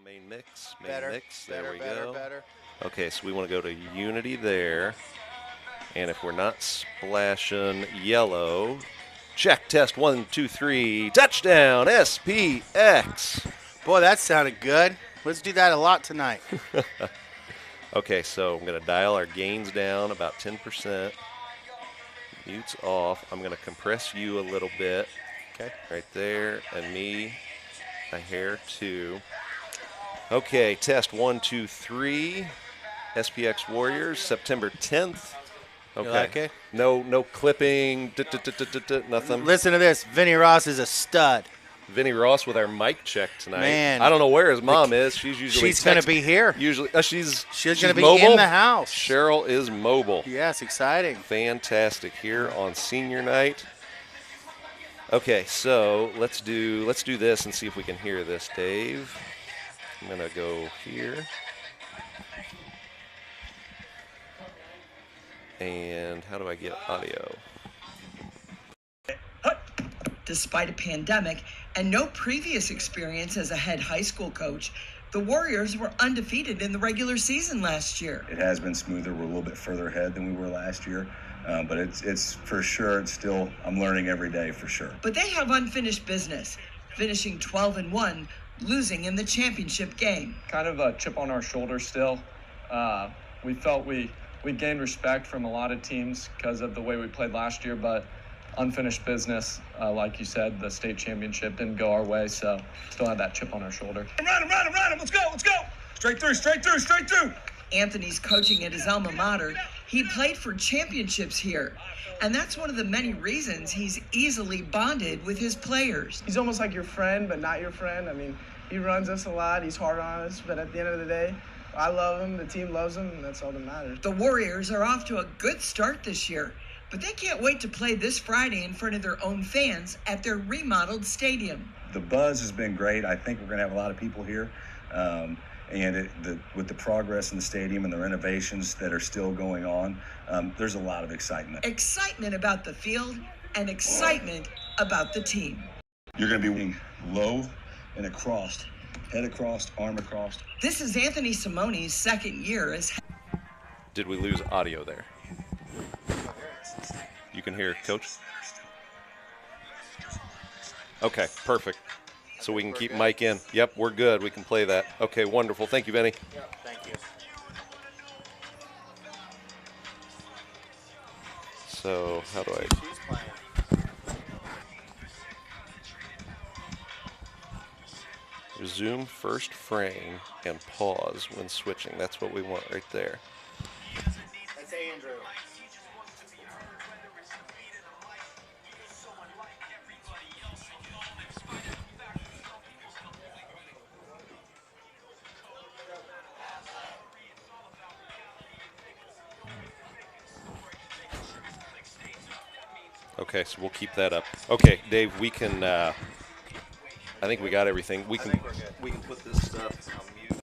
main mix. Main Better, mix. better, There we better, go. better. Okay, so we want to go to Unity there. And if we're not splashing yellow, check, test, 1, 2, 3, touchdown, SPX. Boy, that sounded good. Let's do that a lot tonight. Okay, so I'm going to dial our gains down about 10%. Mute's off. I'm going to compress you a little bit. Okay. Right there, and me a hair too. Okay, test 1, 2, 3. SPX Warriors, September 10th. Okay. You like it? No clipping, nothing. Listen to this. Vinny Ross is a stud. Vinny Ross with our mic check tonight. Man. I don't know where his mom is. She's usually She's going to be here. Usually, she's She's going to be mobile. in the house. Cheryl is mobile. Yes, exciting. Fantastic here on senior night. Okay, so let's do this and see if we can hear this, Dave. I'm gonna go here. And how do I get audio? Despite a pandemic and no previous experience as a head high school coach, the Warriors were undefeated in the regular season last year. It has been smoother. We're a little bit further ahead than we were last year. But it's for sure, it's still, I'm learning every day for sure. But they have unfinished business, finishing 12-1, losing in the championship game. Kind of a chip on our shoulder still. We felt we gained respect from a lot of teams because of the way we played last year, but unfinished business, like you said, the state championship didn't go our way, so still had that chip on our shoulder. Run him, let's go. Straight through. Anthony's coaching at his alma mater. He played for championships here, and that's one of the many reasons he's easily bonded with his players. He's almost like your friend, but not your friend. I mean, he runs us a lot, he's hard on us, but at the end of the day, I love him, the team loves him, and that's all that matters. The Warriors are off to a good start this year, but they can't wait to play this Friday in front of their own fans at their remodeled stadium. The buzz has been great. I think we're going to have a lot of people here. With the progress in the stadium and the renovations that are still going on, there's a lot of excitement. Excitement about the field and excitement about the team. You're going to be winning low and across, head across, arm across. This is Anthony Simone's second year as. Did we lose audio there? You can hear Coach? Okay, perfect. So we can keep Mike in. Yep, we're good. We can play that. Okay, wonderful. Thank you, Vinny. Yep, thank you. So how do I? She's playing. Resume first frame and pause when switching. That's what we want right there. That's Andrew. Okay, so we'll keep that up. Okay, Dave, we can. I think we got everything. We can put this stuff on mute.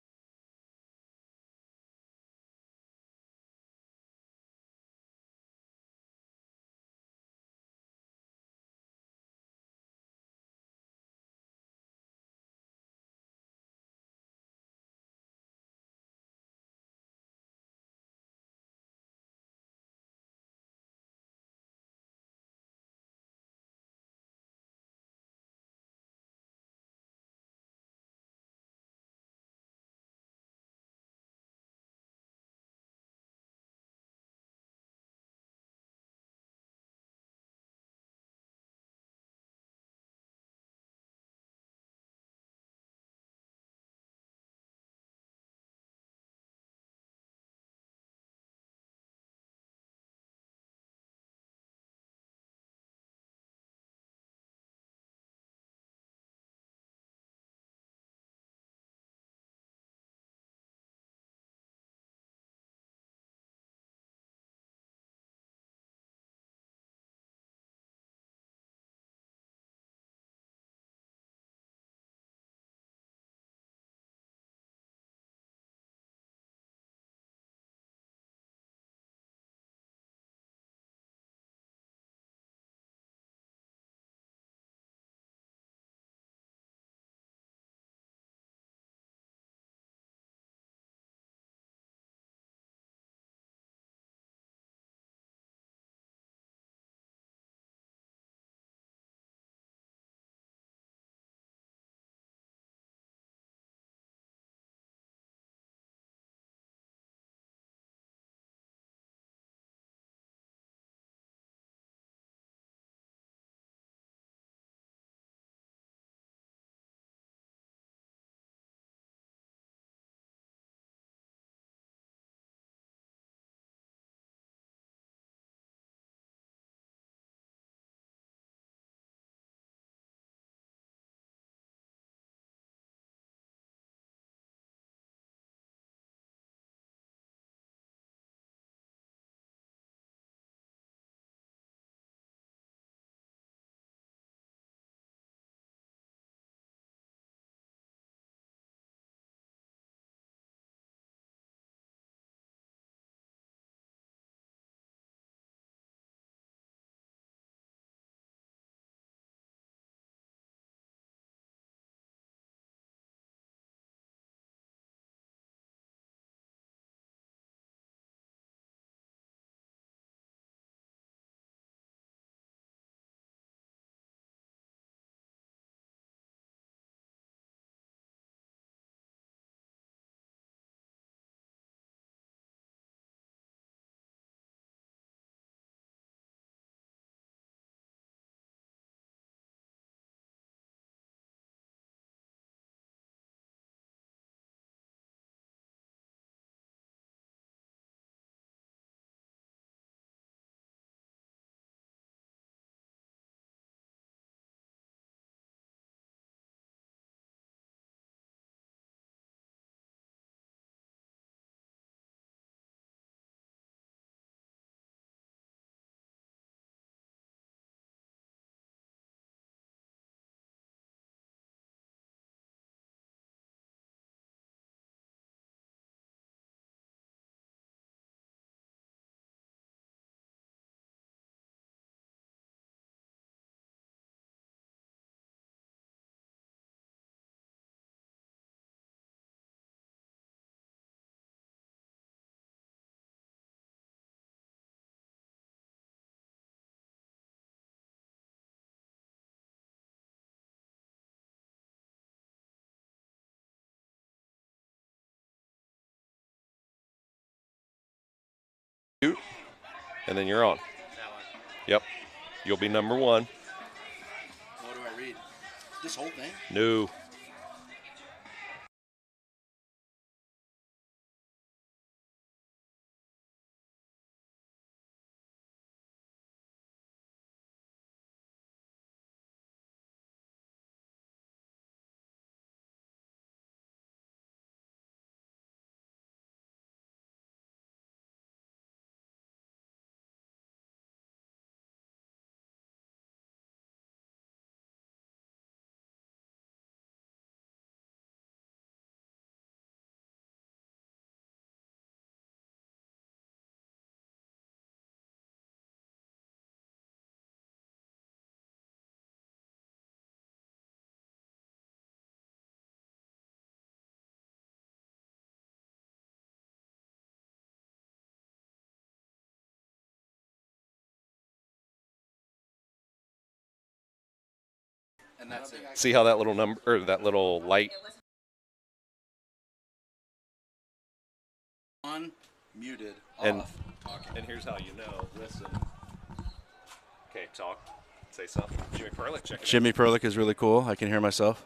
and then you're on. That one. Yep. You'll be number 1. What do I read? This whole thing? No. And that's it. See how that little number or that little light? On, muted, And off, talking. and here's how you know. Listen. Okay, talk. Say something. Jimmy Perlick, check it out. Jimmy Perlick is really cool. I can hear myself.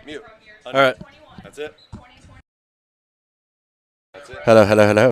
Mute. All right. That's it. That's it. Hello, hello, hello.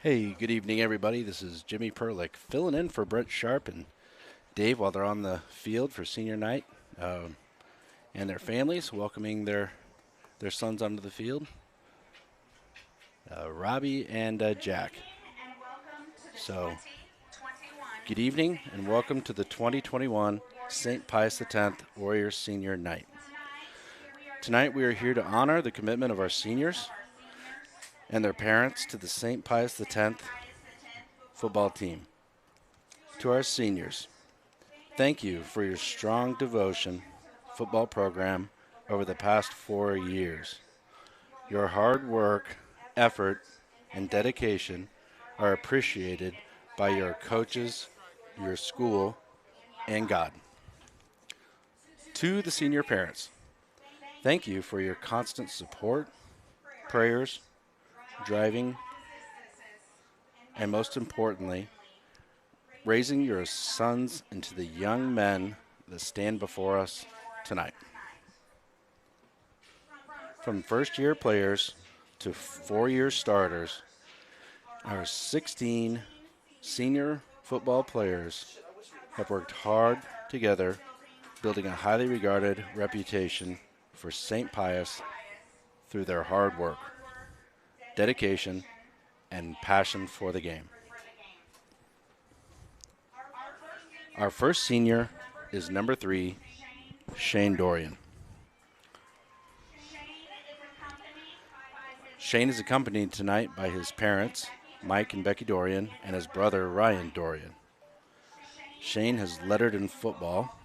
Hey, good evening, everybody. This is Jimmy Perlick filling in for Brett Sharp and Dave while they're on the field for senior night, and their families welcoming their sons onto the field, Robbie and Jack. So, good evening and welcome to the 2021 St. Pius X Warriors Senior Night. Tonight we are here to honor the commitment of our seniors and their parents to the St. Pius X football team. To our seniors, thank you for your strong devotion football program over the past 4 years. Your hard work, effort, and dedication are appreciated by your coaches, your school, and God. To the senior parents, thank you for your constant support, prayers, driving, and most importantly, raising your sons into the young men that stand before us tonight. From first-year players to 4-year starters, our 16 senior football players have worked hard together, building a highly regarded reputation for St. Pius through their hard work, dedication, and passion for the game. Our first senior is number 3, Shane Dorian. Shane is accompanied tonight by his parents, Mike and Becky Dorian, and his brother, Ryan Dorian. Shane has lettered in football,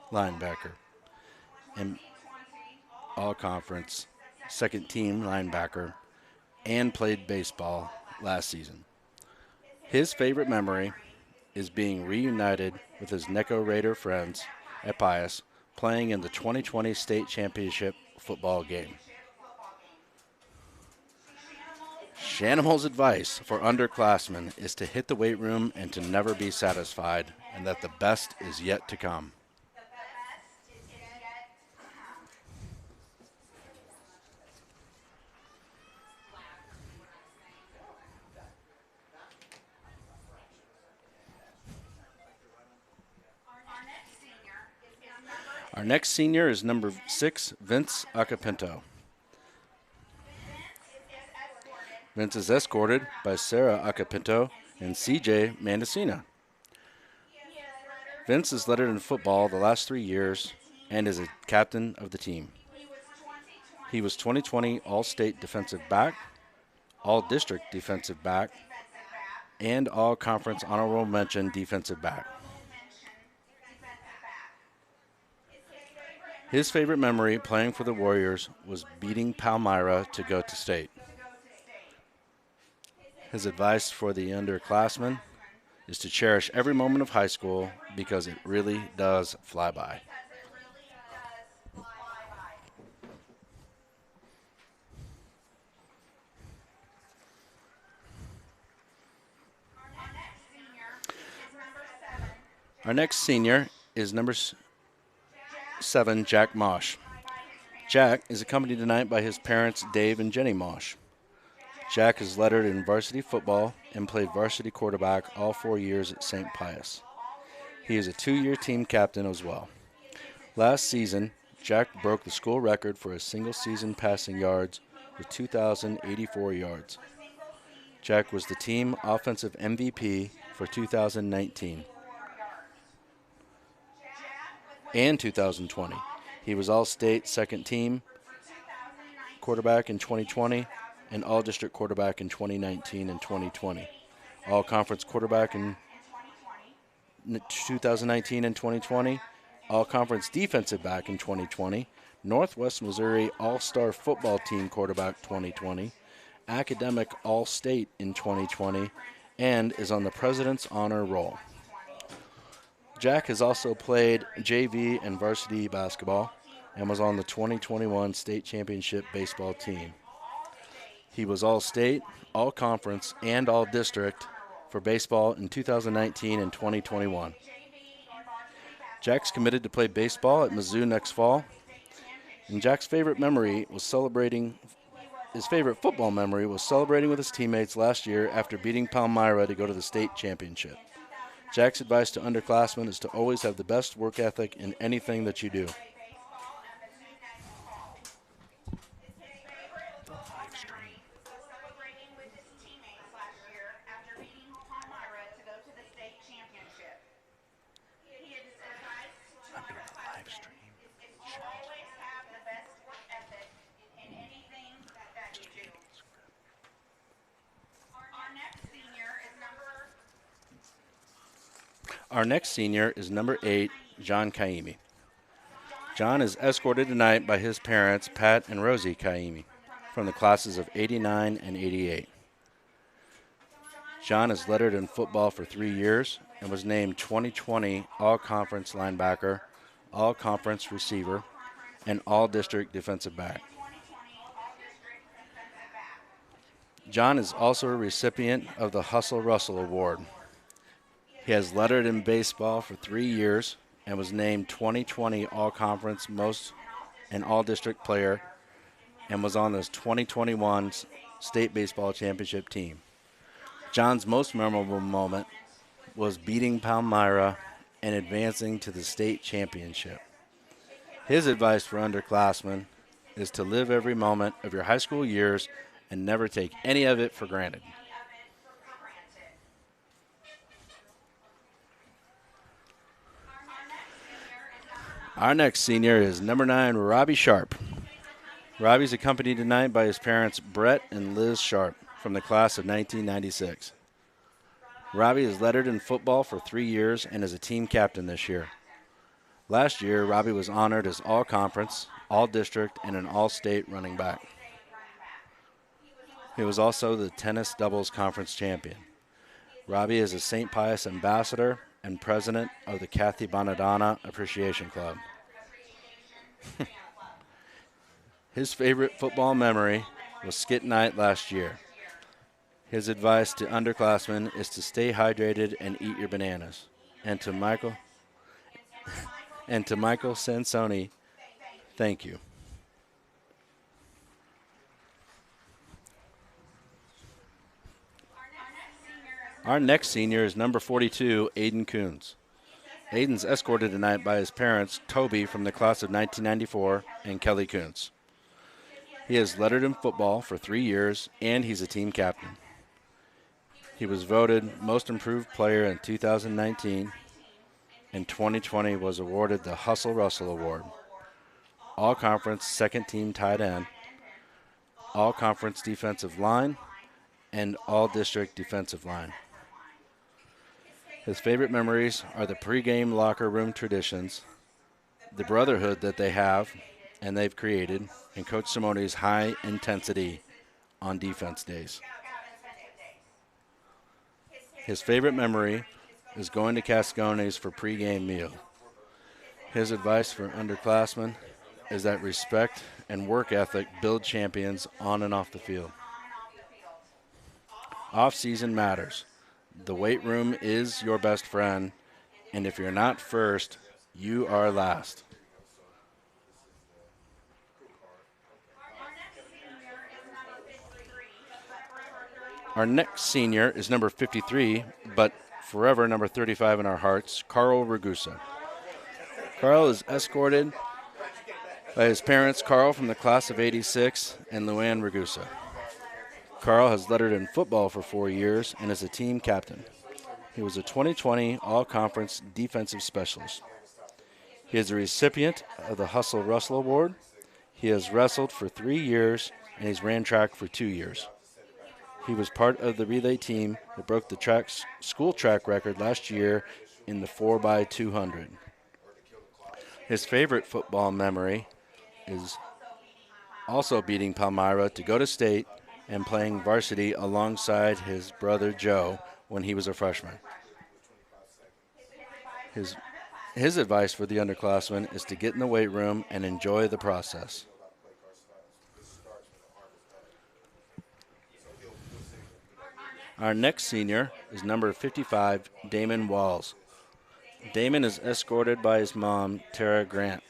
linebacker, and all-conference second-team linebacker, and played baseball last season. His favorite memory is being reunited with his Necco Raider friends at Pius, playing in the 2020 state championship football game. Shanimal's advice for underclassmen is to hit the weight room and to never be satisfied, and that the best is yet to come. Our next senior is number 6, Vince Acapinto. Vince is escorted by Sarah Acapinto and CJ Mandacina. Vince is lettered in football the last 3 years and is a captain of the team. He was 2020 All-State Defensive Back, All-District Defensive Back, and All-Conference Honorable Mention Defensive Back. His favorite memory playing for the Warriors was beating Palmyra to go to state. His advice for the underclassmen is to cherish every moment of high school because it really does fly by. Our next senior is number 7, Jack Mosh. Jack is accompanied tonight by his parents, Dave and Jenny Mosh. Jack is lettered in varsity football and played varsity quarterback all 4 years at St. Pius. He is a 2-year team captain as well. Last season, Jack broke the school record for a single-season passing yards with 2,084 yards. Jack was the team offensive MVP for 2019 and 2020. He was All-State second-team quarterback in 2020 and All-District quarterback in 2019 and 2020. All-Conference quarterback in 2019 and 2020. All-Conference defensive back in 2020. Northwest Missouri All-Star football team quarterback 2020. Academic All-State in 2020 and is on the President's Honor Roll. Jack has also played JV and varsity basketball and was on the 2021 state championship baseball team. He was All-State, All-Conference, and All-District for baseball in 2019 and 2021. Jack's committed to play baseball at Mizzou next fall. And Jack's favorite memory was celebrating. His favorite football memory was celebrating with his teammates last year after beating Palmyra to go to the state championship. Jack's advice to underclassmen is to always have the best work ethic in anything that you do. Our next senior is number 8, John Kaimi. John is escorted tonight by his parents, Pat and Rosie Kaimi, from the classes of 89 and 88. John is lettered in football for 3 years and was named 2020 All-Conference Linebacker, All-Conference Receiver, and All-District Defensive Back. John is also a recipient of the Hustle Russell Award. He has lettered in baseball for 3 years and was named 2020 All-Conference Most and All-District Player and was on the 2021 State Baseball Championship team. John's most memorable moment was beating Palmyra and advancing to the state championship. His advice for underclassmen is to live every moment of your high school years and never take any of it for granted. Our next senior is number 9, Robbie Sharp. Robbie's accompanied tonight by his parents, Brett and Liz Sharp, from the class of 1996. Robbie is lettered in football for 3 years and is a team captain this year. Last year, Robbie was honored as All-Conference, All-District, and an All-State running back. He was also the tennis doubles conference champion. Robbie is a St. Pius ambassador and president of the Kathy Bonadonna Appreciation Club. His favorite football memory was skit night last year. His advice to underclassmen is to stay hydrated and eat your bananas. And to Michael Sansoni, thank you. Our next senior is number 42, Aiden Coons. Aiden's escorted tonight by his parents, Toby from the class of 1994 and Kelly Coons. He has lettered in football for 3 years and he's a team captain. He was voted Most Improved Player in 2019 and 2020 was awarded the Hustle Russell Award. All-Conference Second Team Tight End, All-Conference Defensive Line, and All-District Defensive Line. His favorite memories are the pregame locker room traditions, the brotherhood that they have and they've created, and Coach Simone's high intensity on defense days. His favorite memory is going to Cascones for pregame meal. His advice for underclassmen is that respect and work ethic build champions on and off the field. Off-season matters. The weight room is your best friend, and if you're not first, you are last. Our next senior is number 53, but forever number 35 in our hearts, Carl Ragusa. Carl is escorted by his parents, Carl from the class of 86 and Luann Ragusa. Carl has lettered in football for 4 years and is a team captain. He was a 2020 All-Conference Defensive Specialist. He is a recipient of the Hustle Russell Award. He has wrestled for 3 years and he's ran track for 2 years. He was part of the relay team that broke the school track record last year in the 4x200. His favorite football memory is also beating Palmyra to go to state and playing varsity alongside his brother Joe when he was a freshman. His advice for the underclassmen is to get in the weight room and enjoy the process. Our next senior is number 55, Damon Walls. Damon is escorted by his mom, Tara Grant.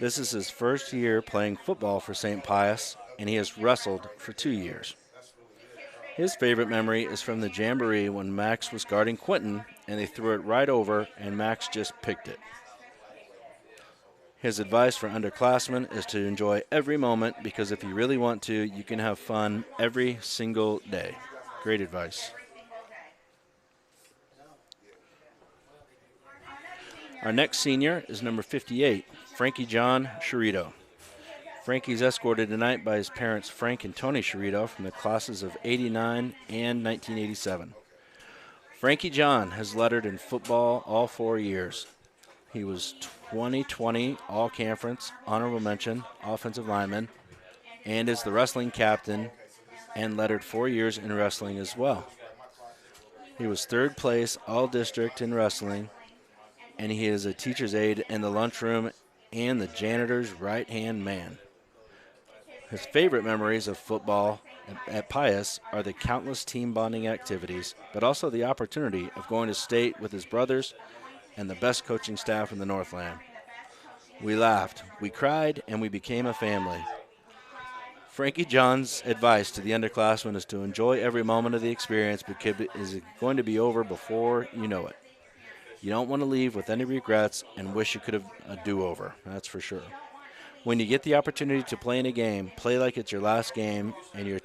This is his first year playing football for St. Pius, and he has wrestled for 2 years. His favorite memory is from the jamboree when Max was guarding Quentin, and they threw it right over, and Max just picked it. His advice for underclassmen is to enjoy every moment, because if you really want to, you can have fun every single day. Great advice. Our next senior is number 58, Frankie John Sherito. Frankie's escorted tonight by his parents Frank and Tony Sherito from the classes of '89 and 1987. Frankie John has lettered in football all 4 years. He was 2020 All-Conference, honorable mention, offensive lineman, and is the wrestling captain and lettered 4 years in wrestling as well. He was third place All-District in wrestling, and he is a teacher's aide in the lunchroom and the janitor's right-hand man. His favorite memories of football at Pius are the countless team bonding activities, but also the opportunity of going to state with his brothers and the best coaching staff in the Northland. We laughed, we cried, and we became a family. Frankie John's advice to the underclassmen is to enjoy every moment of the experience, because it is going to be over before you know it. You don't want to leave with any regrets and wish you could have a do-over, that's for sure. When you get the opportunity to play in a game, play like it's your last game and your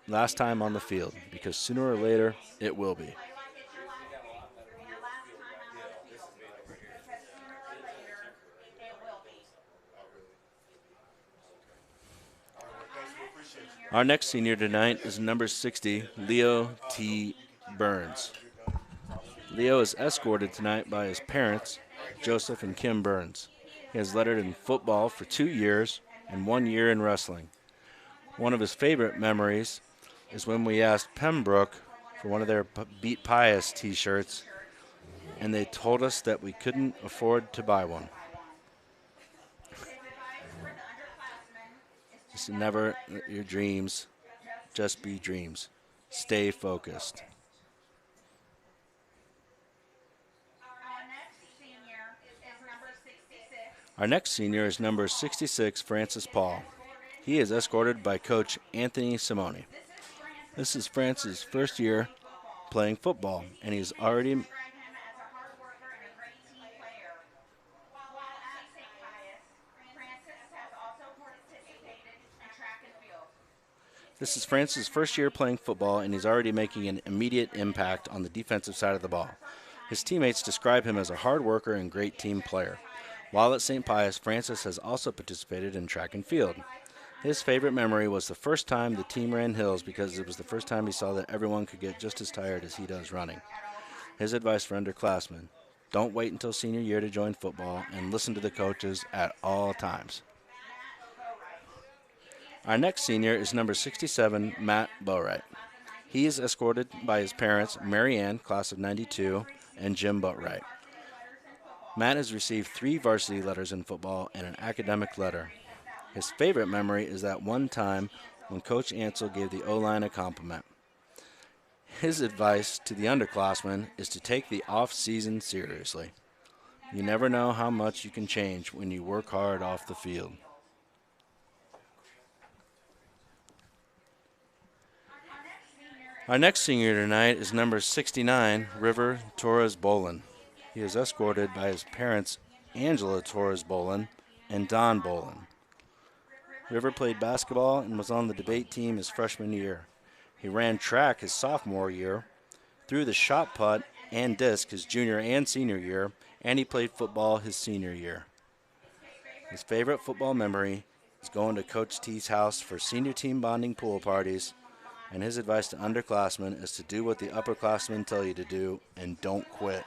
last time on the field, because sooner or later, it will be. Our next senior tonight is number 60, Leo T. Burns. Leo is escorted tonight by his parents, Joseph and Kim Burns. He has lettered in football for 2 years and 1 year in wrestling. One of his favorite memories is when we asked Pembroke for one of their Beat Pius t-shirts, and they told us that we couldn't afford to buy one. Just never let your dreams just be dreams. Stay focused. Our next senior is number 66, Francis Paul. He is escorted by Coach Anthony Simone. This is Francis' first year playing football, and he's already making an immediate impact on the defensive side of the ball. His teammates describe him as a hard worker and great team player. While at St. Pius, Francis has also participated in track and field. His favorite memory was the first time the team ran hills, because it was the first time he saw that everyone could get just as tired as he does running. His advice for underclassmen: don't wait until senior year to join football, and listen to the coaches at all times. Our next senior is number 67, Matt Boatwright. He is escorted by his parents, Mary Ann, class of '92, and Jim Boatwright. Matt has received 3 varsity letters in football and an academic letter. His favorite memory is that one time when Coach Ansel gave the O-line a compliment. His advice to the underclassmen is to take the off-season seriously. You never know how much you can change when you work hard off the field. Our next senior tonight is number 69, River Torres Bolin. He is escorted by his parents, Angela Torres Bolin and Don Bolin. River played basketball and was on the debate team his freshman year. He ran track his sophomore year, threw the shot put and disc his junior and senior year, and he played football his senior year. His favorite football memory is going to Coach T's house for senior team bonding pool parties, and his advice to underclassmen is to do what the upperclassmen tell you to do and don't quit.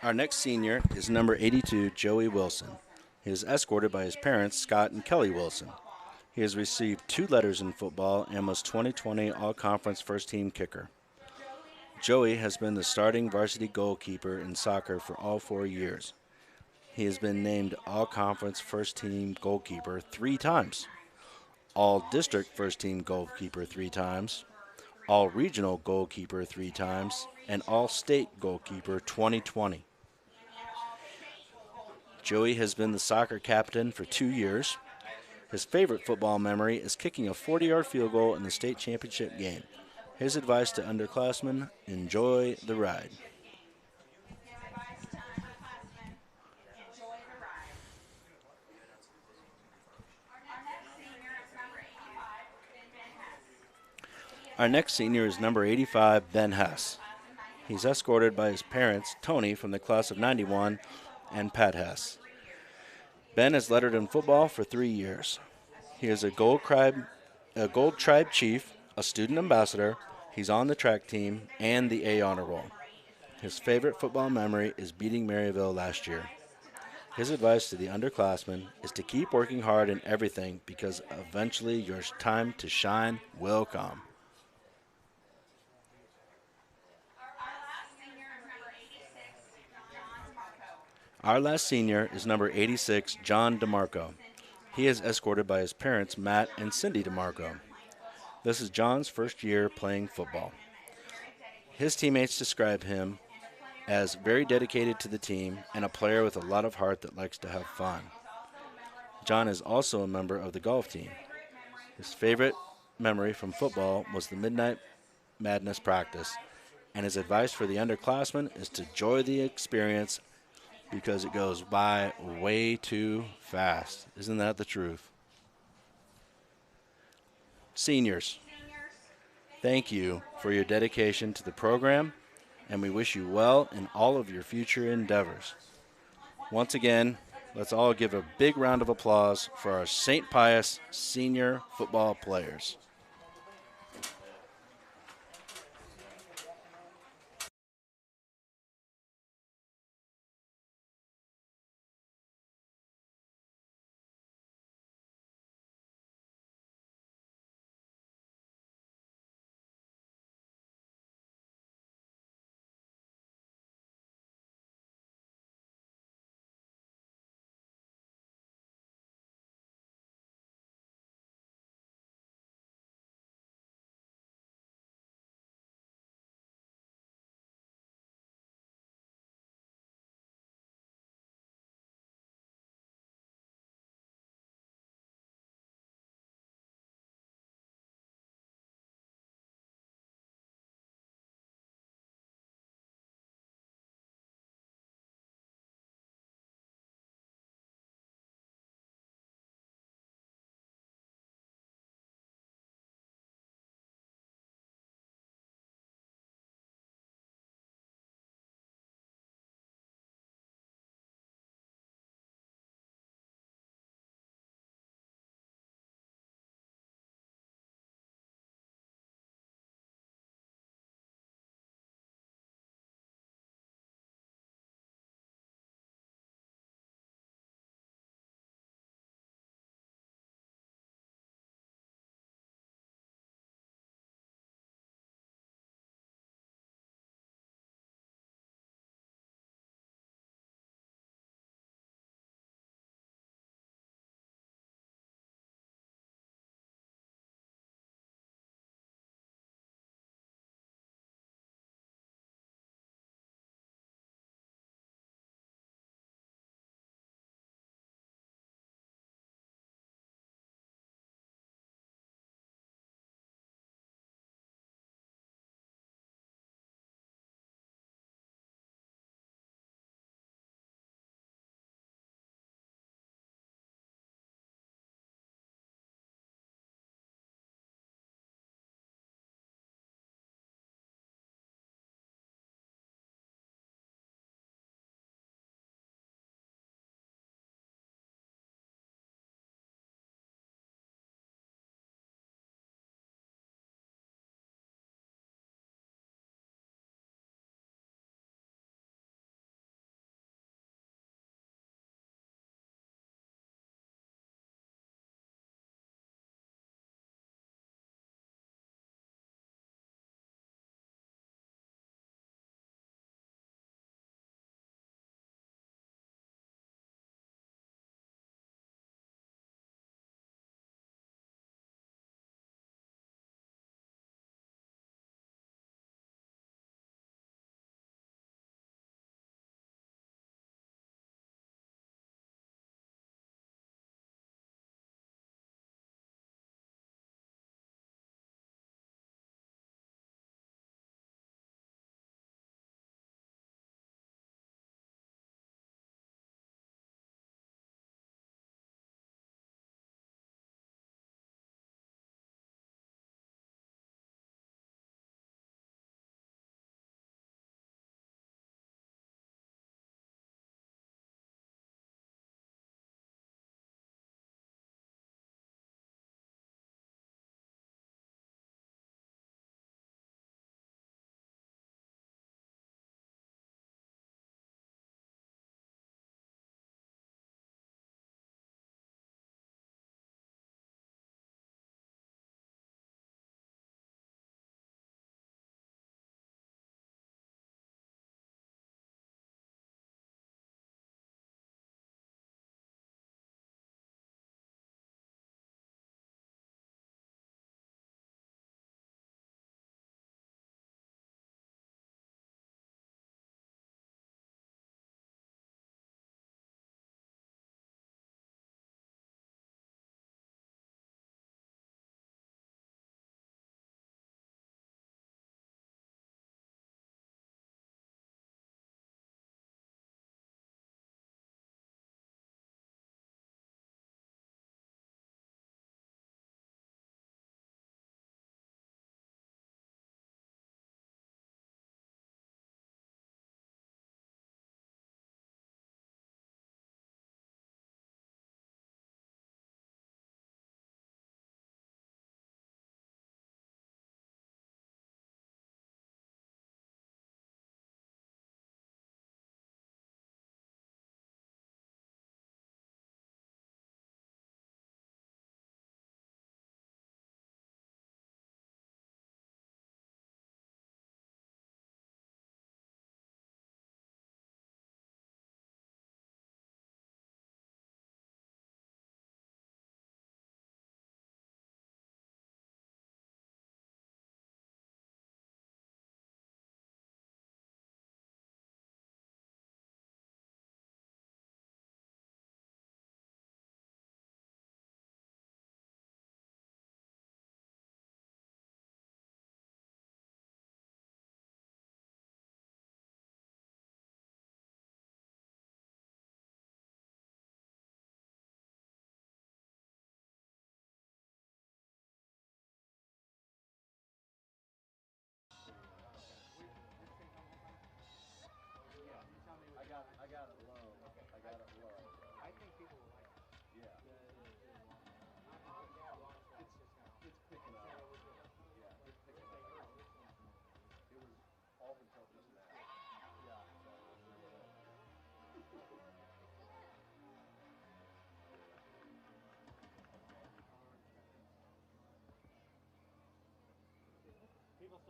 Our next senior is number 82, Joey Wilson. He is escorted by his parents, Scott and Kelly Wilson. He has received 2 letters in football and was 2020 All-Conference first-team kicker. Joey has been the starting varsity goalkeeper in soccer for all 4 years. He has been named All-Conference first-team goalkeeper 3 times. All District First Team Goalkeeper 3 times, All Regional Goalkeeper 3 times, and All State Goalkeeper 2020. Joey has been the soccer captain for 2 years. His favorite football memory is kicking a 40-yard field goal in the state championship game. His advice to underclassmen: enjoy the ride. Our next senior is number 85, Ben Hess. He's escorted by his parents, Tony from the class of 91, and Pat Hess. Ben has lettered in football for 3 years. He is a Gold Tribe Chief, a student ambassador. He's on the track team and the A honor roll. His favorite football memory is beating Maryville last year. His advice to the underclassmen is to keep working hard in everything because eventually your time to shine will come. Our last senior is number 86, John DeMarco. He is escorted by his parents, Matt and Cindy DeMarco. This is John's first year playing football. His teammates describe him as very dedicated to the team and a player with a lot of heart that likes to have fun. John is also a member of the golf team. His favorite memory from football was the Midnight Madness practice, and his advice for the underclassmen is to enjoy the experience because it goes by way too fast. Isn't that the truth? Seniors, thank you for your dedication to the program, and we wish you well in all of your future endeavors. Once again, let's all give a big round of applause for our St. Pius senior football players.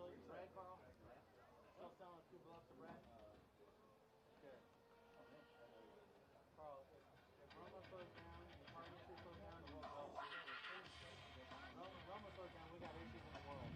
still eating bread, Carl? Still selling 2 blocks of bread? Good. Carl, if Roma slows down, the partnership slows down, the world goes. Roma slows down, we got issues in the world.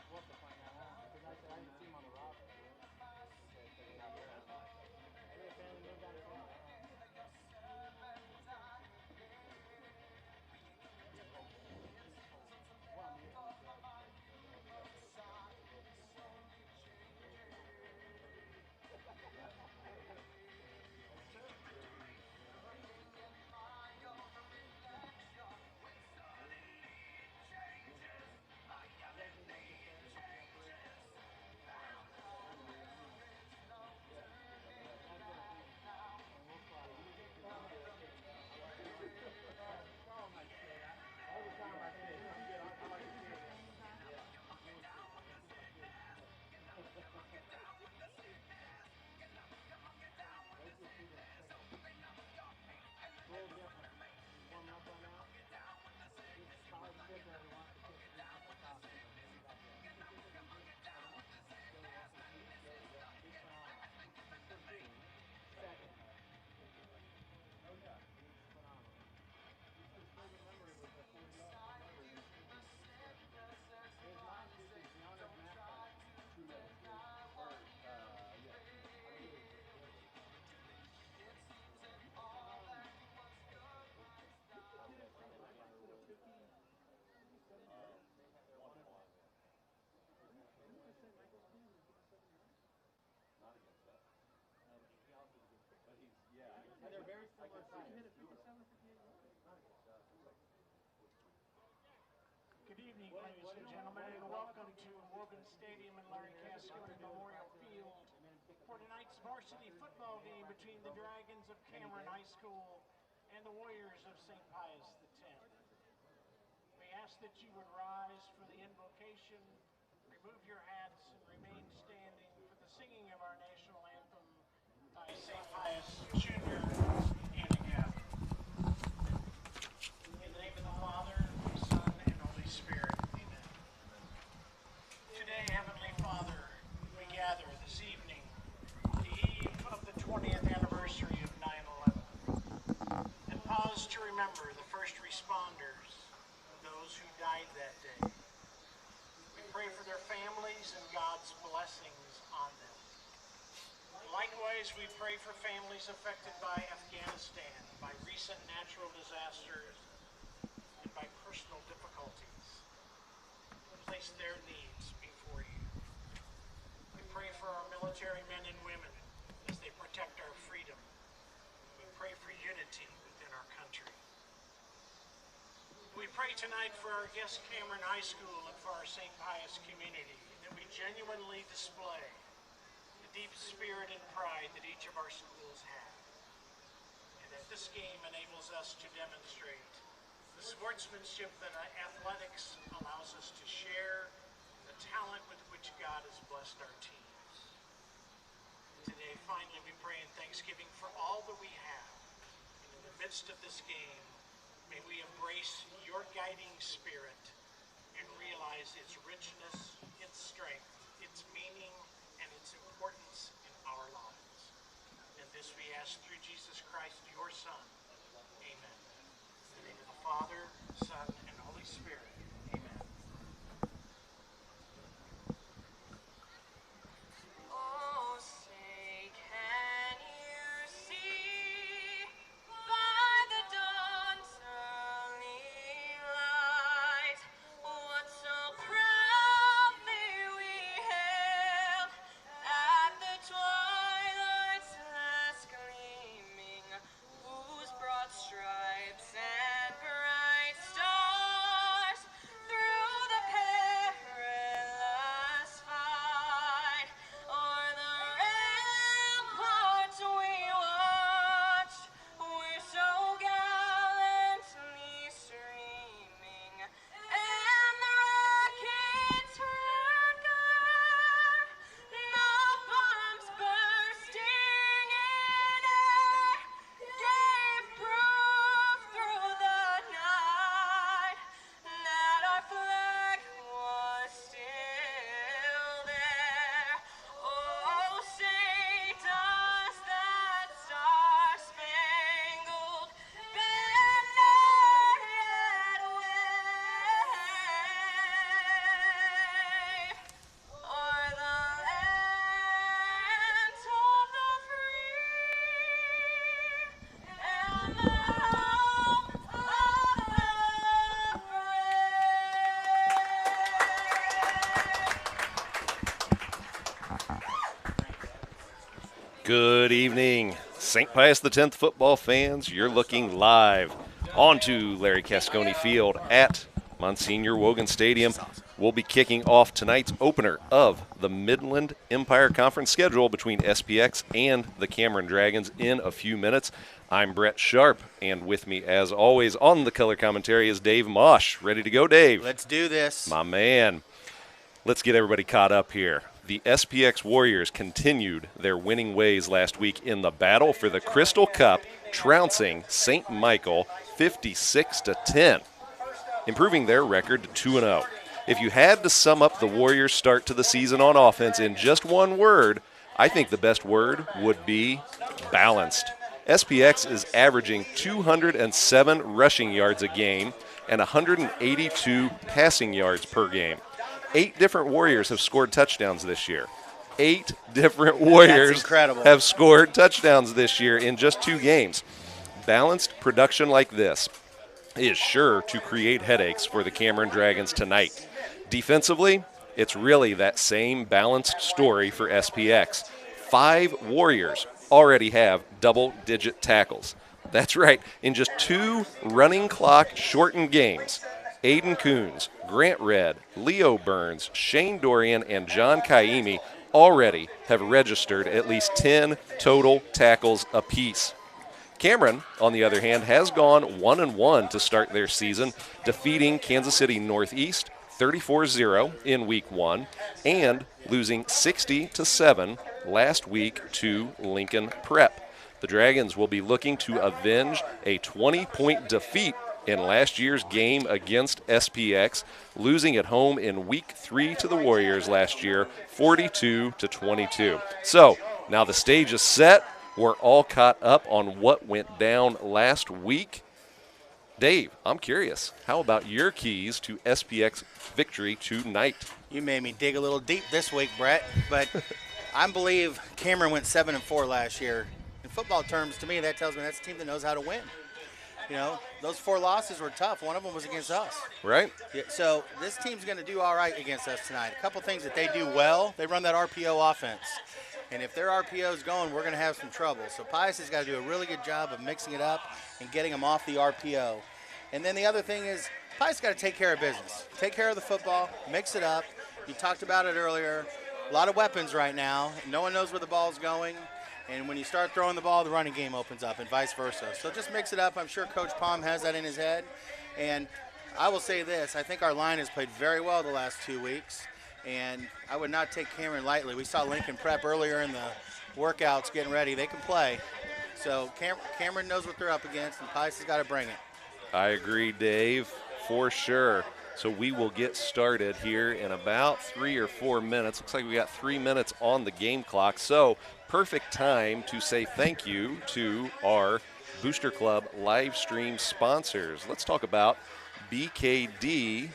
We'll have to find that out. Because I said I didn't see him on the roster. Okay, so he's not here. Maybe the family moved out of town. They're very similar sizes. Good evening, ladies and gentlemen, and welcome to Morgan Stadium in Larry Cascone Memorial Field for tonight's varsity football game between the Dragons of Cameron High School and the Warriors of St. Pius X. We ask that you would rise for the invocation, remove your hats, and remain standing for the singing of our national anthem by St. Pius Jr. and again. In the name of the Father, Son, and Holy Spirit, amen. Today, Heavenly Father, we gather this evening, the eve of the 20th anniversary of 9/11, and pause to remember the first responders, those who died that day. We pray for their families and God's blessings on them. Likewise, we pray for families affected by Afghanistan, by recent natural disasters, and by personal difficulties. Place their needs before you. We pray for our military men and women as they protect our freedom. We pray for unity within our country. We pray tonight for our guest Cameron High School and for our St. Pius community, that we genuinely display the deep spirit and pride that each of our schools have, and that this game enables us to demonstrate the sportsmanship that athletics allows us to share, the talent with which God has blessed our teams. Today, finally, we pray in thanksgiving for all that we have, and in the midst of this game, may we embrace your guiding spirit and realize its richness, its strength, its meaning, and its importance in our lives. And this we ask through Jesus Christ, your Son. Amen. In the name of the Father, Son, and Holy Spirit. Amen. Oh, say, can you see by the dawn's early light what so proudly we hailed at the twilight's last gleaming, whose Good evening, St. Pius X football fans. You're looking live onto Larry Cascone Field at Monsignor Wogan Stadium. We'll be kicking off tonight's opener of the Midland Empire Conference schedule between SPX and the Cameron Dragons in a few minutes. I'm Brett Sharp, and with me, as always, on the color commentary is Dave Mosh. Ready to go, Dave? Let's do this. My man. Let's get everybody caught up here. The SPX Warriors continued their winning ways last week in the battle for the Crystal Cup, trouncing St. Michael 56-10, improving their record to 2-0. If you had to sum up the Warriors' start to the season on offense in just one word, I think the best word would be balanced. SPX is averaging 207 rushing yards a game and 182 passing yards per game. 8 different Warriors have scored touchdowns this year. 8 different Warriors have scored touchdowns this year in just 2 games. Balanced production like this is sure to create headaches for the Cameron Dragons tonight. Defensively, it's really that same balanced story for SPX. 5 Warriors already have double-digit tackles. That's right, in just 2 running clock shortened games, Aiden Coons, Grant Redd, Leo Burns, Shane Dorian, and John Kaimi already have registered at least 10 total tackles apiece. Cameron, on the other hand, has gone 1-1 to start their season, defeating Kansas City Northeast 34-0 in Week 1 and losing 60-7 last week to Lincoln Prep. The Dragons will be looking to avenge a 20-point defeat in last year's game against SPX, losing at home in Week 3 to the Warriors last year, 42-22. So, now the stage is set. We're all caught up on what went down last week. Dave, I'm curious, how about your keys to SPX victory tonight? You made me dig a little deep this week, Brett, but I believe Cameron went 7-4 last year. In football terms, to me, that tells me that's a team that knows how to win. You know, those 4 losses were tough. One of them was against us. Right. Yeah, so this team's going to do all right against us tonight. A couple things that they do well, they run that RPO offense. And if their RPO is going, we're going to have some trouble. So Pius has got to do a really good job of mixing it up and getting them off the RPO. And then the other thing is Pius got to take care of business. Take care of the football, mix it up. You talked about it earlier. A lot of weapons right now. No one knows where the ball's going. And when you start throwing the ball, the running game opens up and vice versa. So just mix it up. I'm sure Coach Palm has that in his head. And I will say this. I think our line has played very well the last 2 weeks. And I would not take Cameron lightly. We saw Lincoln Prep earlier in the workouts getting ready. They can play. So Cameron knows what they're up against, and Pius has got to bring it. I agree, Dave, for sure. So we will get started here in about 3 or 4 minutes. Looks like we got 3 minutes on the game clock. So perfect time to say thank you to our Booster Club live stream sponsors. Let's talk about BKD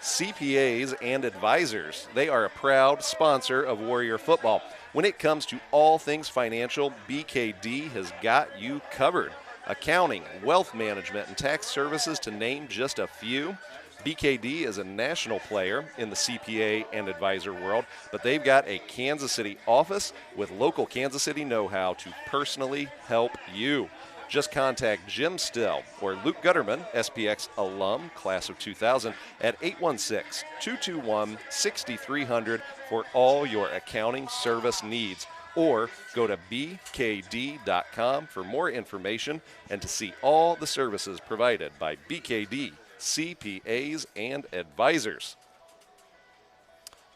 CPAs and Advisors. They are a proud sponsor of Warrior Football. When it comes to all things financial, BKD has got you covered. Accounting, wealth management, and tax services, to name just a few. BKD is a national player in the CPA and advisor world, but they've got a Kansas City office with local Kansas City know-how to personally help you. Just contact Jim Still or Luke Gutterman, SPX alum, class of 2000, at 816-221-6300 for all your accounting service needs. Or go to bkd.com for more information and to see all the services provided by BKD, CPAs, and Advisors.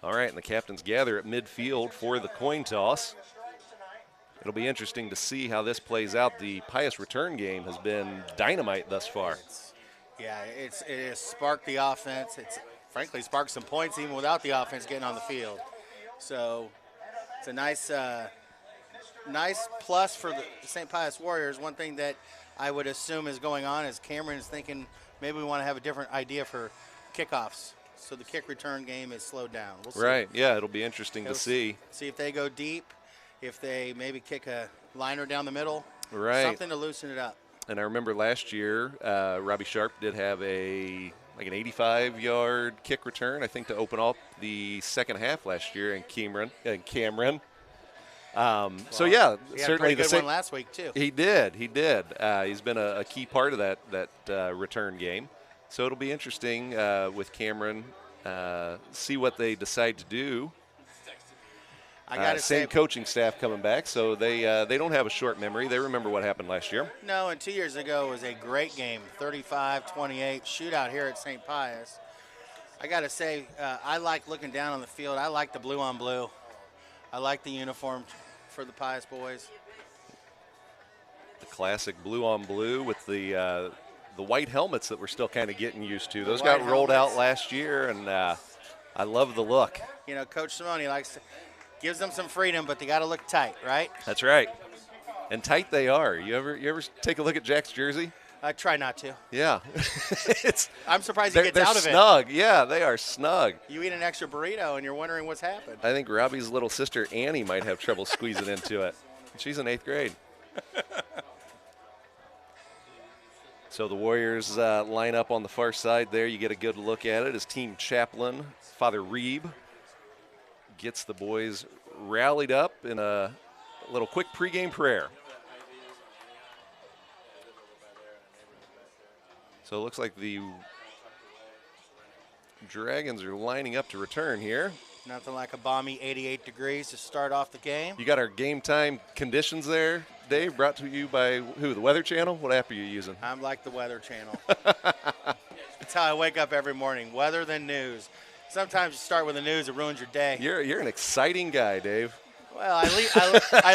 All right, and the captains gather at midfield for the coin toss. It'll be interesting to see how this plays out. The Pius return game has been dynamite thus far. It has sparked the offense. It's frankly sparked some points even without the offense getting on the field. So it's a nice plus for the St. Pius Warriors. One thing that I would assume is going on is Cameron is thinking maybe we want to have a different idea for kickoffs. So the kick return game is slowed down. We'll see. Right, yeah, it'll be interesting to see. See if they go deep. If they maybe kick a liner down the middle, right, something to loosen it up. And I remember last year, Robbie Sharp did have an 85-yard kick return, I think, to open up the second half last year. And Cameron So yeah, He had a certainly pretty the good same one last week too. He did. He's been a key part of that return game. So it'll be interesting with Cameron. See what they decide to do. I gotta same say, coaching staff coming back, so they don't have a short memory. They remember what happened last year. no, and 2 years ago was a great game, 35-28 shootout here at St. Pius. I gotta say, I like looking down on the field. I like the blue on blue. I like the uniform for the Pius boys. The classic blue on blue with the white helmets that we're still kind of getting used to. Those got rolled out last year, and I love the look. You know, Coach Simone gives them some freedom, but they got to look tight, right? That's right. And tight they are. You ever take a look at Jack's jersey? I try not to. Yeah. I'm surprised he gets out of they're it. snug. Yeah, they are snug. You eat an extra burrito and you're wondering what's happened. I think Robbie's little sister Annie might have trouble squeezing into it. She's in 8th grade. So the Warriors line up on the far side there. You get a good look at it as team chaplain, Father Reeb, gets the boys rallied up in a little quick pregame prayer. So it looks like the Dragons are lining up to return here. Nothing like a balmy 88 degrees to start off the game. You got our game time conditions there, Dave, brought to you by who? The Weather Channel? What app are you using? I'm like the Weather Channel. That's how I wake up every morning, weather then news. Sometimes you start with the news, it ruins your day. You're an exciting guy, Dave. Well, I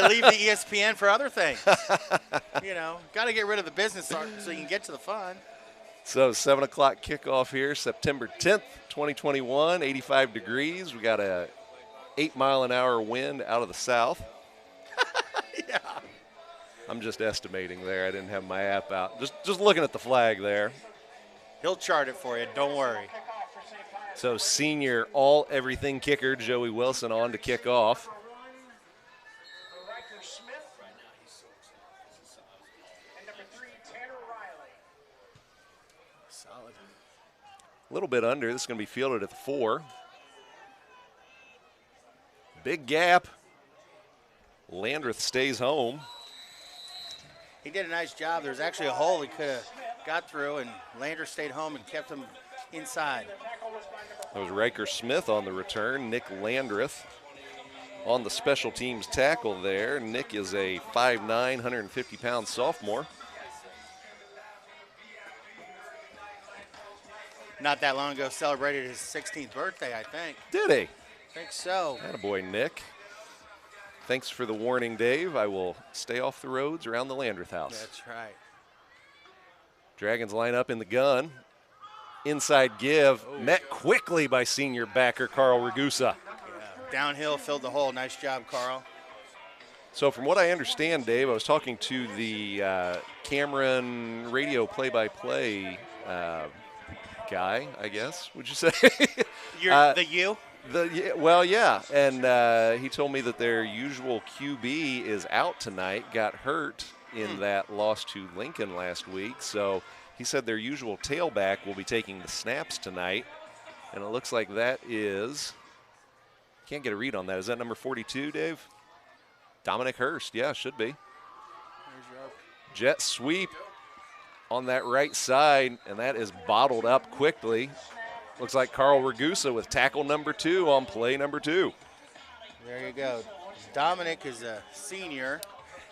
leave the ESPN for other things. You know, got to get rid of the business so you can get to the fun. So 7 o'clock kickoff here, September 10th, 2021, 85 degrees. We got a 8-mile-an-hour wind out of the south. Yeah. I'm just estimating there. I didn't have my app out. Just looking at the flag there. He'll chart it for you, don't worry. So senior all-everything kicker Joey Wilson on to kick off. A little bit under. This is going to be fielded at the 4. Big gap. Landreth stays home. He did a nice job. There's actually a hole he could have got through, and Landreth stayed home and kept him inside. That was Riker Smith on the return. Nick Landreth on the special teams tackle there. Nick is a 5'9", 150-pound sophomore. Not that long ago, celebrated his 16th birthday, I think. Did he? I think so. Attaboy, Nick. Thanks for the warning, Dave. I will stay off the roads around the Landreth house. That's right. Dragons line up in the gun. Inside give, met quickly by senior backer Carl Ragusa. Yeah. Downhill, filled the hole. Nice job, Carl. So from what I understand, Dave, I was talking to the Cameron radio play-by-play guy, I guess, would you say? You? Well, yeah, and he told me that their usual QB is out tonight, got hurt in that loss to Lincoln last week, so he said their usual tailback will be taking the snaps tonight, and it looks like that is, can't get a read on that. Is that number 42, Dave? Dominic Hurst, yeah, should be. Jet sweep on that right side, and that is bottled up quickly. Looks like Carl Ragusa with tackle number 2 on play number 2. There you go. Dominic is a senior.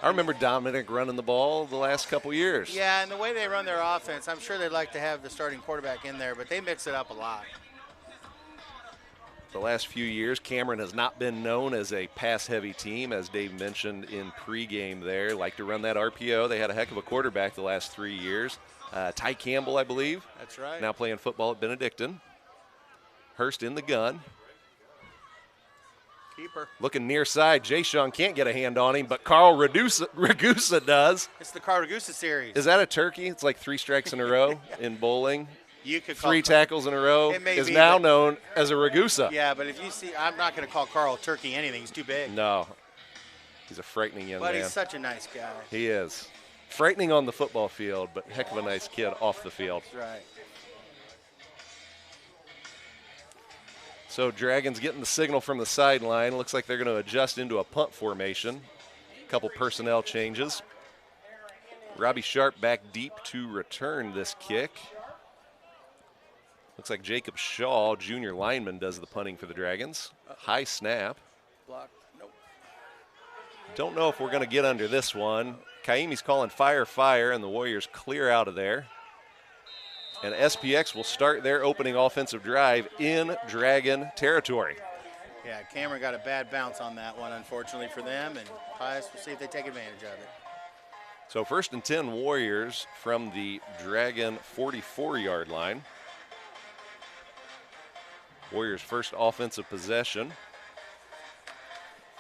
I remember Dominic running the ball the last couple years. Yeah, and the way they run their offense, I'm sure they'd like to have the starting quarterback in there, but they mix it up a lot. The last few years, Cameron has not been known as a pass-heavy team, as Dave mentioned in pregame there. Like to run that RPO. They had a heck of a quarterback the last 3 years. Ty Campbell, I believe. That's right. Now playing football at Benedictine. Hurst in the gun. Keeper. Looking near side. Jay-Sean can't get a hand on him, but Carl Ragusa does. It's the Carl Ragusa series. Is that a turkey? It's like 3 strikes in a row in bowling. You could call 3 tackles in a row is now known as a Ragusa. Yeah, but if you see, I'm not going to call Carl turkey anything. He's too big. No. He's a frightening young man. But he's such a nice guy. He is. Frightening on the football field, but heck of a nice kid off the field. That's right. So Dragons getting the signal from the sideline. Looks like they're going to adjust into a punt formation. A couple personnel changes. Robbie Sharp back deep to return this kick. Looks like Jacob Shaw, junior lineman, does the punting for the Dragons. High snap. Blocked. Nope. Don't know if we're going to get under this one. Kaimi's calling fire, fire, and the Warriors clear out of there. And SPX will start their opening offensive drive in Dragon territory. Yeah, Cameron got a bad bounce on that one, unfortunately for them, and Pius will see if they take advantage of it. So 1st and 10 Warriors from the Dragon 44-yard line. Warriors' first offensive possession.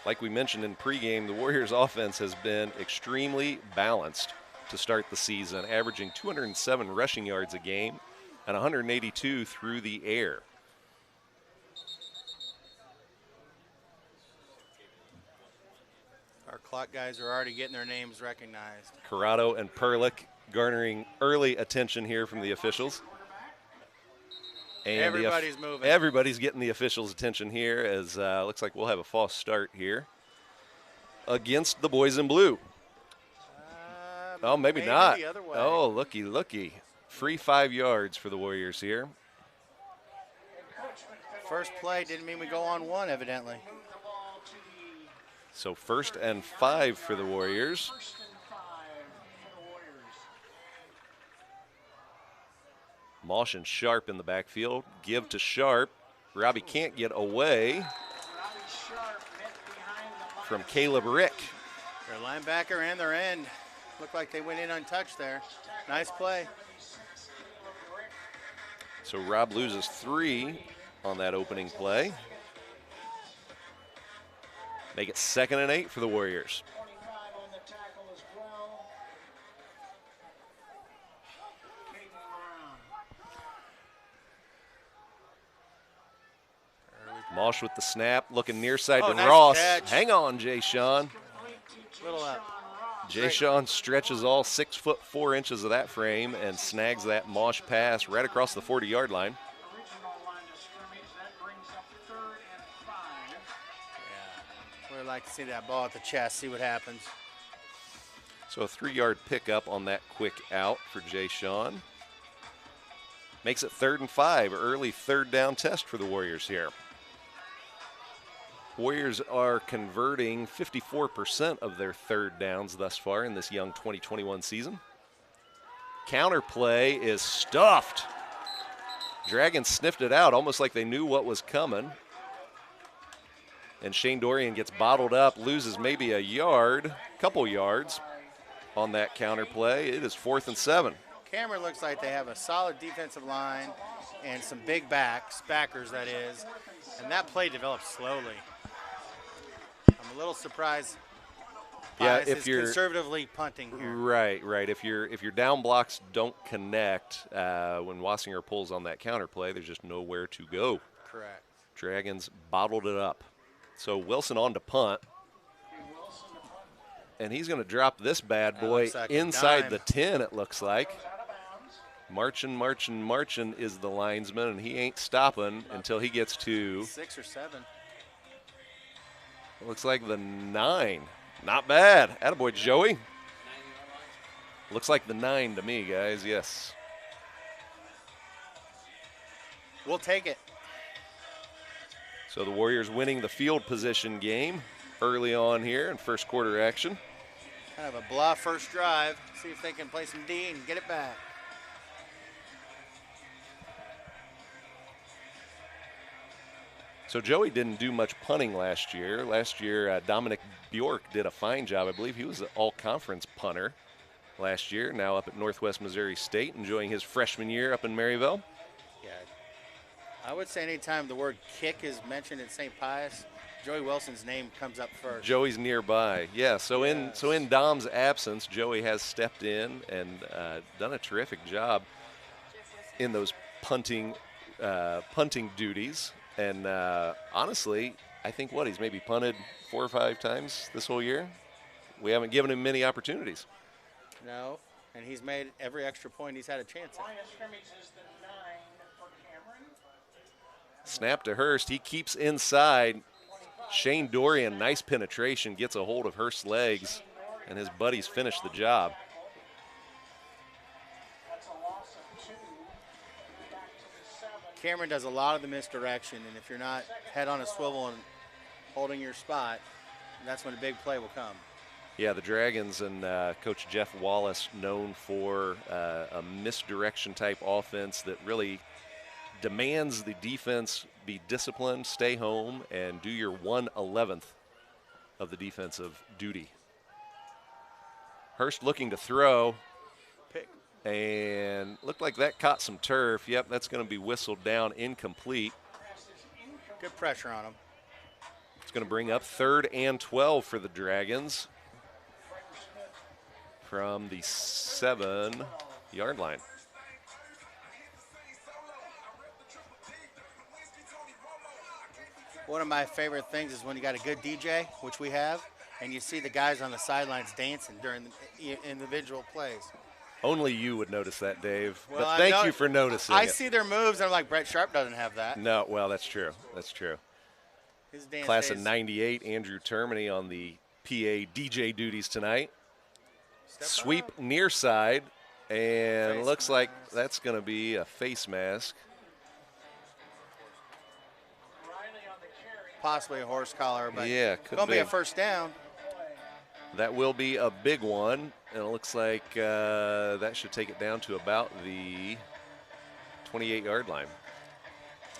Like we mentioned in pregame, the Warriors' offense has been extremely balanced to start the season, averaging 207 rushing yards a game and 182 through the air. Our clock guys are already getting their names recognized. Corrado and Perlick garnering early attention here from the officials. And everybody's moving. Everybody's getting the officials' attention here as looks like we'll have a false start here against the boys in blue. Oh, maybe not. The other way. Oh, looky, looky. Free 5 yards for the Warriors here. First play didn't mean we go on one, evidently. So 1st and 5 for the Warriors. Mosh and Sharp in the backfield. Give to Sharp. Robbie can't get away from Caleb Rick. Their linebacker and their end. Looked like they went in untouched there. Nice play. So Rob loses 3 on that opening play. Make it 2nd and 8 for the Warriors. Mosh with the snap, looking near side to nice Ross. catch. Hang on, Jay Sean. Little up. Jay Sean stretches all 6 foot 4 inches of that frame and snags that Mosh pass right across the 40-yard line. Yeah, we'd like to see that ball at the chest, see what happens. So a 3-yard pickup on that quick out for Jay Sean. Makes it 3rd and 5, early 3rd down test for the Warriors here. Warriors are converting 54% of their 3rd downs thus far in this young 2021 season. Counter play is stuffed. Dragons sniffed it out almost like they knew what was coming. And Shane Dorian gets bottled up, loses maybe a yard, couple yards on that counter play. It is 4th and 7. Cameron looks like they have a solid defensive line and some big backers that is, and that play developed slowly. I'm a little surprised. Yeah, Pius is conservatively punting here. Right. If your down blocks don't connect when Wassinger pulls on that counter play, there's just nowhere to go. Correct. Dragons bottled it up. So Wilson on to punt. And he's going to drop this bad boy like inside the 10, it looks like. Marching is the linesman, and he ain't stopping until he gets to 6 or 7. Looks like the 9. Not bad. Attaboy, Joey. Looks like the 9 to me, guys. Yes. We'll take it. So the Warriors winning the field position game early on here in first quarter action. Kind of a blah first drive. See if they can play some D and get it back. So Joey didn't do much punting last year. Last year, Dominic Bjork did a fine job. I believe he was an all-conference punter last year, now up at Northwest Missouri State, enjoying his freshman year up in Maryville. Yeah. I would say anytime the word kick is mentioned at St. Pius, Joey Wilson's name comes up first. Joey's nearby. Yeah, so in Dom's absence, Joey has stepped in and done a terrific job in those punting duties. And honestly, I think he's maybe punted 4 or 5 times this whole year. We haven't given him many opportunities. No, and he's made every extra point he's had a chance at. Line of scrimmage is the 9 for Cameron. Snap to Hurst. He keeps inside. Shane Dorian, nice penetration, gets a hold of Hurst's legs, and his buddies finish the job. Cameron does a lot of the misdirection, and if you're not head on a swivel and holding your spot, that's when a big play will come. Yeah, the Dragons and Coach Jeff Wallace known for a misdirection type offense that really demands the defense be disciplined, stay home, and do your 1/11th of the defensive duty. Hurst looking to throw. Pick. And looked like that caught some turf. Yep, that's going to be whistled down, incomplete. Good pressure on him. It's going to bring up 3rd and 12 for the Dragons from the 7-yard line. One of my favorite things is when you got a good DJ, which we have, and you see the guys on the sidelines dancing during the individual plays. Only you would notice that, Dave. Well, but thank you for noticing I it. see their moves, and I'm like, Brett Sharp doesn't have that. No, well, that's true. That's true. His dance Class days. of 98, Andrew Termini on the PA DJ duties tonight. Sweep near side, and Face looks like that's going to be a face mask. Possibly a horse collar, but Yeah, could going to be a be. first down. That will be a big one, and it looks like that should take it down to about the 28-yard line.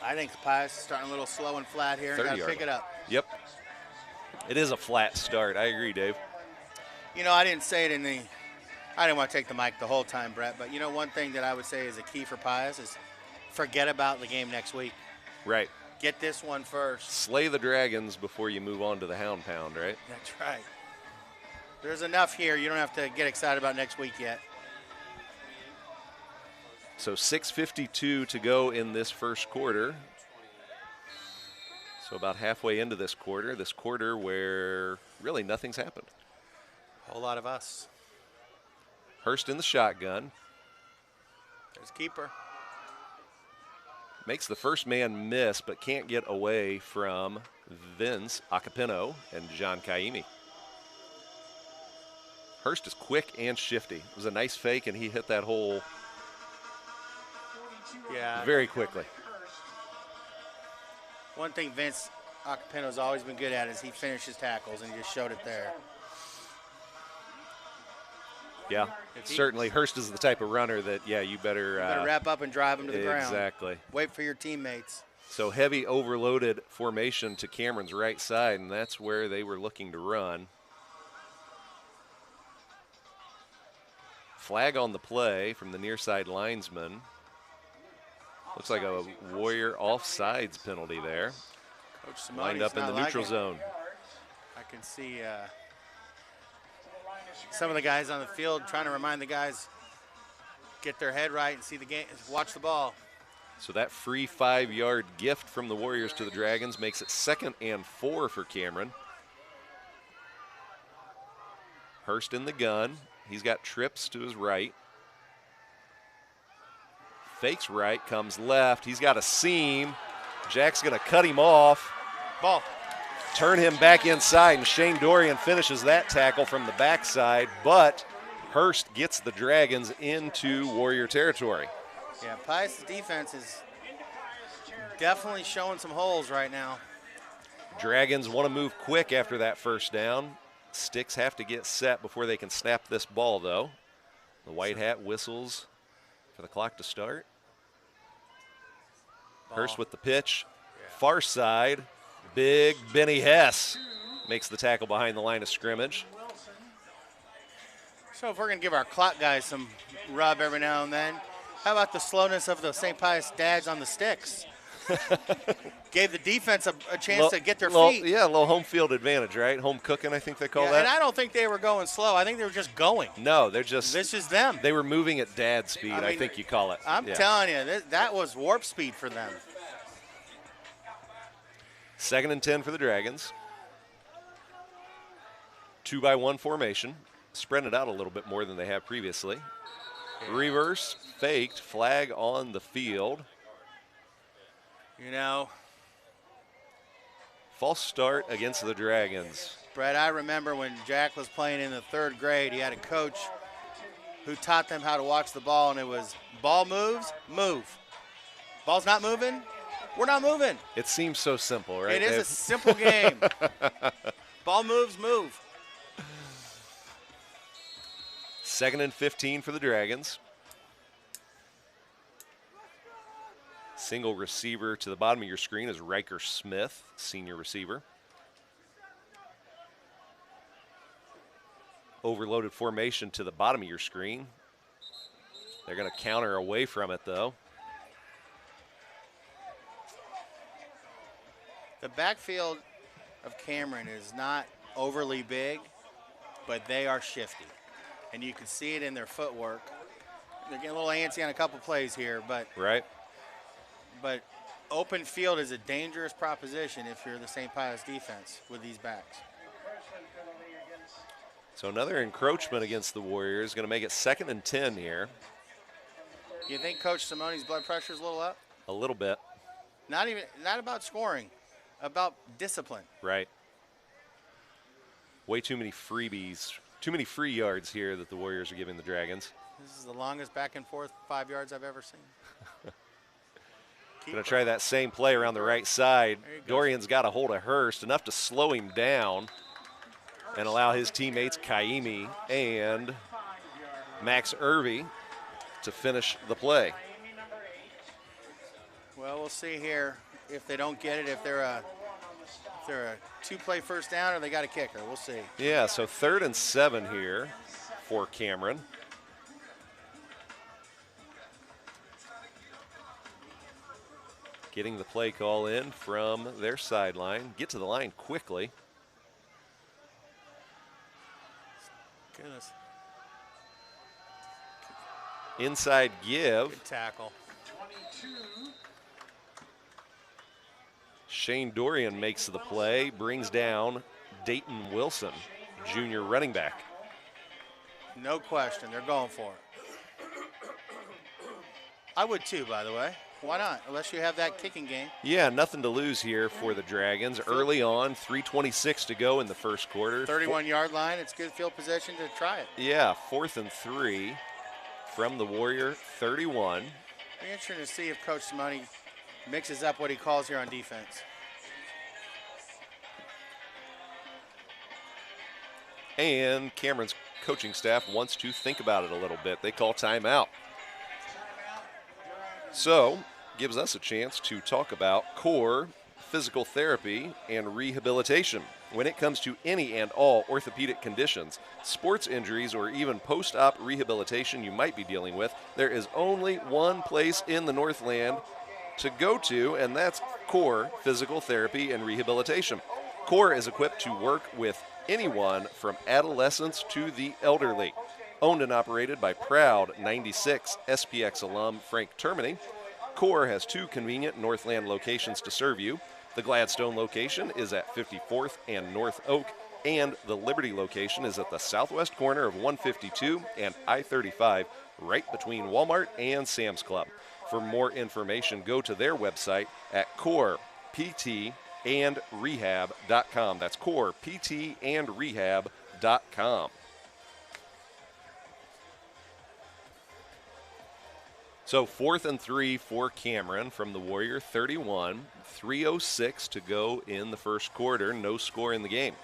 I think the Pius is starting a little slow and flat here, and got to 30-yard pick it up. Yep. It is a flat start. I agree, Dave. You know, I didn't say it I didn't want to take the mic the whole time, Brett, but you know, one thing that I would say is a key for Pius is forget about the game next week. Right. Get this one first. Slay the Dragons before you move on to the Hound Pound, right? That's right. There's enough here. You don't have to get excited about next week yet. So 6:52 to go in this first quarter. So about halfway into this quarter where really nothing's happened. A whole lot of us. Hurst in the shotgun. There's keeper. Makes the first man miss, but can't get away from Vince Acapino and John Kaimi. Hurst is quick and shifty. It was a nice fake, and he hit that hole very quickly. One thing Vince Acapino's always been good at is he finishes tackles, and he just showed it there. Yeah, certainly. Hurst is the type of runner that, you better wrap up and drive him to the ground. Exactly. Wait for your teammates. So heavy overloaded formation to Cameron's right side, and that's where they were looking to run. Flag on the play from the near side linesman. Looks like a Warrior offsides penalty there. Coach Simone's lined up in the neutral zone. I can see some of the guys on the field trying to remind the guys, get their head right and see the game, watch the ball. So that free 5-yard gift from the Warriors to the Dragons makes it 2nd and 4 for Cameron. Hurst in the gun. He's got trips to his right. Fakes right, comes left. He's got a seam. Jack's going to cut him off. Ball. Turn him back inside, and Shane Dorian finishes that tackle from the backside, but Hurst gets the Dragons into Warrior territory. Yeah, Pius' defense is definitely showing some holes right now. Dragons want to move quick after that first down. Sticks have to get set before they can snap this ball, though. The white hat whistles for the clock to start. Ball. Hurst with the pitch. Far side. Big Benny Hess makes the tackle behind the line of scrimmage. So if we're going to give our clock guys some rub every now and then, how about the slowness of the St. Pius dads on the sticks? Gave the defense a chance to get their feet. Yeah, a little home field advantage, right? Home cooking, I think they call that. And I don't think they were going slow. I think they were just going. No, they're just. This is them. They were moving at dad speed, I think you call it. I'm telling you, that was warp speed for them. 2nd and 10 for the Dragons. 2-by-1 formation. Spread it out a little bit more than they have previously. Reverse, faked, flag on the field. You know, False start against the Dragons. Brett, I remember when Jack was playing in the 3rd grade, he had a coach who taught them how to watch the ball, and it was ball moves, move. Ball's not moving, we're not moving. It seems so simple, right? It is a simple game. Ball moves, move. 2nd and 15 for the Dragons. Single receiver to the bottom of your screen is Riker Smith, senior receiver. Overloaded formation to the bottom of your screen. They're going to counter away from it, though. The backfield of Cameron is not overly big, but they are shifty. And you can see it in their footwork. They're getting a little antsy on a couple plays here, but But open field is a dangerous proposition if you're the St. Pius defense with these backs. So another encroachment against the Warriors, going to make it 2nd and 10 here. You think Coach Simone's blood pressure is a little up? A little bit. Not about scoring, about discipline. Right. Way too many freebies, too many free yards here that the Warriors are giving the Dragons. This is the longest back and forth 5 yards I've ever seen. Going to try that same play around the right side. Dorian's got a hold of Hurst, enough to slow him down and allow his teammates Kaimi and Max Irvy to finish the play. Well, we'll see here if they don't get it, if they're a 2-play first down or they got a kicker. We'll see. Yeah, so 3rd and 7 here for Cameron. Getting the play call in from their sideline. Get to the line quickly. Goodness. Inside give. Good tackle. Shane Dorian makes the play, brings down Dayton Wilson, junior running back. No question, they're going for it. I would too, by the way. Why not? Unless you have that kicking game. Yeah, nothing to lose here for the Dragons. Early on, 3:26 to go in the first quarter. 31-yard line, it's good field position to try it. Yeah, 4th and 3 from the Warrior 31. Be interesting to see if Coach Simone mixes up what he calls here on defense. And Cameron's coaching staff wants to think about it a little bit. They call timeout. So, gives us a chance to talk about core physical therapy and rehabilitation. When it comes to any and all orthopedic conditions, sports injuries, or even post-op rehabilitation you might be dealing with, there is only one place in the Northland to go to, and that's Core Physical Therapy and Rehabilitation. Core is equipped to work with anyone from adolescents to the elderly. Owned and operated by proud 96 SPX alum Frank Termini, Core has 2 convenient Northland locations to serve you. The Gladstone location is at 54th and North Oak, and the Liberty location is at the southwest corner of 152 and I-35, right between Walmart and Sam's Club. For more information, go to their website at coreptandrehab.com. That's coreptandrehab.com. So 4th and 3 for Cameron from the Warrior 31. 3:06 to go in the first quarter. No score in the game.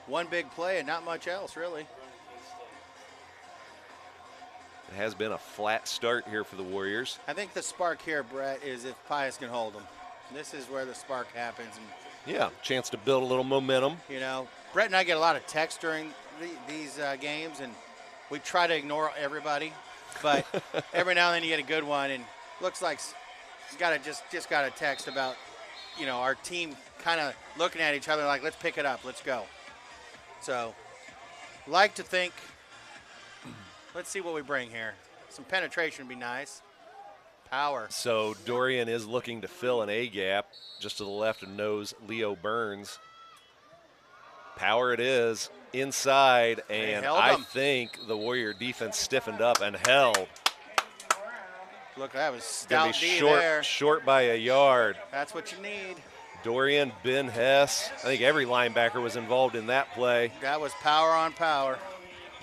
One big play and not much else, really. It has been a flat start here for the Warriors. I think the spark here, Brett, is if Pius can hold them. This is where the spark happens. And, yeah, chance to build a little momentum. You know, Brett and I get a lot of texts during these games, and we try to ignore everybody, but every now and then you get a good one, and looks like just got a text about, you know, our team kind of looking at each other like, let's pick it up, let's go. So, like to think, let's see what we bring here. Some penetration would be nice. Power. So Dorian is looking to fill an A gap just to the left of nose Leo Burns. Power it is. Inside, and I think the Warrior defense stiffened up and held. Look, that was Gonna stout be D there. short by a yard. That's what you need. Dorian, Ben Hess. I think every linebacker was involved in that play. That was power on power.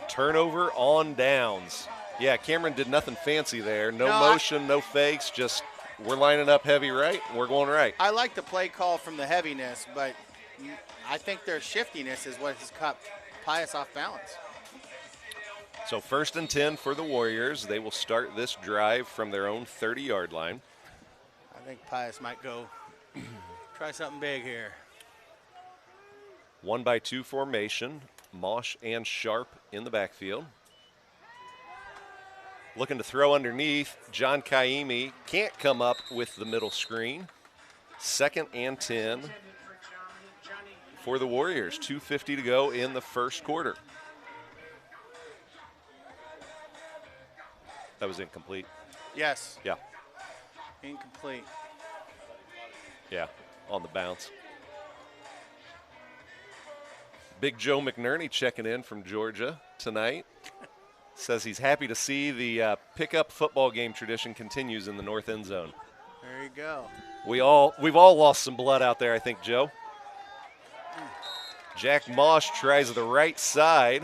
Turnover on downs. Yeah, Cameron did nothing fancy there. No motion, no fakes, just we're lining up heavy right, and we're going right. I like the play call from the heaviness, but I think their shiftiness is what has caught Pius off balance. So 1st and 10 for the Warriors. They will start this drive from their own 30-yard line. I think Pius might go try something big here. 1-by-2 formation. Mosh and Sharp in the backfield. Looking to throw underneath. John Kaimi can't come up with the middle screen. 2nd and 10 for the Warriors. 2:50 to go in the first quarter. That was incomplete. Yes. Yeah. Incomplete. Yeah, on the bounce. Big Joe McNerney checking in from Georgia tonight. Says he's happy to see the pickup football game tradition continues in the north end zone. There you go. We've all lost some blood out there, I think, Joe. Jack Mosh tries the right side.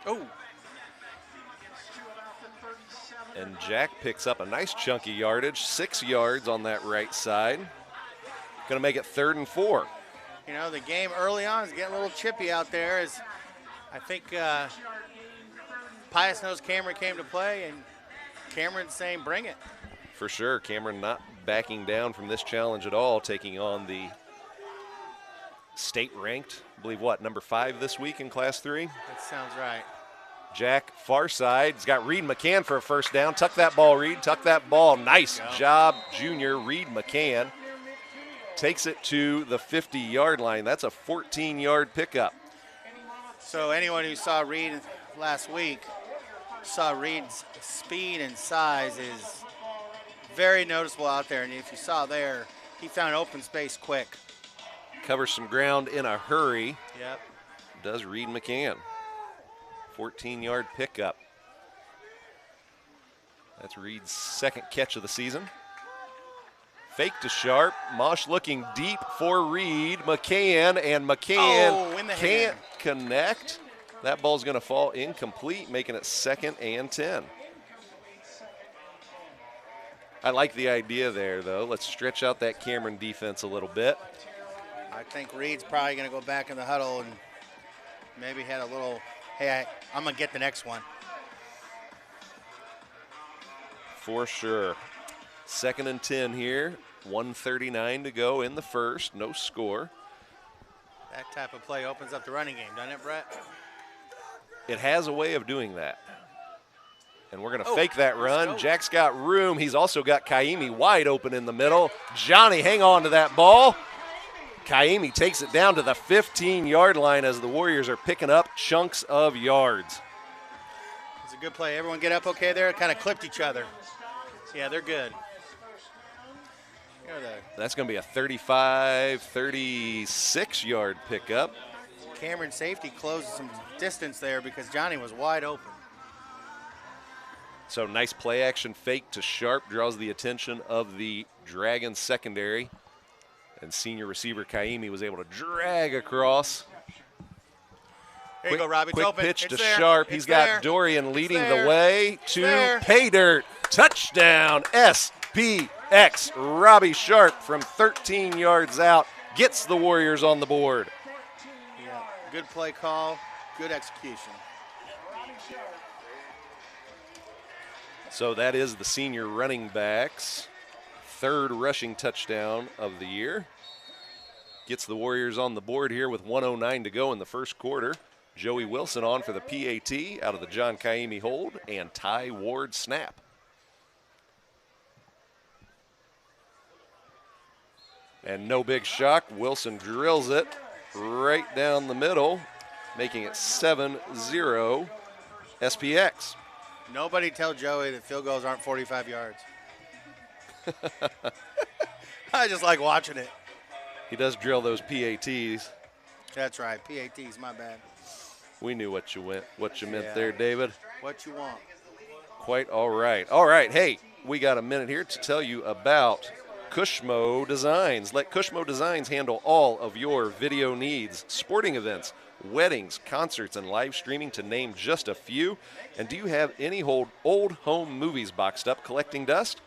Oh. And Jack picks up a nice chunky yardage, 6 yards on that right side. Going to make it 3rd and 4. You know, the game early on is getting a little chippy out there. As I think Pius knows Cameron came to play, and Cameron's saying bring it. For sure. Cameron not backing down from this challenge at all, taking on the state-ranked, I believe what, number 5 this week in Class 3? That sounds right. Jack, far side. He's got Reed McCann for a first down. Tuck that ball, Reed. Tuck that ball. Nice job, junior Reed McCann. Takes it to the 50-yard line. That's a 14-yard pickup. So anyone who saw Reed last week saw Reed's speed and size is very noticeable out there. And if you saw there, he found open space quick. Covers some ground in a hurry. Yep. Does Reed McCann. 14-yard pickup. That's Reed's 2nd catch of the season. Fake to Sharp. Mosh looking deep for Reed. McCann, and McCann can't connect. That ball's going to fall incomplete, making it 2nd and 10. I like the idea there, though. Let's stretch out that Cameron defense a little bit. I think Reed's probably going to go back in the huddle and maybe had a little, hey, I'm going to get the next one. For sure. 2nd and 10 here. 1:39 to go in the first. No score. That type of play opens up the running game, doesn't it, Brett? It has a way of doing that. And we're going to fake that run. Jack's got room. He's also got Kaimi wide open in the middle. Johnny, hang on to that ball. Kaimi takes it down to the 15-yard line as the Warriors are picking up chunks of yards. It's a good play. Everyone get up okay there? Kind of clipped each other. Yeah, they're good. That's going to be a 35, 36-yard pickup. Cameron safety closed some distance there because Johnny was wide open. So nice play action fake to Sharp, draws the attention of the Dragons secondary. And senior receiver Kaimi was able to drag across. There you go, Rob. It's quick open. pitch It's to there. Sharp. It's He's got there. Dorian leading It's the there. way It's to there. pay dirt. Touchdown, SPX. Robbie Sharp from 13 yards out gets the Warriors on the board. Yeah, good play call, good execution. So that is the senior running back's 3rd rushing touchdown of the year. Gets the Warriors on the board here with 1:09 to go in the first quarter. Joey Wilson on for the PAT out of the John Kaimi hold, and Ty Ward snap. And no big shock, Wilson drills it right down the middle, making it 7-0 SPX. Nobody tell Joey that field goals aren't 45 yards. I just like watching it. He does drill those PATs. That's right, PATs, my bad. We knew what you meant there, David. What you want. Quite all right. All right, hey, we got a minute here to tell you about Cushmo Designs. Let Cushmo Designs handle all of your video needs, sporting events, weddings, concerts, and live streaming, to name just a few. And do you have any old home movies boxed up collecting dust?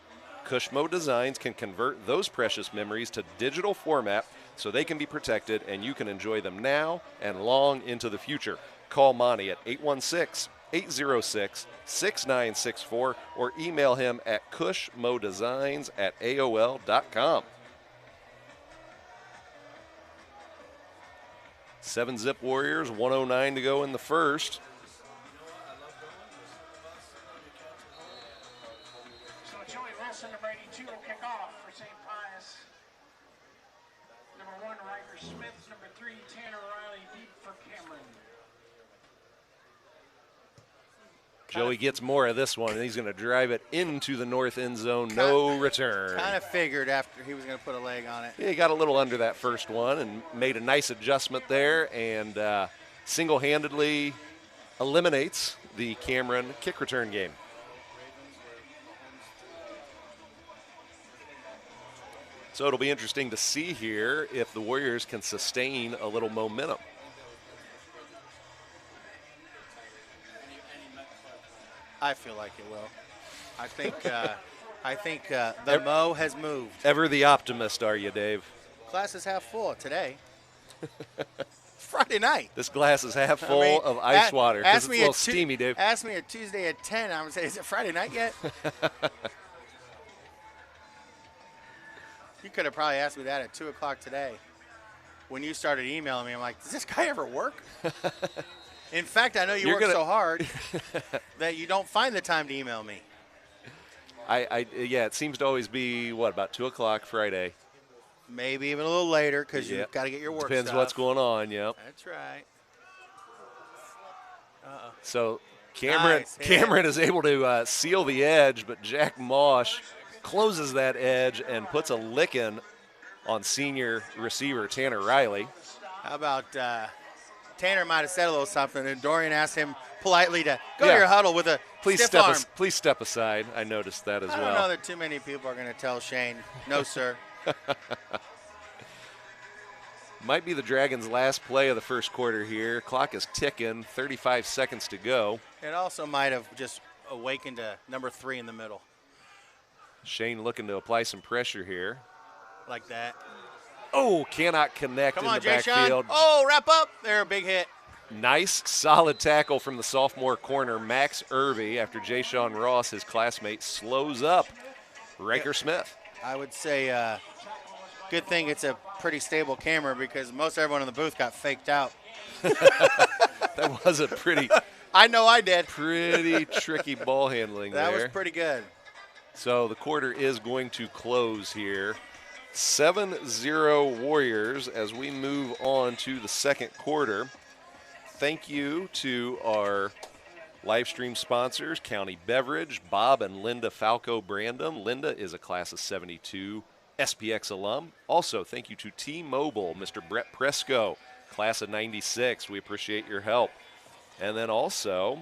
Cushmo Designs can convert those precious memories to digital format so they can be protected and you can enjoy them now and long into the future. Call Monty at 816-806-6964 or email him at cushmodesigns@aol.com. 7-zip Warriors, 109 to go in the first. So Joey Wilson, number 82, will kick off for St. Pius. Number 1, Riker Smith. Number 3, Tanner Riley, deep for Cameron. Joey gets more of this one, and he's going to drive it into the north end zone. No return. Kind of figured after he was going to put a leg on it. Yeah, he got a little under that first one and made a nice adjustment there, and single-handedly eliminates the Cameron kick return game. So it'll be interesting to see here if the Warriors can sustain a little momentum. I feel like it will. I think the Mo has moved. Ever the optimist, are you, Dave? Class is half full today. Friday night. This glass is half full of ice water because it's a little steamy, Dave. Ask me a Tuesday at 10. I'm going to say, is it Friday night yet? You could have probably asked me that at 2 o'clock today. When you started emailing me, I'm like, does this guy ever work? In fact, I know you work so hard that you don't find the time to email me. Yeah, it seems to always be, about 2 o'clock Friday. Maybe even a little later because you've got to get your work Depends stuff. what's going on, yep. That's right. So Cameron is able to seal the edge, but Jack Mosh closes that edge and puts a licking on senior receiver Tanner Riley. How about Tanner might have said a little something, and Dorian asked him politely to go to your huddle with a stiff arm. Please step aside. I noticed that as well. I don't know that too many people are going to tell Shane, no, sir. Might be the Dragons' last play of the first quarter here. Clock is ticking, 35 seconds to go. It also might have just awakened number 3 in the middle. Shane looking to apply some pressure here. Like that. Oh, cannot connect in the backfield. Oh, wrap up. There, a big hit. Nice, solid tackle from the sophomore corner, Max Irby, after Jay-Sean Ross, his classmate, slows up Riker Smith. I would say good thing it's a pretty stable camera because most everyone in the booth got faked out. That was a pretty I know I did. Pretty tricky ball handling there. That was pretty good. So the quarter is going to close here. 7-0 Warriors as we move on to the second quarter. Thank you to our live stream sponsors, County Beverage, Bob and Linda Falco Brandom. Linda is a class of 72 SPX alum. Also, thank you to T-Mobile, Mr. Brett Presco, class of 96. We appreciate your help. And then also,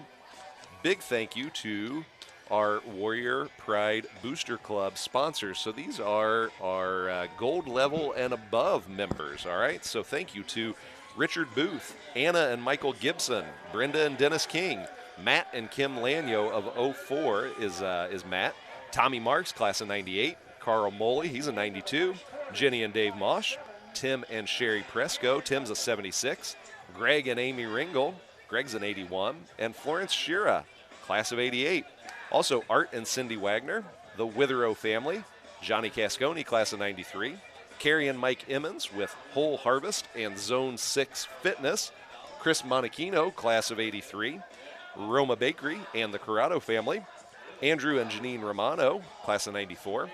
big thank you to our Warrior Pride Booster Club sponsors. So these are our gold level and above members, all right? So thank you to Richard Booth, Anna and Michael Gibson, Brenda and Dennis King, Matt and Kim Lanyo of 04 is Matt, Tommy Marks, class of 98, Carl Moley, he's a 92, Jenny and Dave Mosh, Tim and Sherry Presco, Tim's a 76, Greg and Amy Ringel, Greg's an 81, and Florence Shira, class of 88. Also, Art and Cindy Wagner, the Witherow family, Johnny Cascone, class of 93, Carrie and Mike Emmons with Whole Harvest and Zone 6 Fitness, Chris Monachino, class of 83, Roma Bakery and the Corrado family, Andrew and Janine Romano, class of 94,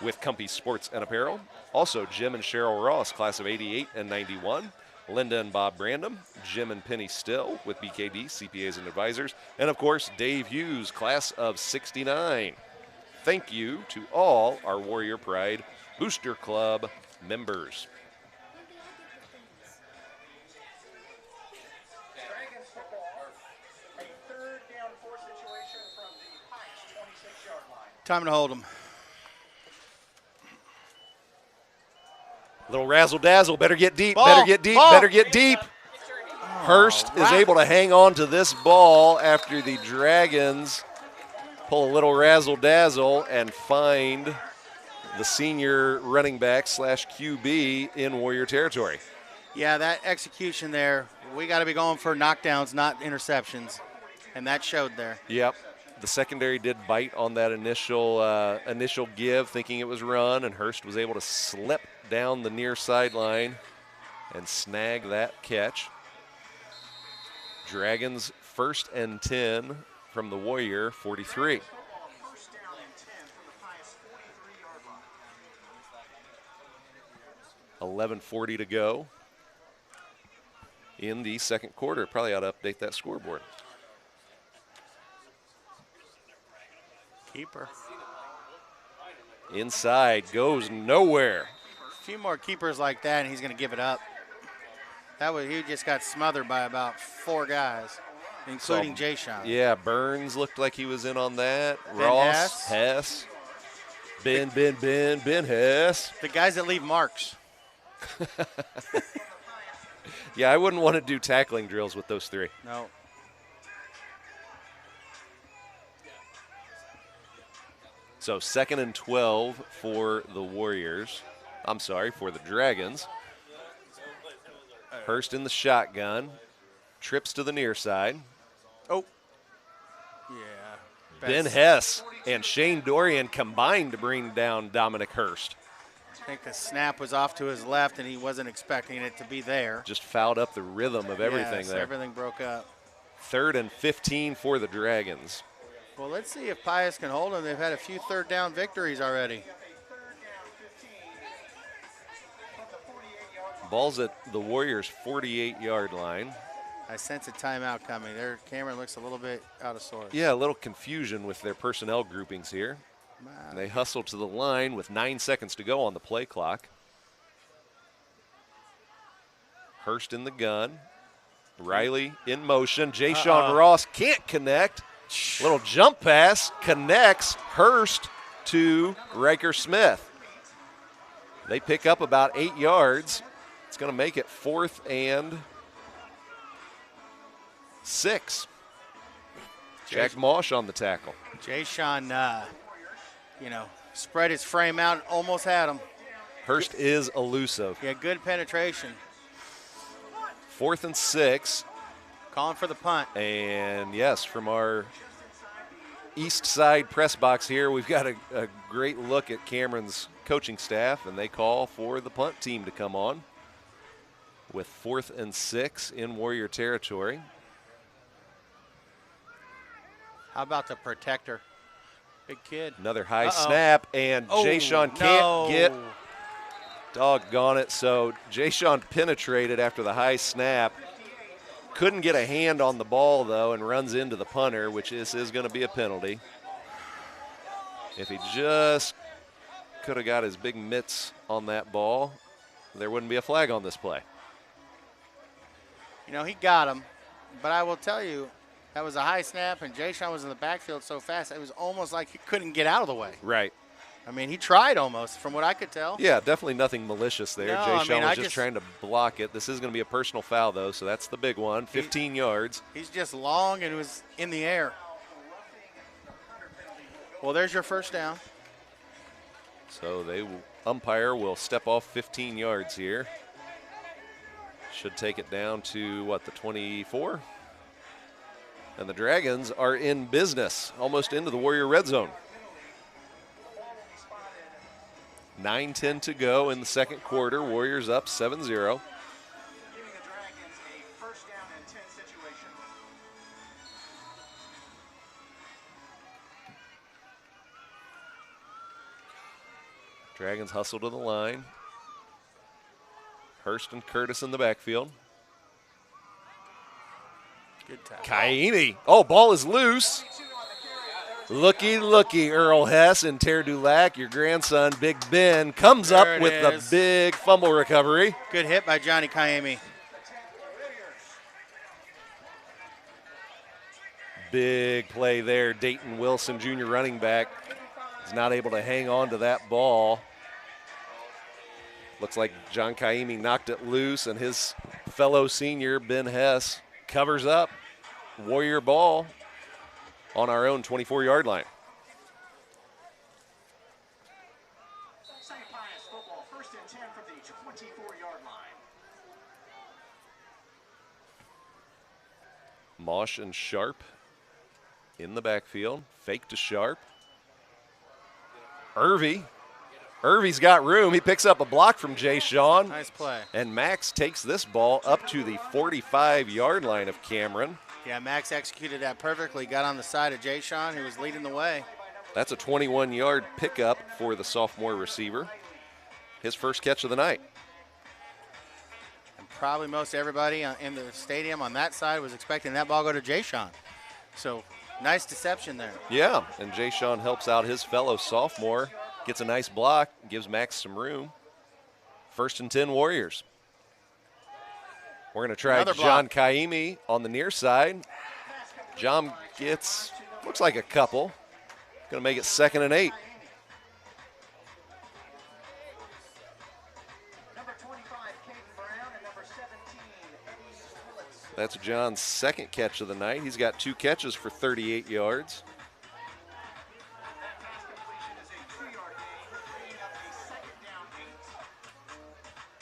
with Cumpy Sports and Apparel. Also, Jim and Cheryl Ross, class of 88 and 91, Linda and Bob Brandom, Jim and Penny Still with BKD, CPAs and Advisors, and of course, Dave Hughes, class of 69. Thank you to all our Warrior Pride Booster Club members. Dragons football, a 3rd down 4 situation from the Pius 26. Time to hold them. Little razzle dazzle. Better get deep. Ball, Better get deep. ball. Better get deep. Hurst is able to hang on to this ball after the Dragons pull a little razzle dazzle and find the senior running back / QB in Warrior territory. Yeah, that execution there, we got to be going for knockdowns, not interceptions, and that showed there. Yep. The secondary did bite on that initial give, thinking it was run, and Hurst was able to slip down the near sideline and snag that catch. Dragons 1st and 10 from the Warrior 43. $11:40 to go in the second quarter. Probably ought to update that scoreboard. Keeper. Inside, goes nowhere. A few more keepers like that, and he's going to give it up. He just got smothered by about 4 guys, including Jay Sean. Yeah, Burns looked like he was in on that. Ben Ross, Hess. Ben Hess. The guys that leave marks. Yeah, I wouldn't want to do tackling drills with those 3. No. So 2nd and 12 for the Warriors. I'm sorry, for the Dragons. Hurst in the shotgun. Trips to the near side. Oh. Yeah. Ben Hess and Shane Dorian combined to bring down Dominic Hurst. I think the snap was off to his left, and he wasn't expecting it to be there. Just fouled up the rhythm of everything there. Everything broke up. 3rd and 15 for the Dragons. Well, let's see if Pius can hold them. They've had a few 3rd down victories already. Ball's at the Warriors' 48-yard line. I sense a timeout coming. Their Cameron looks a little bit out of sorts. Yeah, a little confusion with their personnel groupings here. And they hustle to the line with 9 seconds to go on the play clock. Hurst in the gun. Riley in motion. Jay Sean Ross can't connect. Little jump pass connects Hurst to Riker Smith. They pick up about 8 yards. It's going to make it 4th and 6. Jack Mosh on the tackle. Jay Sean, spread his frame out and almost had him. Hurst is elusive. Yeah, good penetration. 4th and 6. Calling for the punt. And yes, from our east side press box here, we've got a great look at Cameron's coaching staff, and they call for the punt team to come on with 4th and 6 in Warrior territory. How about the protector? Big kid. Another high snap, and Jay Sean can't get, doggone it. So Jay Sean penetrated after the high snap. Couldn't get a hand on the ball, though, and runs into the punter, which is going to be a penalty. If he just could have got his big mitts on that ball, there wouldn't be a flag on this play. He got him, but I will tell you, that was a high snap, and Jay Sean was in the backfield so fast, it was almost like he couldn't get out of the way. Right. I mean, he tried almost, from what I could tell. Yeah, definitely nothing malicious there. No, Jay Sean was just trying to block it. This is going to be a personal foul, though, so that's the big one, 15 yards. He's just long and was in the air. Well, there's your first down. So umpire will step off 15 yards here. Should take it down to, the 24? And the Dragons are in business, almost into the Warrior red zone. 9:10 to go in the second quarter. Warriors up 7-0. Dragons hustle to the line. Hurst and Curtis in the backfield. Good tackle. Kaimi. Oh, ball is loose. Looky, Earl Hess and Ter Dulac, your grandson, Big Ben, comes up with the big fumble recovery. Good hit by Johnny Kaimi. Big play there. Dayton Wilson, junior running back, is not able to hang on to that ball. Looks like John Kaimi knocked it loose, and his fellow senior, Ben Hess, covers up. Warrior ball on our own 24-yard line. St. Pius football, 1st and 10 from the 24-yard line. Mosh and Sharp in the backfield. Fake to Sharp. Irvy's got room. He picks up a block from Jay Sean. Nice play. And Max takes this ball up to the 45-yard line of Cameron. Yeah, Max executed that perfectly. Got on the side of Jay Sean, who was leading the way. That's a 21-yard pickup for the sophomore receiver. His first catch of the night. And probably most everybody in the stadium on that side was expecting that ball go to Jay Sean. So nice deception there. Yeah, and Jay Sean helps out his fellow sophomore. Gets a nice block, gives Max some room. 1st and 10 Warriors. We're going to try John Kaimi on the near side. John gets, looks like a couple. Going to make it 2nd and 8. That's John's second catch of the night. He's got 2 catches for 38 yards.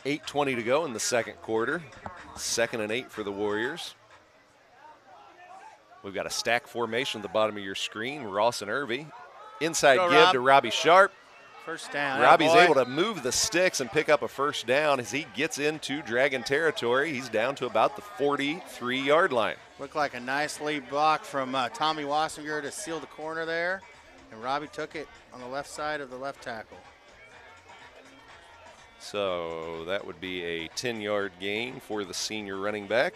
8:20 to go in the second quarter. 2nd and 8 for the Warriors. We've got a stack formation at the bottom of your screen. Ross and Irvy. Inside Go, give Rob. to Robbie Sharp. First down. Robbie's Attaboy. able to move the sticks and pick up a first down as he gets into Dragon territory. He's down to about the 43-yard line. Looked like a nice lead block from Tommy Wassinger to seal the corner there. And Robbie took it on the left side of the left tackle. So that would be a 10-yard gain for the senior running back.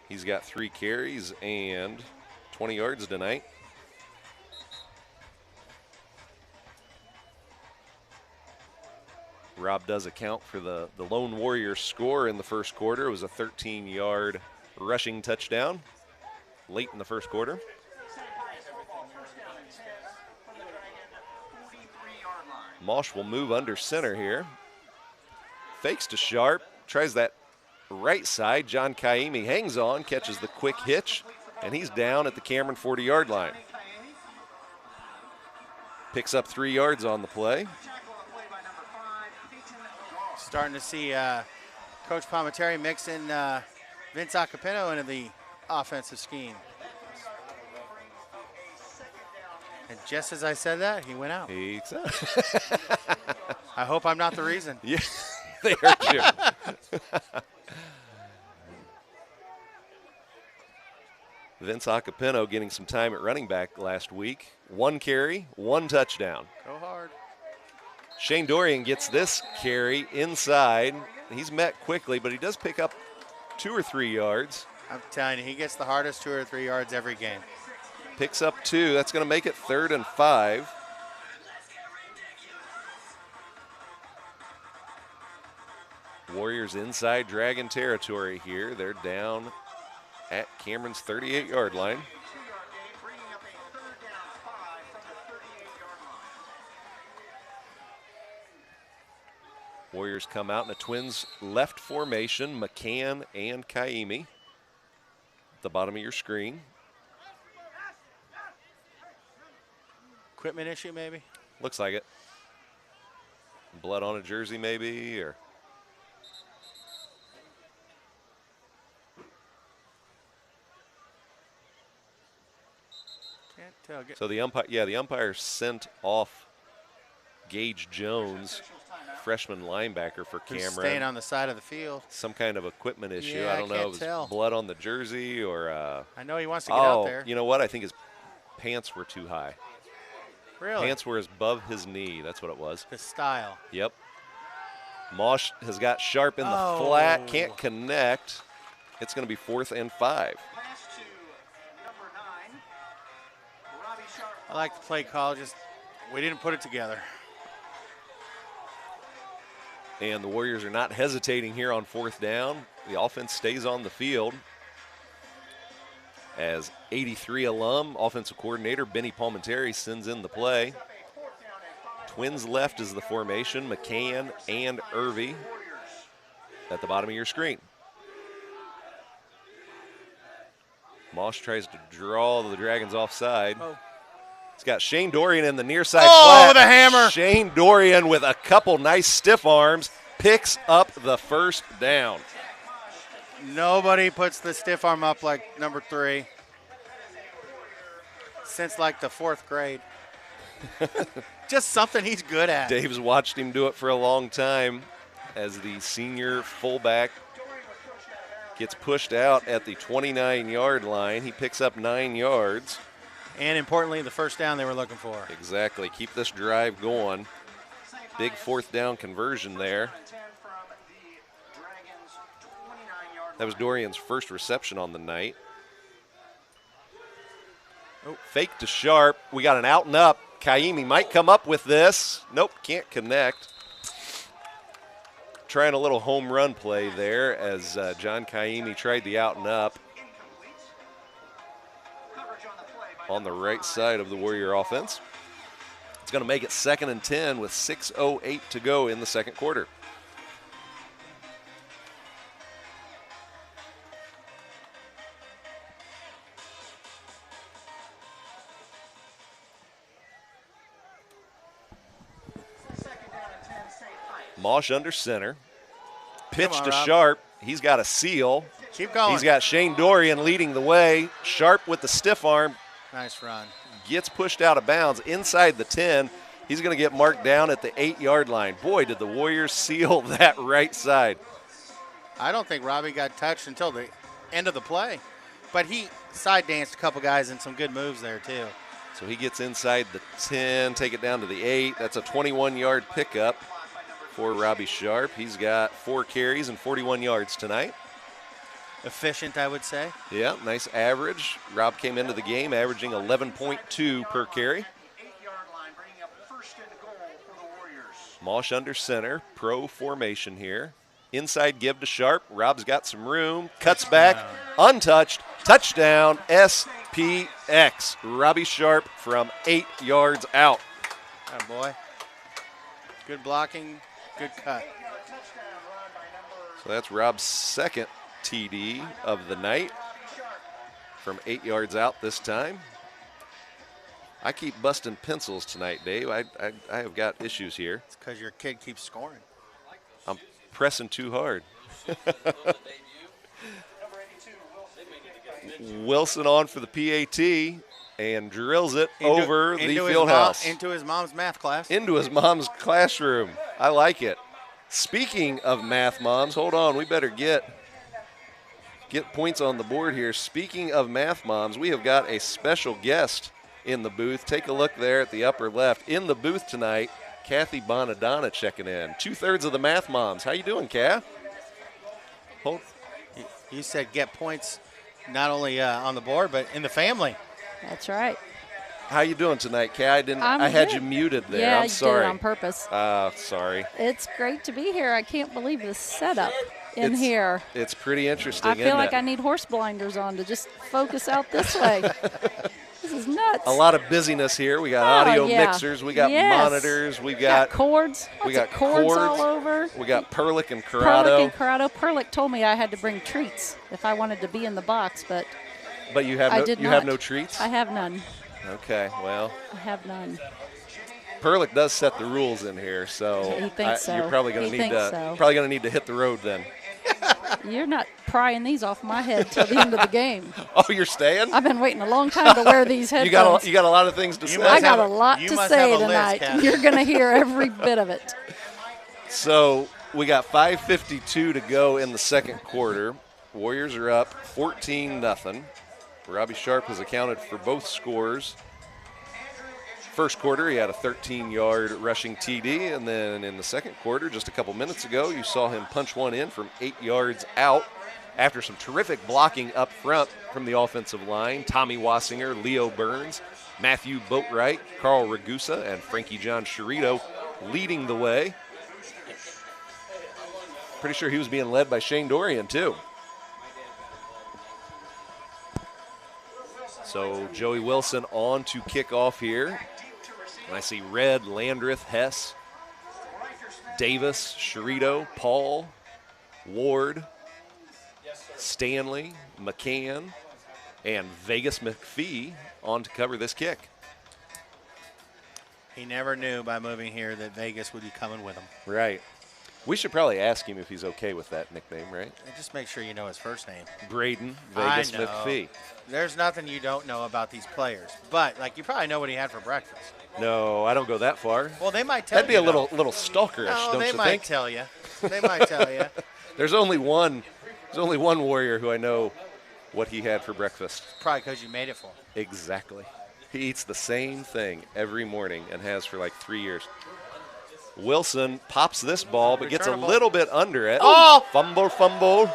He's got 3 carries and 20 yards tonight. Rob does account for the lone Warrior score in the first quarter. It was a 13-yard rushing touchdown late in the first quarter. Mosh will move under center here. Fakes to Sharp, tries that right side. John Kaimi hangs on, catches the quick hitch, and he's down at the Cameron 40-yard line. Picks up 3 yards on the play. Starting to see Coach Palminteri mix in Vince Acapino into the offensive scheme. And just as I said that, he went out. I hope I'm not the reason. Yeah, they hurt you. Vince Acapino getting some time at running back last week. 1 carry, 1 touchdown. Go hard. Shane Dorian gets this carry inside. He's met quickly, but he does pick up 2 or 3 yards. I'm telling you, he gets the hardest 2 or 3 yards every game. Picks up 2. That's going to make it 3rd and 5. Warriors inside Dragon territory here. They're down at Cameron's 38-yard line. Warriors come out in a twins left formation, McCann and Kaimi. At the bottom of your screen. Equipment issue, maybe? Looks like it. Blood on a jersey, maybe, or. Can't tell. So the umpire sent off Gage Jones, freshman linebacker for Who's Cameron. staying on the side of the field. Some kind of equipment issue. Yeah, I don't know. can't It was tell. blood on the jersey or. I know he wants to get out there. You know what? I think his pants were too high. Really? Pants were above his knee. That's what it was. The style. Yep. Mosh has got Sharp in the flat. Can't connect. It's going to be 4th and 5. I like the play call. Just we didn't put it together. And the Warriors are not hesitating here on 4th down. The offense stays on the field. as 83 alum offensive coordinator Benny Palmenteri sends in the play. Twins left is the formation, McCann and Irvy at the bottom of your screen. Mosh tries to draw the Dragons offside. He's got Shane Dorian in the near side flat. With a hammer. Shane Dorian with a couple nice stiff arms picks up the first down. Nobody puts the stiff arm up like number 3 since like the 4th grade. Just something he's good at. Dave's watched him do it for a long time as the senior fullback gets pushed out at the 29-yard line. He picks up 9 yards. And importantly, the first down they were looking for. Exactly. Keep this drive going. Big 4th down conversion there. That was Dorian's first reception on the night. Fake to Sharp. We got an out and up. Kaimi might come up with this. Nope, can't connect. Trying a little home run play there as John Kaimi tried the out and up on the right side of the Warrior offense. It's going to make it 2nd and 10 with 6:08 to go in the second quarter. Mosh under center. Pitch to Sharp. He's got a seal. Keep going. He's got Shane Dorian leading the way. Sharp with the stiff arm. Nice run. Gets pushed out of bounds inside the 10. He's going to get marked down at the 8-yard line. Boy, did the Warriors seal that right side. I don't think Robbie got touched until the end of the play. But he side danced a couple guys and some good moves there, too. So he gets inside the 10, take it down to the 8. That's a 21-yard pickup for Robbie Sharp. He's got 4 carries and 41 yards tonight. Efficient, I would say. Yeah, nice average. Rob came into the game averaging 11.2 per carry. Mosh under center, pro formation here. Inside give to Sharp. Rob's got some room, cuts back, untouched, touchdown, SPX. Robbie Sharp from 8 yards out. Oh, boy. Good blocking, good cut. So that's Rob's second TD of the night from 8 yards out this time. I keep busting pencils tonight, Dave. I have got issues here. It's because your kid keeps scoring. I'm pressing too hard. Wilson on for the PAT and drills it over the field house. Into his mom's math class. Into his mom's classroom. I like it. Speaking of math moms, hold on. We better get points on the board here. Speaking of math moms, we have got a special guest in the booth. Take a look there at the upper left. In the booth tonight, Kathy Bonadonna checking in. 2/3 of the math moms. How you doing, Kath? You said get points not only on the board, but in the family. That's right. How you doing tonight, Kat? I had you muted there. Yeah, I'm sorry. You did it on purpose. Sorry. It's great to be here. I can't believe the setup in here. It's pretty interesting. I feel like I need horse blinders on to just focus out this way. This is nuts. A lot of busyness here. We got audio mixers. We got monitors. We got cords. We got cords all over. We got Perlick and Corrado. Perlick told me I had to bring treats if I wanted to be in the box, but you have no treats? I have none. Okay, well. I have none. Perlick does set the rules in here, so he thinks so. You're probably going to need to hit the road then. You're not prying these off my head till the end of the game. Oh, you're staying? I've been waiting a long time to wear these headphones. You got a lot of things to say. I got a lot to say tonight. You're going to hear every bit of it. So we got 5:52 to go in the second quarter. Warriors are up 14-0. Robbie Sharp has accounted for both scores. First quarter, he had a 13-yard rushing TD, and then in the second quarter, just a couple minutes ago, you saw him punch one in from 8 yards out after some terrific blocking up front from the offensive line. Tommy Wassinger, Leo Burns, Matthew Boatwright, Carl Ragusa, and Frankie John Chirito leading the way. Pretty sure he was being led by Shane Dorian, too. So Joey Wilson on to kick off here. And I see Red, Landreth, Hess, Davis, Sherito, Paul, Ward, Stanley, McCann, and Vegas McPhee on to cover this kick. He never knew by moving here that Vegas would be coming with him. Right. We should probably ask him if he's okay with that nickname, right? And just make sure you know his first name. Braden Vegas I know. McPhee. There's nothing you don't know about these players. But, like, you probably know what he had for breakfast. No, I don't go that far. Well, they might tell you. That'd be a little stalkerish, no, don't they you might think? tell you. They might tell you. There's only one warrior who I know what he had for breakfast. Probably because you made it for him. Exactly. He eats the same thing every morning and has for like 3 years. Wilson pops this ball, but gets a little bit under it. Oh! Fumble.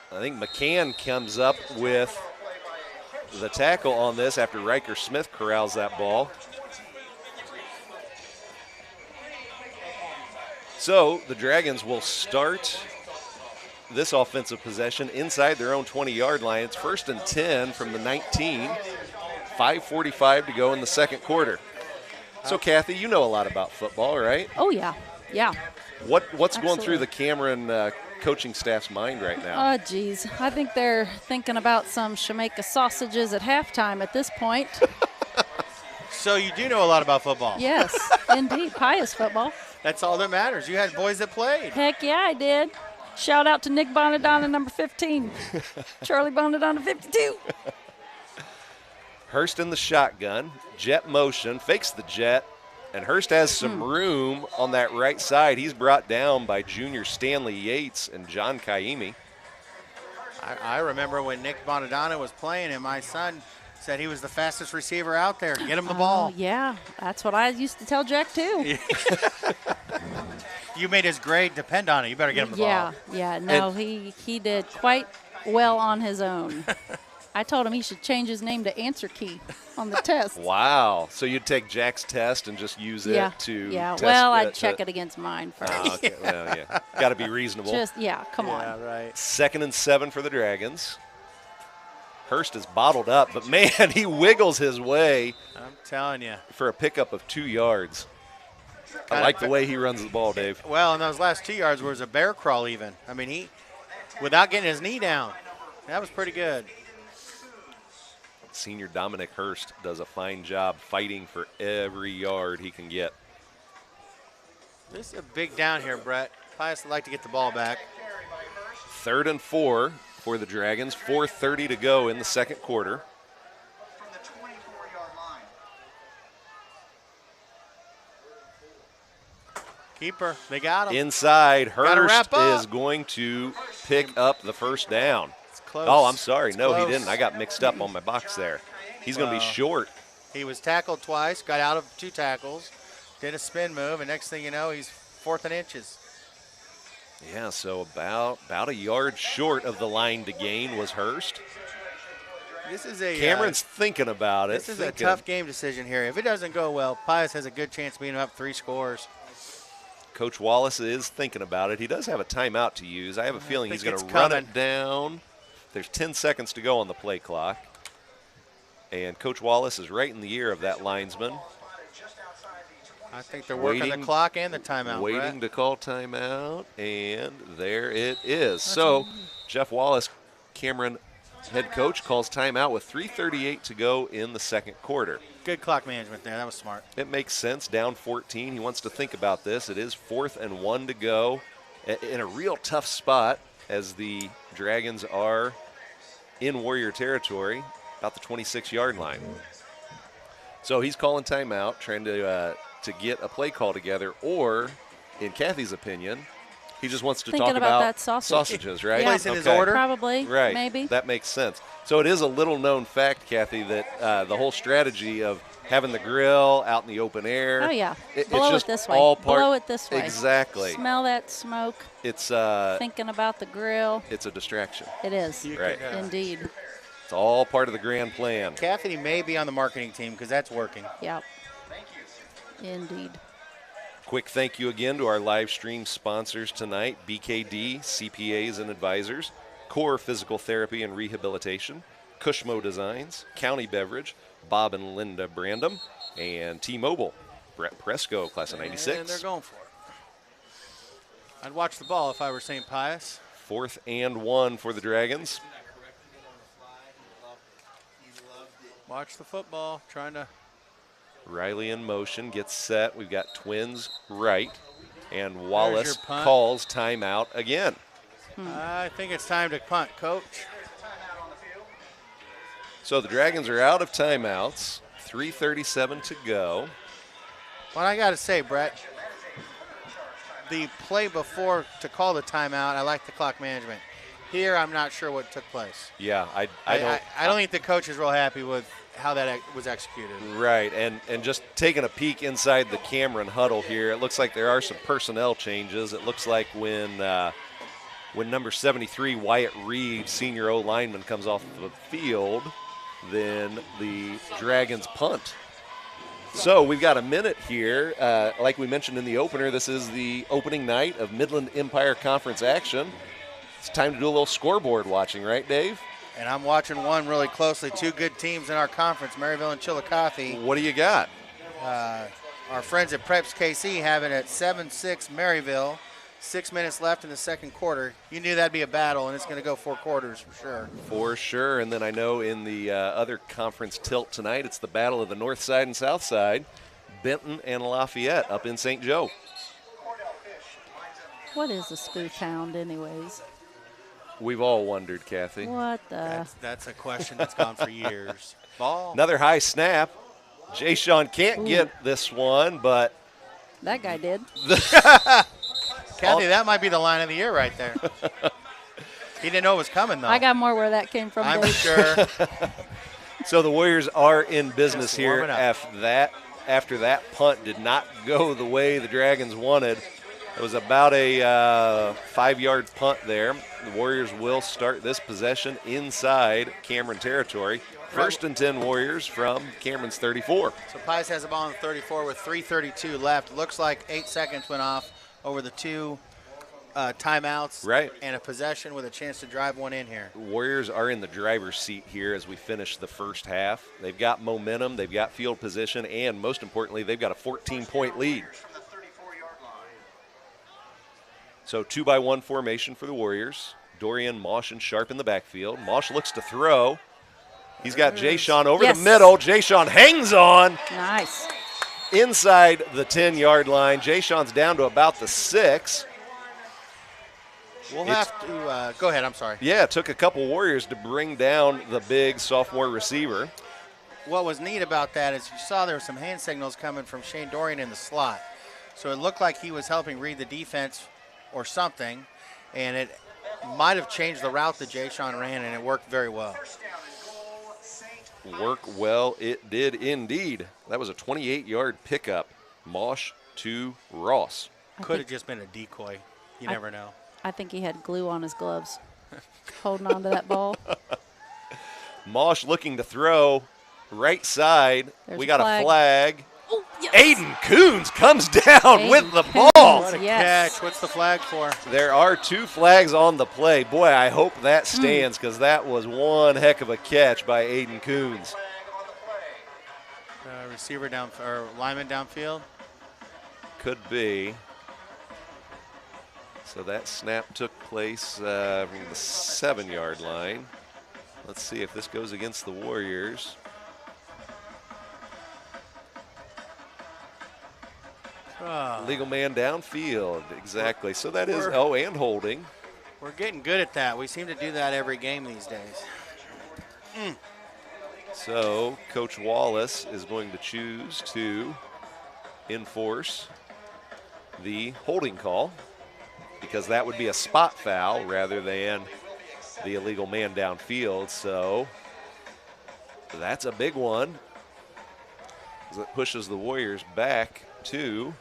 I think McCann comes up with the tackle on this after Riker Smith corrals that ball. So the Dragons will start this offensive possession inside their own 20-yard line. It's 1st and 10 from the 19. 5:45 to go in the second quarter. So, Kathy, you know a lot about football, right? Oh, yeah. Yeah. What's going through Absolutely. the Cameron coaching staff's mind right now? Oh, geez. I think they're thinking about some Jamaica sausages at halftime at this point. So you do know a lot about football. Yes, indeed. Pious football. That's all that matters. You had boys that played. Heck yeah, I did. Shout out to Nick Bonadonna, number 15. Charlie Bonadonna, 52. Hurst in the shotgun, jet motion, fakes the jet, and Hurst has some room on that right side. He's brought down by junior Stanley Yates and John Kaimi. I remember when Nick Bonadonna was playing and my son said he was the fastest receiver out there. Get him the ball. Yeah, that's what I used to tell Jack, too. You made his grade depend on it. You better get him the ball. Yeah, no, he did quite well on his own. I told him he should change his name to Answer Key on the test. Wow. So you'd take Jack's test and just use it to test well, I'd check it against mine first. Okay. Well, yeah. Got to be reasonable. Come on. Yeah, right. 2nd and 7 for the Dragons. Hurst is bottled up, but, man, he wiggles his way. I'm telling you. For a pickup of 2 yards. I like the way he runs the ball, Dave. Well, in those last 2 yards was a bear crawl even. I mean, without getting his knee down, that was pretty good. Senior Dominic Hurst does a fine job fighting for every yard he can get. This is a big down here, Brett. Pius would like to get the ball back. 3rd and 4 for the Dragons. 4:30 to go in the second quarter. From the 24-yard line. Keeper, they got him. Inside, Gotta Hurst wrap up. is going to pick up the first down. It's close. Oh, I'm sorry. It's No, close. he didn't. I got mixed up on my box there. He's going to be short. He was tackled twice, got out of 2 tackles, did a spin move, and next thing you know, he's 4th and inches. Yeah, so about a yard short of the line to gain was Hurst. This is a Cameron's thinking about it. This is a tough game decision here. If it doesn't go well, Pius has a good chance of being up 3 scores. Coach Wallace is thinking about it. He does have a timeout to use. I have a feeling he's going to run it down. There's 10 seconds to go on the play clock. And Coach Wallace is right in the ear of that linesman. I think they're working the clock and the timeout. Waiting to call timeout, and there it is. So Jeff Wallace, Cameron head coach, calls timeout with 3:38 to go in the second quarter. Good clock management there. That was smart. It makes sense. Down 14. He wants to think about this. It is 4th and 1 to go in a real tough spot as the Dragons are in Warrior territory, about the 26-yard line. So he's calling timeout, trying to get a play call together, or, in Kathy's opinion, he just wants to Thinking talk about about that sausage. sausages, right? Yeah. Place in his order? Probably, Right. maybe. That makes sense. So it is a little-known fact, Kathy, that the whole strategy of having the grill out in the open air. Oh, yeah. It's Blow just it this way. all part. Blow it this way. Exactly. Smell that smoke. It's Thinking about the grill. It's a distraction. It is. Right. Indeed. It's all part of the grand plan. Kathy may be on the marketing team because that's working. Yep. Indeed. Quick thank you again to our live stream sponsors tonight, BKD, CPAs and Advisors, Core Physical Therapy and Rehabilitation, Cushmo Designs, County Beverage, Bob and Linda Brandom, and T-Mobile. Brett Presco, class of 96. And they're going for it. I'd watch the ball if I were St. Pius. 4th and 1 for the Dragons. Watch the football, trying to. Riley in motion, gets set. We've got twins right, and your Wallace punt. calls timeout again. I think it's time to punt, Coach. So the Dragons are out of timeouts. 3:37 to go. What I got to say, Brett, the play before to call the timeout, I like the clock management. Here, I'm not sure what took place. Yeah, I don't think the coach is real happy with how that was executed. Right, and just taking a peek inside the Cameron huddle here, it looks like there are some personnel changes. It looks like when number 73, Wyatt Reed, senior O-lineman, comes off the field, then the Dragons punt. So we've got a minute here. Like we mentioned in the opener, this is the opening night of Midland Empire Conference action. It's time to do a little scoreboard watching, right, Dave? And I'm watching one really closely. Two good teams in our conference, Maryville and Chillicothe. What do you got? Our friends at Preps KC have it at 7-6 Maryville. 6 minutes left in the second quarter. You knew that'd be a battle, and it's going to go 4 quarters for sure. For sure. And then I know in the other conference tilt tonight, it's the battle of the north side and south side. Benton and Lafayette up in St. Joe. What is a spoof hound, anyways? We've all wondered, Kathy. What the? That's a question that's gone for years. Ball. Another high snap. Jay Sean can't get this one, but that guy did. Kathy, that might be the line of the year right there. He didn't know it was coming, though. I got more where that came from. I'm Dave. sure. So the Warriors are in business Just here warming up. after that punt did not go the way the Dragons wanted. It was about a 5-yard punt there. The Warriors will start this possession inside Cameron territory. 1st and 10 Warriors from Cameron's 34. So Pius has the ball on the 34 with 3:32 left. Looks like 8 seconds went off over the 2 timeouts. Right. And a possession with a chance to drive one in here. Warriors are in the driver's seat here as we finish the first half. They've got momentum, they've got field position, and most importantly, they've got a 14-point lead. So 2-by-1 formation for the Warriors. Dorian, Mosh, and Sharp in the backfield. Mosh looks to throw. He's got Jay Sean over the middle. Jay Sean hangs on. Nice. Inside the 10-yard line. Jay Sean's down to about the 6. We'll have to go ahead. I'm sorry. Yeah, it took a couple Warriors to bring down the big sophomore receiver. What was neat about that is you saw there were some hand signals coming from Shane Dorian in the slot. So it looked like he was helping read the defense or something, and it might have changed the route that Jay Sean ran, and it worked very well. Work well, it did indeed. That was a 28-yard pickup. Mosh to Ross. Could have just been a decoy. You never know. I think he had glue on his gloves, holding on to that ball. Mosh looking to throw right side. There's we got a flag. Oh, yes. Aiden Coons comes down with the Coons. ball. What a Yes. catch. What's the flag for? There are 2 flags on the play. Boy, I hope that stands because that was one heck of a catch by Aiden Coons. Receiver down or lineman downfield. Could be. So that snap took place from the 7-yard line. Let's see if this goes against the Warriors. Legal man downfield, exactly. So that is, and holding. We're getting good at that. We seem to do that every game these days. So Coach Wallace is going to choose to enforce the holding call because that would be a spot foul rather than the illegal man downfield. So that's a big one. It pushes the Warriors back to.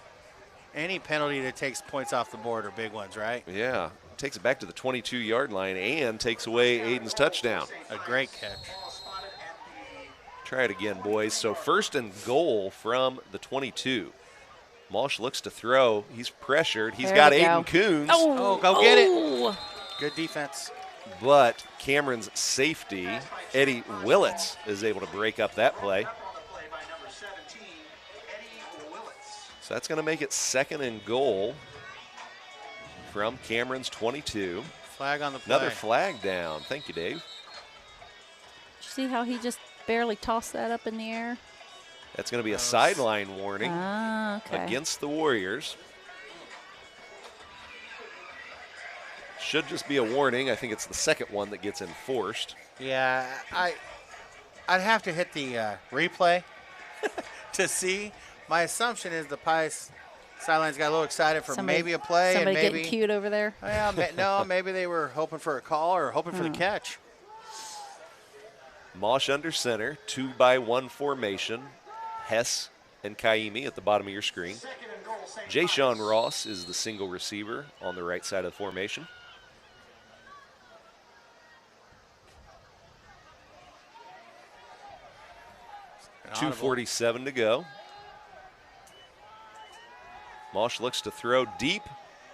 Any penalty that takes points off the board are big ones, right? Yeah, takes it back to the 22-yard line and takes away Aiden's touchdown. A great catch. Try it again, boys. So 1st and goal from the 22. Mosh looks to throw. He's pressured. He's got Aiden Coons. Oh, go get it. Good defense. but Cameron's safety, Eddie Willits, is able to break up that play. So that's going to make it 2nd and goal from Cameron's 22. Flag on the play. Another flag down. Thank you, Dave. Did you see how he just barely tossed that up in the air? That's going to be a sideline warning okay. against the Warriors. Should just be a warning. I think it's the second one that gets enforced. Yeah, I'd have to hit the replay to see. My assumption is the Pius sidelines got a little excited for maybe a play. Somebody and maybe getting cute over there. Yeah, no, maybe they were hoping for a call or hoping for the catch. Mosh under center, 2-by-1 formation. Hess and Kaimi at the bottom of your screen. Jay-Sean Ross is the single receiver on the right side of the formation. .247 to go. Mosh looks to throw deep.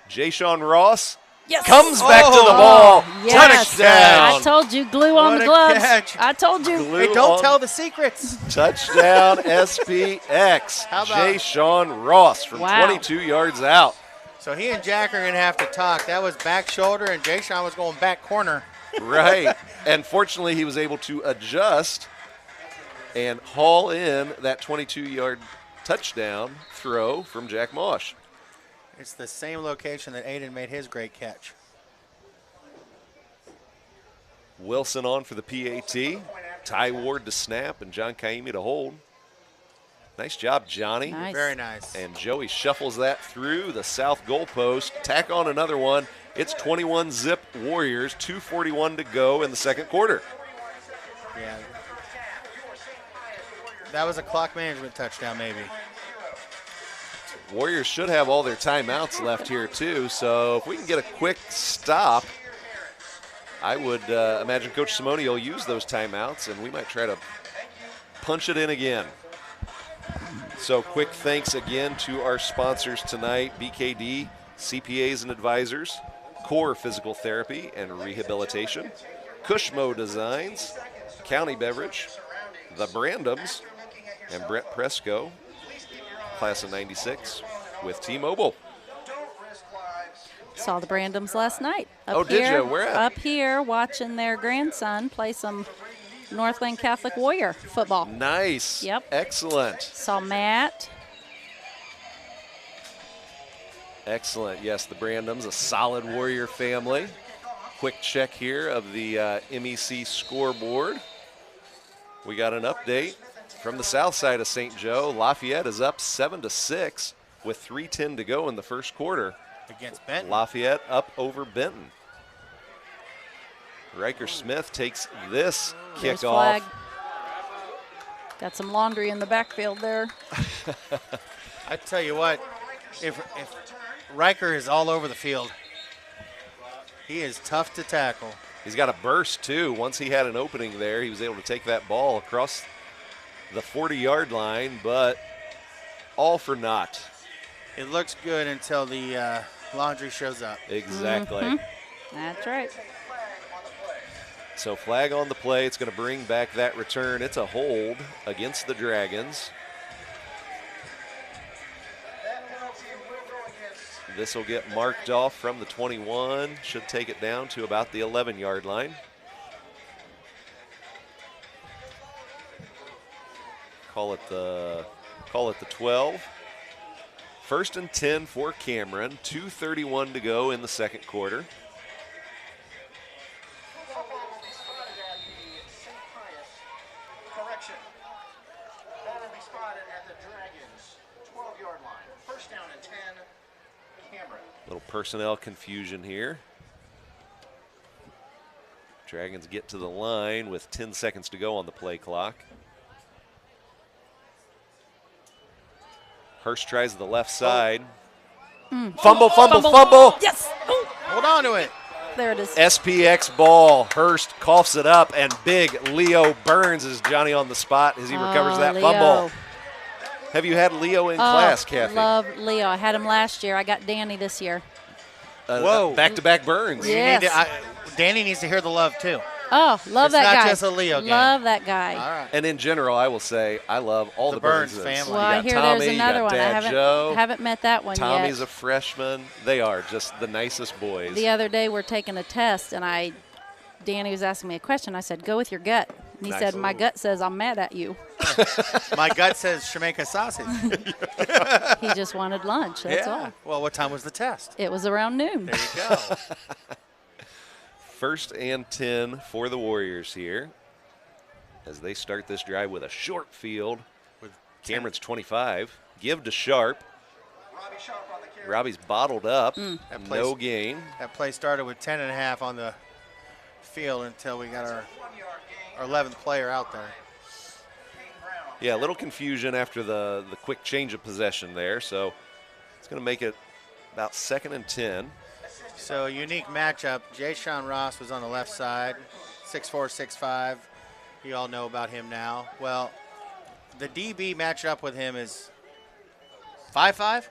Jay-Sean Ross comes back to the ball. Yes. Touchdown. I told you, glue on the gloves. Catch. I told you. Hey, don't tell the secrets. Touchdown SPX. How about Jay-Sean Ross from 22 yards out. So he and Jack are going to have to talk. That was back shoulder, and Jay-Sean was going back corner. Right. And fortunately, he was able to adjust and haul in that 22-yard touchdown throw from Jack Mosh. It's the same location that Aiden made his great catch. Wilson on for the PAT. Ty Ward to snap and John Kaimi to hold. Nice job, Johnny. Nice. Very nice. And Joey shuffles that through the south goalpost. Tack on another one. It's 21-zip Warriors, 2:41 to go in the second quarter. Yeah. That was a clock management touchdown, maybe. Warriors should have all their timeouts left here, too. So if we can get a quick stop, I would imagine Coach Simone will use those timeouts, and we might try to punch it in again. So quick thanks again to our sponsors tonight, BKD, CPAs and Advisors, Core Physical Therapy and Rehabilitation, Cushmo Designs, County Beverage, The Brandums, and Brett Presco, class of 96 with T-Mobile. Saw the Brandums last night. Oh, did you? Where at? Up here watching their grandson play some Northland Catholic Warrior football. Nice. Yep. Excellent. Saw Matt. Excellent. Yes, the Brandums, a solid Warrior family. Quick check here of the MEC scoreboard. We got an update from the south side of St. Joe. Lafayette is up 7-6 with 3:10 to go in the first quarter. Against Benton. Lafayette up over Benton. Riker Smith takes this There's kickoff. flag. Got some laundry in the backfield there. I tell you what, if Riker is all over the field, he is tough to tackle. He's got a burst, too. Once he had an opening there, he was able to take that ball across the 40-yard line, but all for naught. It looks good until the laundry shows up. Exactly. Mm-hmm. That's right. So flag on the play. It's going to bring back that return. It's a hold against the Dragons. This will get marked off from the 21. Should take it down to about the 11-yard line. Call it the 12. First and 10 for Cameron. 2:31 to go in the second quarter. Correction. Ball will be spotted at the Dragons' 12-yard line. First down and 10, Cameron. Little personnel confusion here. Dragons get to the line with 10 seconds to go on the play clock. Hurst tries the left side. Fumble, fumble, fumble. Yes. Oh. Hold on to it. There it is. SPX ball. Hurst coughs it up, and big Leo Burns is Johnny on the spot as he recovers that Leo. fumble. Have you had Leo in class, Kathy? Love Leo. I had him last year. I got Danny this year. Whoa. Back-to-back Burns. Yes. Danny needs to hear the love too. Oh, love It's that not guy. just a Leo game. Love that guy. All right. And in general, I will say I love all the Burns Burnses. family. Well, You I got hear Tommy, there's you another got one. Dad I Joe. haven't met that one Tommy's yet. a freshman. They are just the nicest boys. The other day we're taking a test, and Danny was asking me a question. I said, "Go with your gut." And he Nice. said, "My gut says I'm mad at you." My gut says Jamaica sausage. He just wanted lunch. That's all. Well, what time was the test? It was around noon. There you go. 1st and 10 for the Warriors here as they start this drive with a short field. With Cameron's 25. Give to Sharp. Robbie's bottled up. That No plays- gain. That play started with 10.5 on the field until we got our 11th player out there. Yeah, a little confusion after the quick change of possession there. So it's going to make it about 2nd and 10. So a unique matchup. Jay Sean Ross was on the left side, 6'4", 6'5". You all know about him now. Well, the DB matchup with him is 5'5".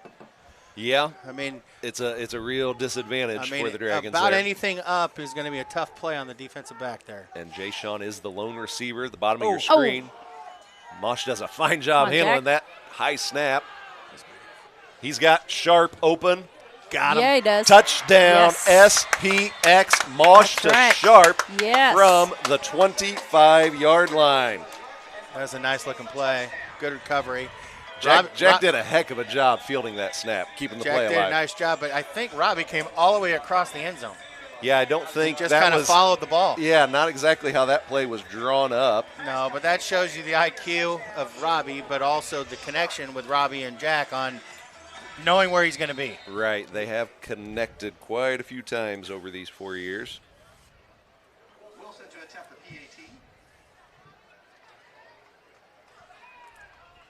Yeah, I mean, it's a real disadvantage for the Dragons. About there. anything up is going to be a tough play on the defensive back there. And Jay Sean is the lone receiver at the bottom of Oh. your screen. Mosh does a fine job Come on, handling Jack. that high snap. He's got Sharp open. Got him. Yeah, he does. Touchdown, Yes. SPX. Mosh That's to right. Sharp Yes. from the 25-yard line. That was a nice looking play. Good recovery. Jack did a heck of a job fielding that snap, keeping the Jack play did alive. a nice job, but I think Robbie came all the way across the end zone. Yeah, I don't think Just that kind of was followed the ball. Yeah, not exactly how that play was drawn up. No, but that shows you the IQ of Robbie, but also the connection with Robbie and Jack on knowing where he's going to be. Right, they have connected quite a few times over these 4 years. Wilson to attempt the PAT.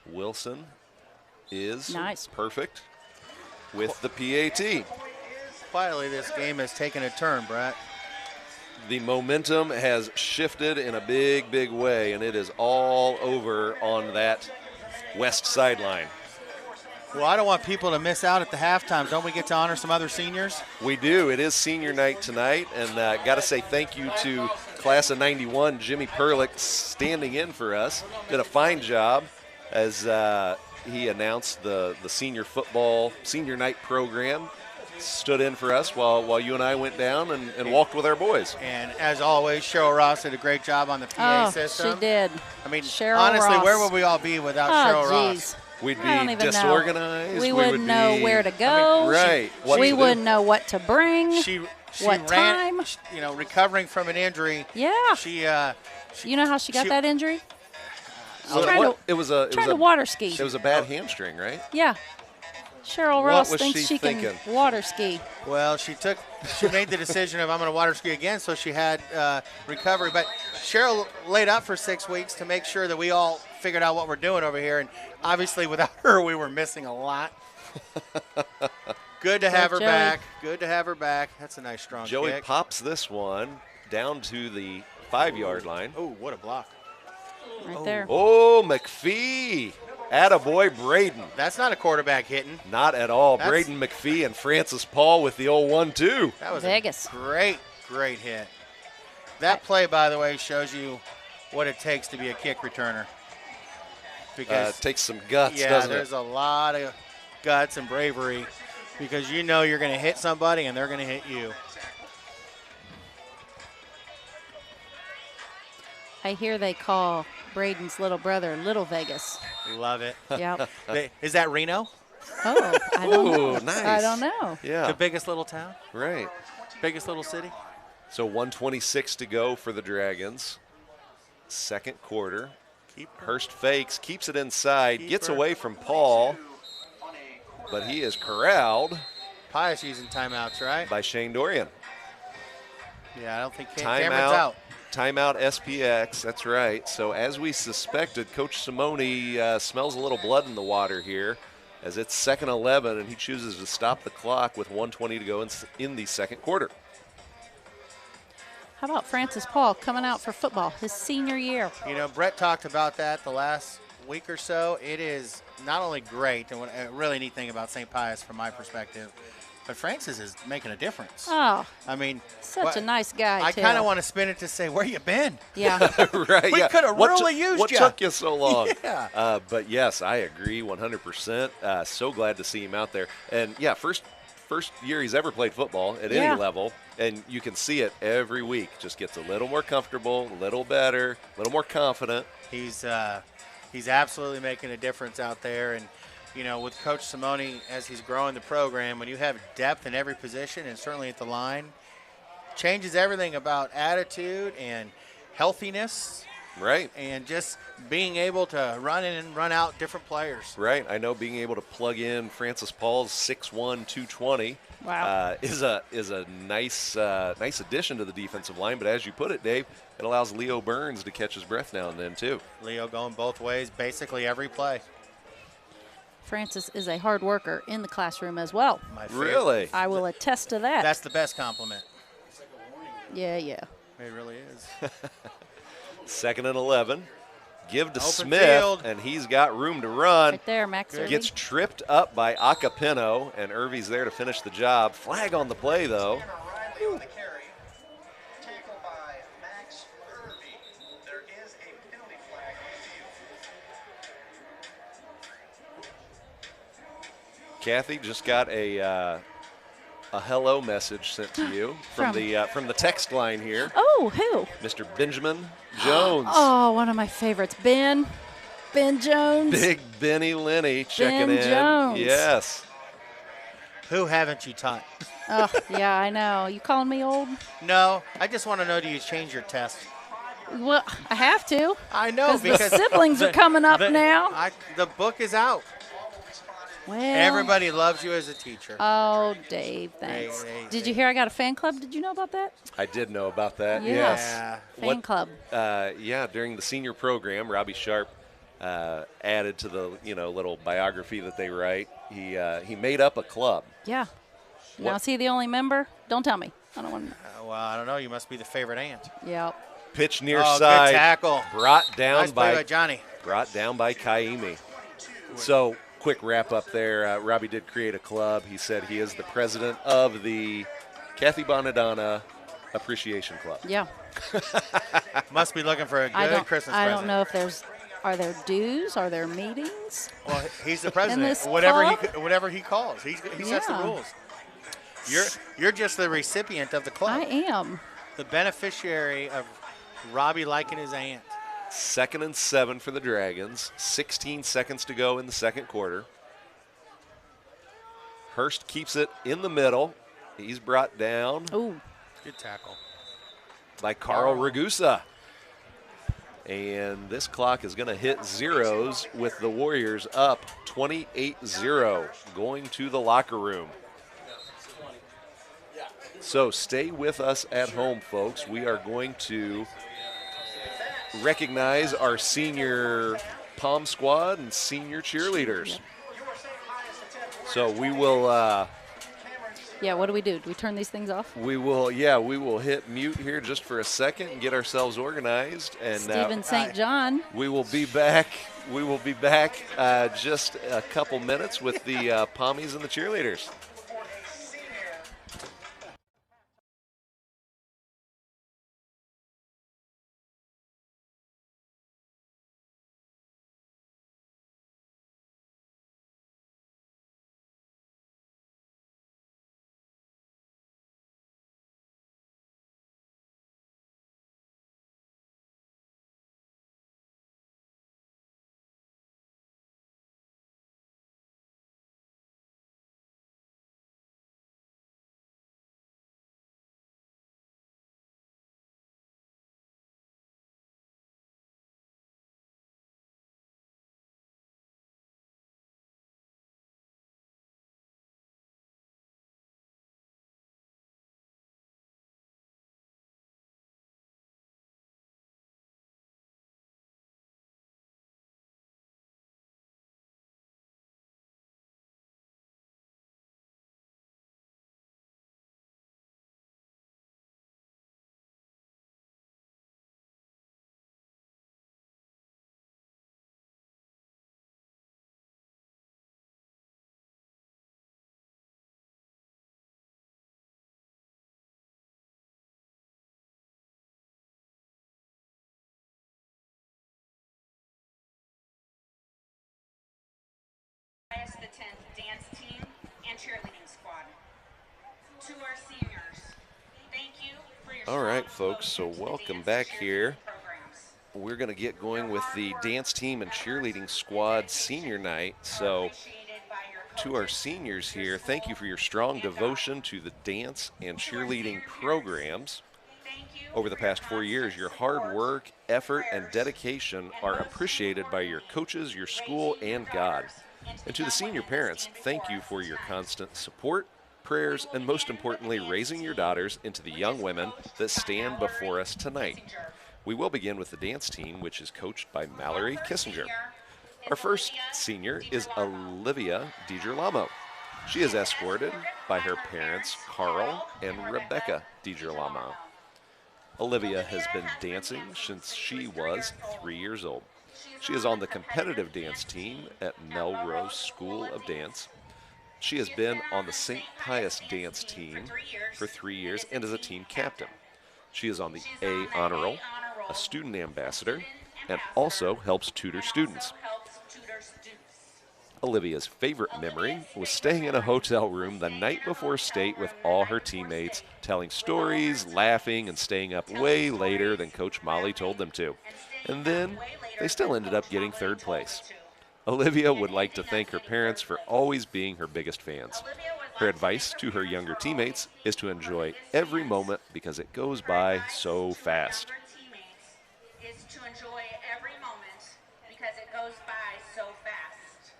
Wilson is Nice. perfect with the PAT. Quietly, this game has taken a turn, Brett. The momentum has shifted in a big, big way, and it is all over on that west sideline. Well, I don't want people to miss out at the halftime. Don't we get to honor some other seniors? We do. It is senior night tonight, and got to say thank you to class of 91, Jimmy Perlick, standing in for us. Did a fine job as he announced the senior football senior night program. Stood in for us while you and I went down and walked with our boys. And as always, Cheryl Ross did a great job on the PA system. She did. I mean, Cheryl honestly, Ross. where would we all be without Oh, Cheryl Ross? geez. We'd I don't be even know. disorganized. We would wouldn't know be- where to go. Right. What We to do. wouldn't know what to bring. She what ran, time? you know, recovering from an injury. Yeah. She You know how she got that injury? So trying what- to- it was a trying to water ski. It was a bad hamstring, right? Yeah. Cheryl What Ross was thinks she she thinking? can water ski. Well, she made the decision of I'm going to water ski again, so she had recovery. But Cheryl laid up for 6 weeks to make sure that we all figured out what we're doing over here. And obviously, without her, we were missing a lot. Good to have her Joey. back. Good to have her back. That's a nice strong Joey kick. pops this one down to the 5-yard line. Oh, what a block. Right there. Oh, McPhee. Attaboy, Braden. That's not a quarterback hitting. Not at all. That's- Braden McPhee and Francis Paul with the old 1-2. That was Vegas. a great hit. That play, by the way, shows you what it takes to be a kick returner. Because It takes some guts, yeah, doesn't there's it? a lot of guts and bravery because you know you're going to hit somebody and they're going to hit you. I hear they call Braden's little brother Little Vegas. Love it. Yep. Is that Reno? Oh, I don't know. Ooh, nice. I don't know. Yeah. The biggest little town? Right. Biggest little city? So 1:26 to go for the Dragons. Second quarter. Hurst fakes, keeps it inside, gets away from Paul, but he is corralled Pius using timeouts, right? by Shane Dorian. Yeah, I don't think Cameron's out. Timeout SPX, that's right. So as we suspected, Coach Simone smells a little blood in the water here as it's 2nd 11, and he chooses to stop the clock with 1:20 to go in the second quarter. How about Francis Paul coming out for football, his senior year? You know, Brett talked about that the last week or so. It is not only great, and what a really neat thing about St. Pius from my perspective, But Francis is making a difference. Oh, I mean, such a nice guy, I too. kind of want to spin it to say, where you been? Yeah. Right. We yeah. could have really used What you. took you so long? Yeah. But yes, I agree 100%. So glad to see him out there. And yeah, first year he's ever played football at Yeah. any level, and you can see it every week. Just gets a little more comfortable, a little better, a little more confident. He's absolutely making a difference out there. And, you know, with Coach Simone, as he's growing the program, when you have depth in every position and certainly at the line, changes everything about attitude and healthiness. Right. And just being able to run in and run out different players. Right. I know being able to plug in Francis Paul's 6'1", 220 Wow. is a nice addition to the defensive line. But as you put it, Dave, it allows Leo Burns to catch his breath now and then too. Leo going both ways, basically every play. Francis is a hard worker in the classroom as well. My favorite. Really? I will attest to that. That's the best compliment. Yeah, yeah. It really is. 2nd and 11. Give to Open Smith, field. and he's got room to run. Right there, Max Irby. Gets tripped up by Acapino, and Irvy's there to finish the job. Flag on the play, though. Kathy just got a hello message sent to you from the text line here. Oh, who? Mr. Benjamin Jones. Oh, one of my favorites. Ben Jones. Big Benny Lenny checking in. Jones. Yes. Who haven't you taught? Oh, yeah, I know. You calling me old? No, I just want to know, do you change your test? Well, I have to. I know, because the siblings are coming up now. The book is out. Well, Everybody loves you as a teacher. Oh, Dave, thanks. Did you hear I got a fan club? Did you know about that? I did know about that. Yeah. Yes. Yeah. Fan club. Yeah, during the senior program, Robbie Sharp added to the little biography that they write. He made up a club. Yeah. Now, is he the only member? Don't tell me. I don't want to know. Well, I don't know. You must be the favorite aunt. Yep. Pitch near Oh, side. good tackle. Brought down Nice play by by Johnny. Brought down by Kaimi. So, quick wrap up there. Robbie did create a club. He said he is the president of the Kathy Bonadonna Appreciation Club. Yeah. Must be looking for a good Christmas I present. don't know if are there dues? Are there meetings? Well, he's the president. this Whatever he calls, he sets the Yeah. rules. You're just the recipient of the club. I am. The beneficiary of Robbie liking his aunt. 2nd and 7 for the Dragons. 16 seconds to go in the second quarter. Hurst keeps it in the middle. He's brought down Ooh. Good tackle. by Carl Ragusa. And this clock is going to hit zeros with the Warriors up 28-0 going to the locker room. So stay with us at home, folks. We are going to recognize our senior Palm squad and senior cheerleaders. So we will Yeah, what do? Do we turn these things off? we will hit mute here just for a second and get ourselves organized, and Stephen St. John. we will be back just a couple minutes with the Palmies and the cheerleaders. 10th dance team and cheerleading squad. To our seniors, thank you for your All right, strong folks, so devotion to the welcome dance back and here. cheerleading programs. We're going to get going with the dance team and cheerleading squad senior night. So, to our seniors here, thank you for your strong devotion to the dance and cheerleading programs. Over the past 4 years, your hard work, effort, and dedication are appreciated by your coaches, your school, and God. And to the senior parents, thank you for your constant support, prayers, and most importantly, raising your daughters into the young women that stand before us tonight. We will begin with the dance team, which is coached by Mallory Kissinger. Our first senior is Olivia DiGirolamo. She is escorted by her parents, Carl and Rebecca DiGirolamo. Olivia has been dancing since she was 3 years old. She is on the competitive dance team at Melrose School of Dance. She has been on the St. Pius dance team for 3 years and is a team captain. She is on the A Honor Roll, a student ambassador, and also helps tutor students. Olivia's favorite memory was staying in a hotel room the night before state with all her teammates, telling stories, laughing, and staying up way later than Coach Molly told them to. And then they still ended up getting third place. Olivia would like to thank her parents for always being her biggest fans. Her advice to her younger teammates is to enjoy every moment because it goes by so fast.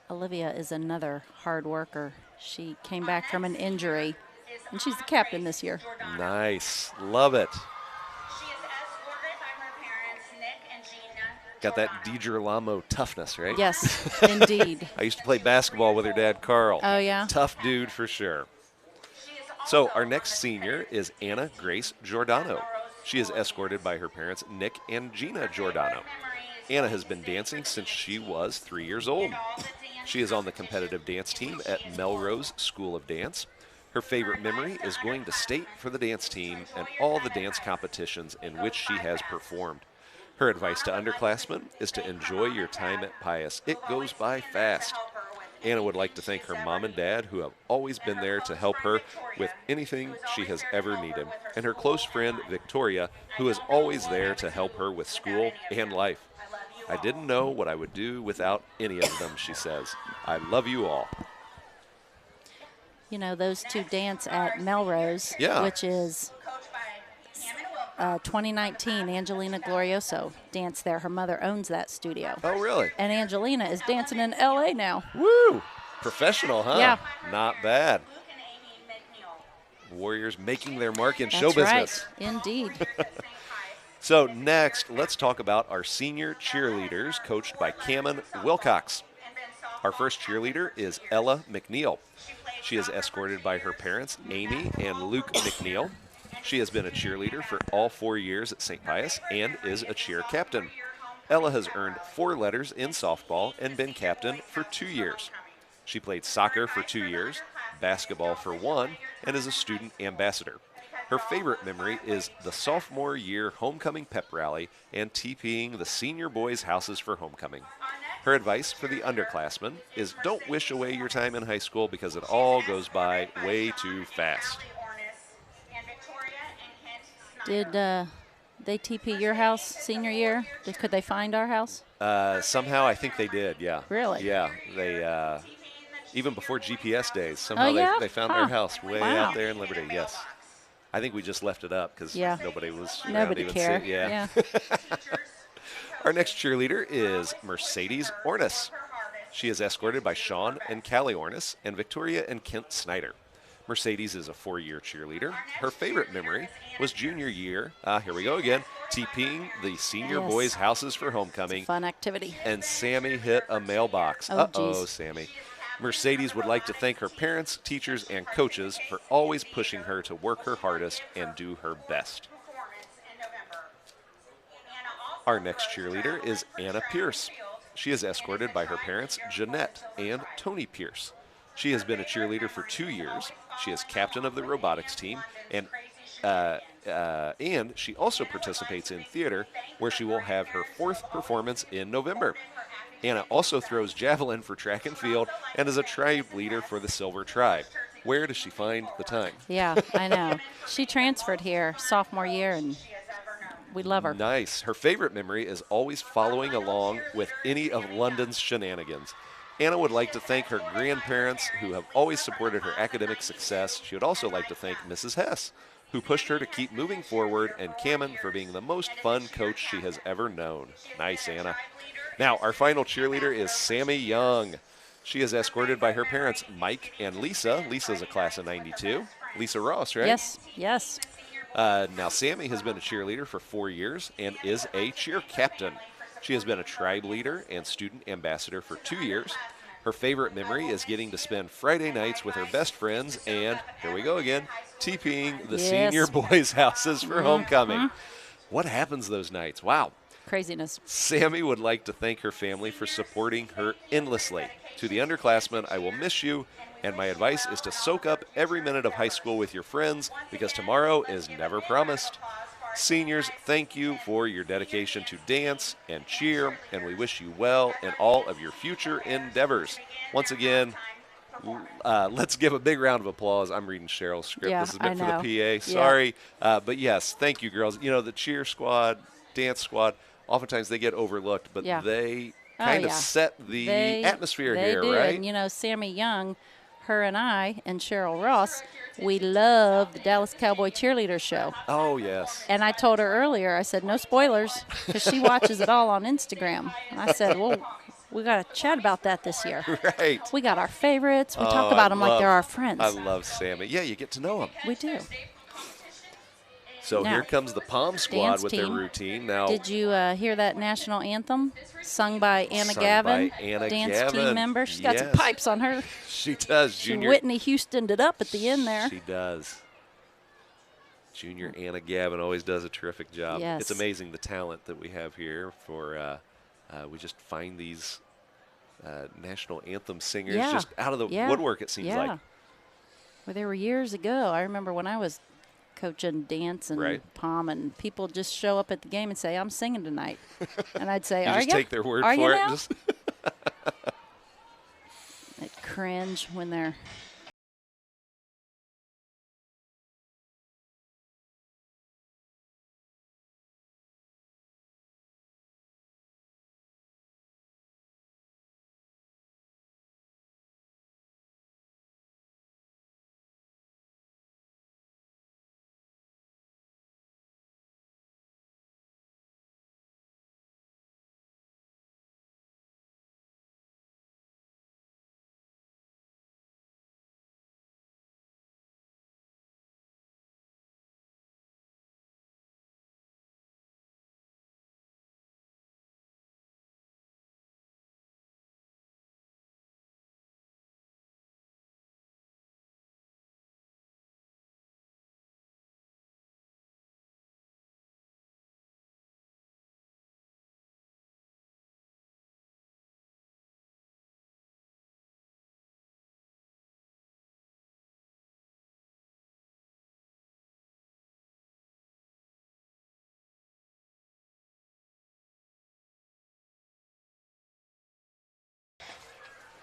Olivia is another hard worker. She came back from an injury, and she's the captain this year. Nice. Love it. Got that DiGirolamo toughness, right? Yes, indeed. I used to play basketball with her dad, Carl. Oh, yeah? Tough dude for sure. So our next senior is Anna Grace Giordano. She is escorted by her parents, Nick and Gina Giordano. Anna has been dancing since she was 3 years old. She is on the competitive dance team at Melrose School of Dance. Her favorite memory is going to state for the dance team and all the dance competitions in which she has performed. Her advice to underclassmen is to enjoy your time at Pius. It goes by fast. Anna would like to thank her mom and dad who have always been there to help her with anything she has ever needed, and her close friend Victoria, who is always there to help her with school and life. I didn't know what I would do without any of them, she says. I love you all. You know, those two dance at Melrose, which is 2019. Angelina Glorioso danced there. Her mother owns that studio. Oh, really? And Angelina is dancing in L.A. now. Woo! Professional, huh? Yeah. Not bad. Warriors making their mark in That's show business. Right. Indeed. So next, let's talk about our senior cheerleaders coached by Cameron Wilcox. Our first cheerleader is Ella McNeil. She is escorted by her parents, Amy and Luke McNeil. She has been a cheerleader for all 4 years at St. Pius and is a cheer captain. Ella has earned 4 letters in softball and been captain for 2 years. She played soccer for 2 years, basketball for 1, and is a student ambassador. Her favorite memory is the sophomore year homecoming pep rally and TPing the senior boys' houses for homecoming. Her advice for the underclassmen is don't wish away your time in high school because it all goes by way too fast. Did they TP your house senior year? Could they find our house? Somehow I think they did, yeah. Really? Yeah. They even before GPS days, somehow they found our house way out there in Liberty, yes. I think we just left it up because nobody was around. Nobody even cared. Yeah. Our next cheerleader is Mercedes Ornis. She is escorted by Sean and Callie Ornis and Victoria and Kent Snyder. Mercedes is a 4-year cheerleader. Her favorite memory was junior year. Here we go again. TPing the senior boys' houses for homecoming. Fun activity. And Sammy hit a mailbox. Uh-oh, Sammy. Mercedes would like to thank her parents, teachers, and coaches for always pushing her to work her hardest and do her best. Our next cheerleader is Anna Pierce. She is escorted by her parents, Jeanette and Tony Pierce. She has been a cheerleader for 2 years. She is captain of the robotics team, and she also participates in theater, where she will have her 4th performance in November. Anna also throws javelin for track and field and is a tribe leader for the Silver Tribe. Where does she find the time? Yeah, I know. She transferred here sophomore year, and we love her. Nice. Her favorite memory is always following along with any of London's shenanigans. Anna would like to thank her grandparents who have always supported her academic success. She would also like to thank Mrs. Hess, who pushed her to keep moving forward, and Cameron for being the most fun coach she has ever known. Nice, Anna. Now, our final cheerleader is Sammy Young. She is escorted by her parents, Mike and Lisa. Lisa's a class of 92. Lisa Ross, right? Yes, yes. Now, Sammy has been a cheerleader for 4 years and is a cheer captain. She has been a tribe leader and student ambassador for 2 years. Her favorite memory is getting to spend Friday nights with her best friends and, here we go again, TPing the senior boys' houses for homecoming. What happens those nights? Wow. Craziness. Sammy would like to thank her family for supporting her endlessly. To the underclassmen, I will miss you, and my advice is to soak up every minute of high school with your friends because tomorrow is never promised. Seniors, thank you for your dedication to dance and cheer, and we wish you well in all of your future endeavors. Once again, let's give a big round of applause. I'm reading Cheryl's script. Yeah, This is meant for I know. the PA. Sorry. But yes, thank you, girls. You know, the cheer squad, dance squad, oftentimes they get overlooked, but they kind of set the atmosphere they here, do. right? And, you know, Sammy Young, her and I, and Cheryl Ross, we love the Dallas Cowboy Cheerleader Show. Oh, yes. And I told her earlier, I said, no spoilers, because she watches it all on Instagram. And I said, well, we got to chat about that this year. Right. We got our favorites. We talk about them like they're our friends. I love Sammy. Yeah, you get to know them. We do. So Now, here comes the Palm Squad dance with their team. routine. Now, Did you hear that national anthem sung by Anna Sung Gavin, by Anna dance Gavin. team member? She's got some Yes. pipes on her. she does, She Junior. Whitney Houstoned it up at the end there. She does. Junior Anna Gavin always does a terrific job. Yes. It's amazing the talent that we have here for, we just find these national anthem singers just out of the woodwork, it seems like. Well, there were years ago. I remember when I was coaching dance and pom, and people just show up at the game and say, I'm singing tonight. And I'd say, You are just you? take their word Are for you it. now? Just I'd cringe when they're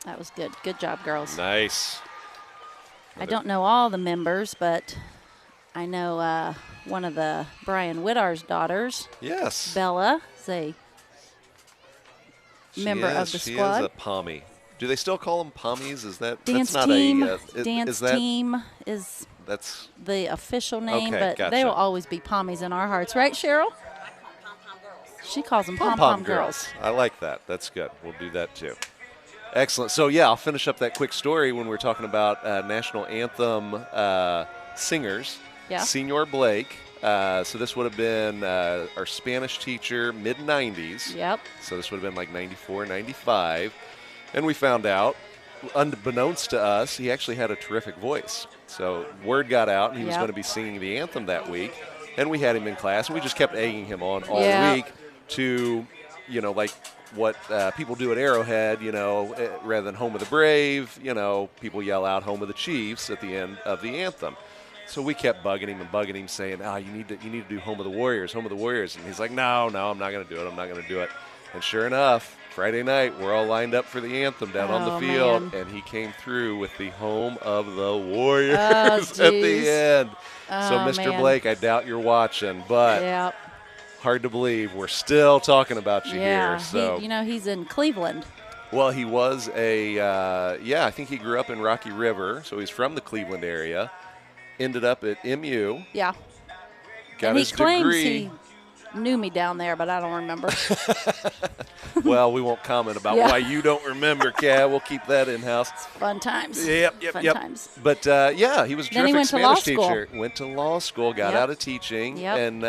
that was good. Good job, girls. nice. I don't know all the members, but I know one of the Brian Whittar's daughters. Yes. Bella is a member of the She squad. is a Pommy. Do they still call them Pommies? Is that Dance that's not team. a Dance is that, team is That's the official name, Okay, but they gotcha. will always be Pommies in our hearts, right, Cheryl? She calls them Pom Pom Girls. I like that. That's good. We'll do that too. Excellent. So yeah, I'll finish up that quick story when we're talking about national anthem singers. Yeah. Senior Blake. So this would have been our Spanish teacher, mid-90s. Yep. So this would have been like 94, 95. And we found out, unbeknownst to us, he actually had a terrific voice. So word got out, and he was Yep. going to be singing the anthem that week. And we had him in class, and we just kept egging him on all Yeah. week to, you know, like what people do at Arrowhead, you know, rather than Home of the Brave, you know, people yell out Home of the Chiefs at the end of the anthem. So we kept bugging him, saying, you need to do Home of the Warriors, Home of the Warriors. And he's like, no, I'm not going to do it. I'm not going to do it. And sure enough, Friday night, we're all lined up for the anthem down on the field, and he came through with the home of the Warriors at the end. So, Mr. Blake, I doubt you're watching, but hard to believe we're still talking about you here. So, he's in Cleveland. Well, he was I think he grew up in Rocky River, so he's from the Cleveland area. Ended up at MU. Yeah. Got and his he claims degree. he knew me down there, but I don't remember. Well, we won't comment about why you don't remember, Kat. We'll keep that in-house. Fun times. Yep. Times. But, he was a terrific Spanish teacher. Went to law school, got out of teaching, and,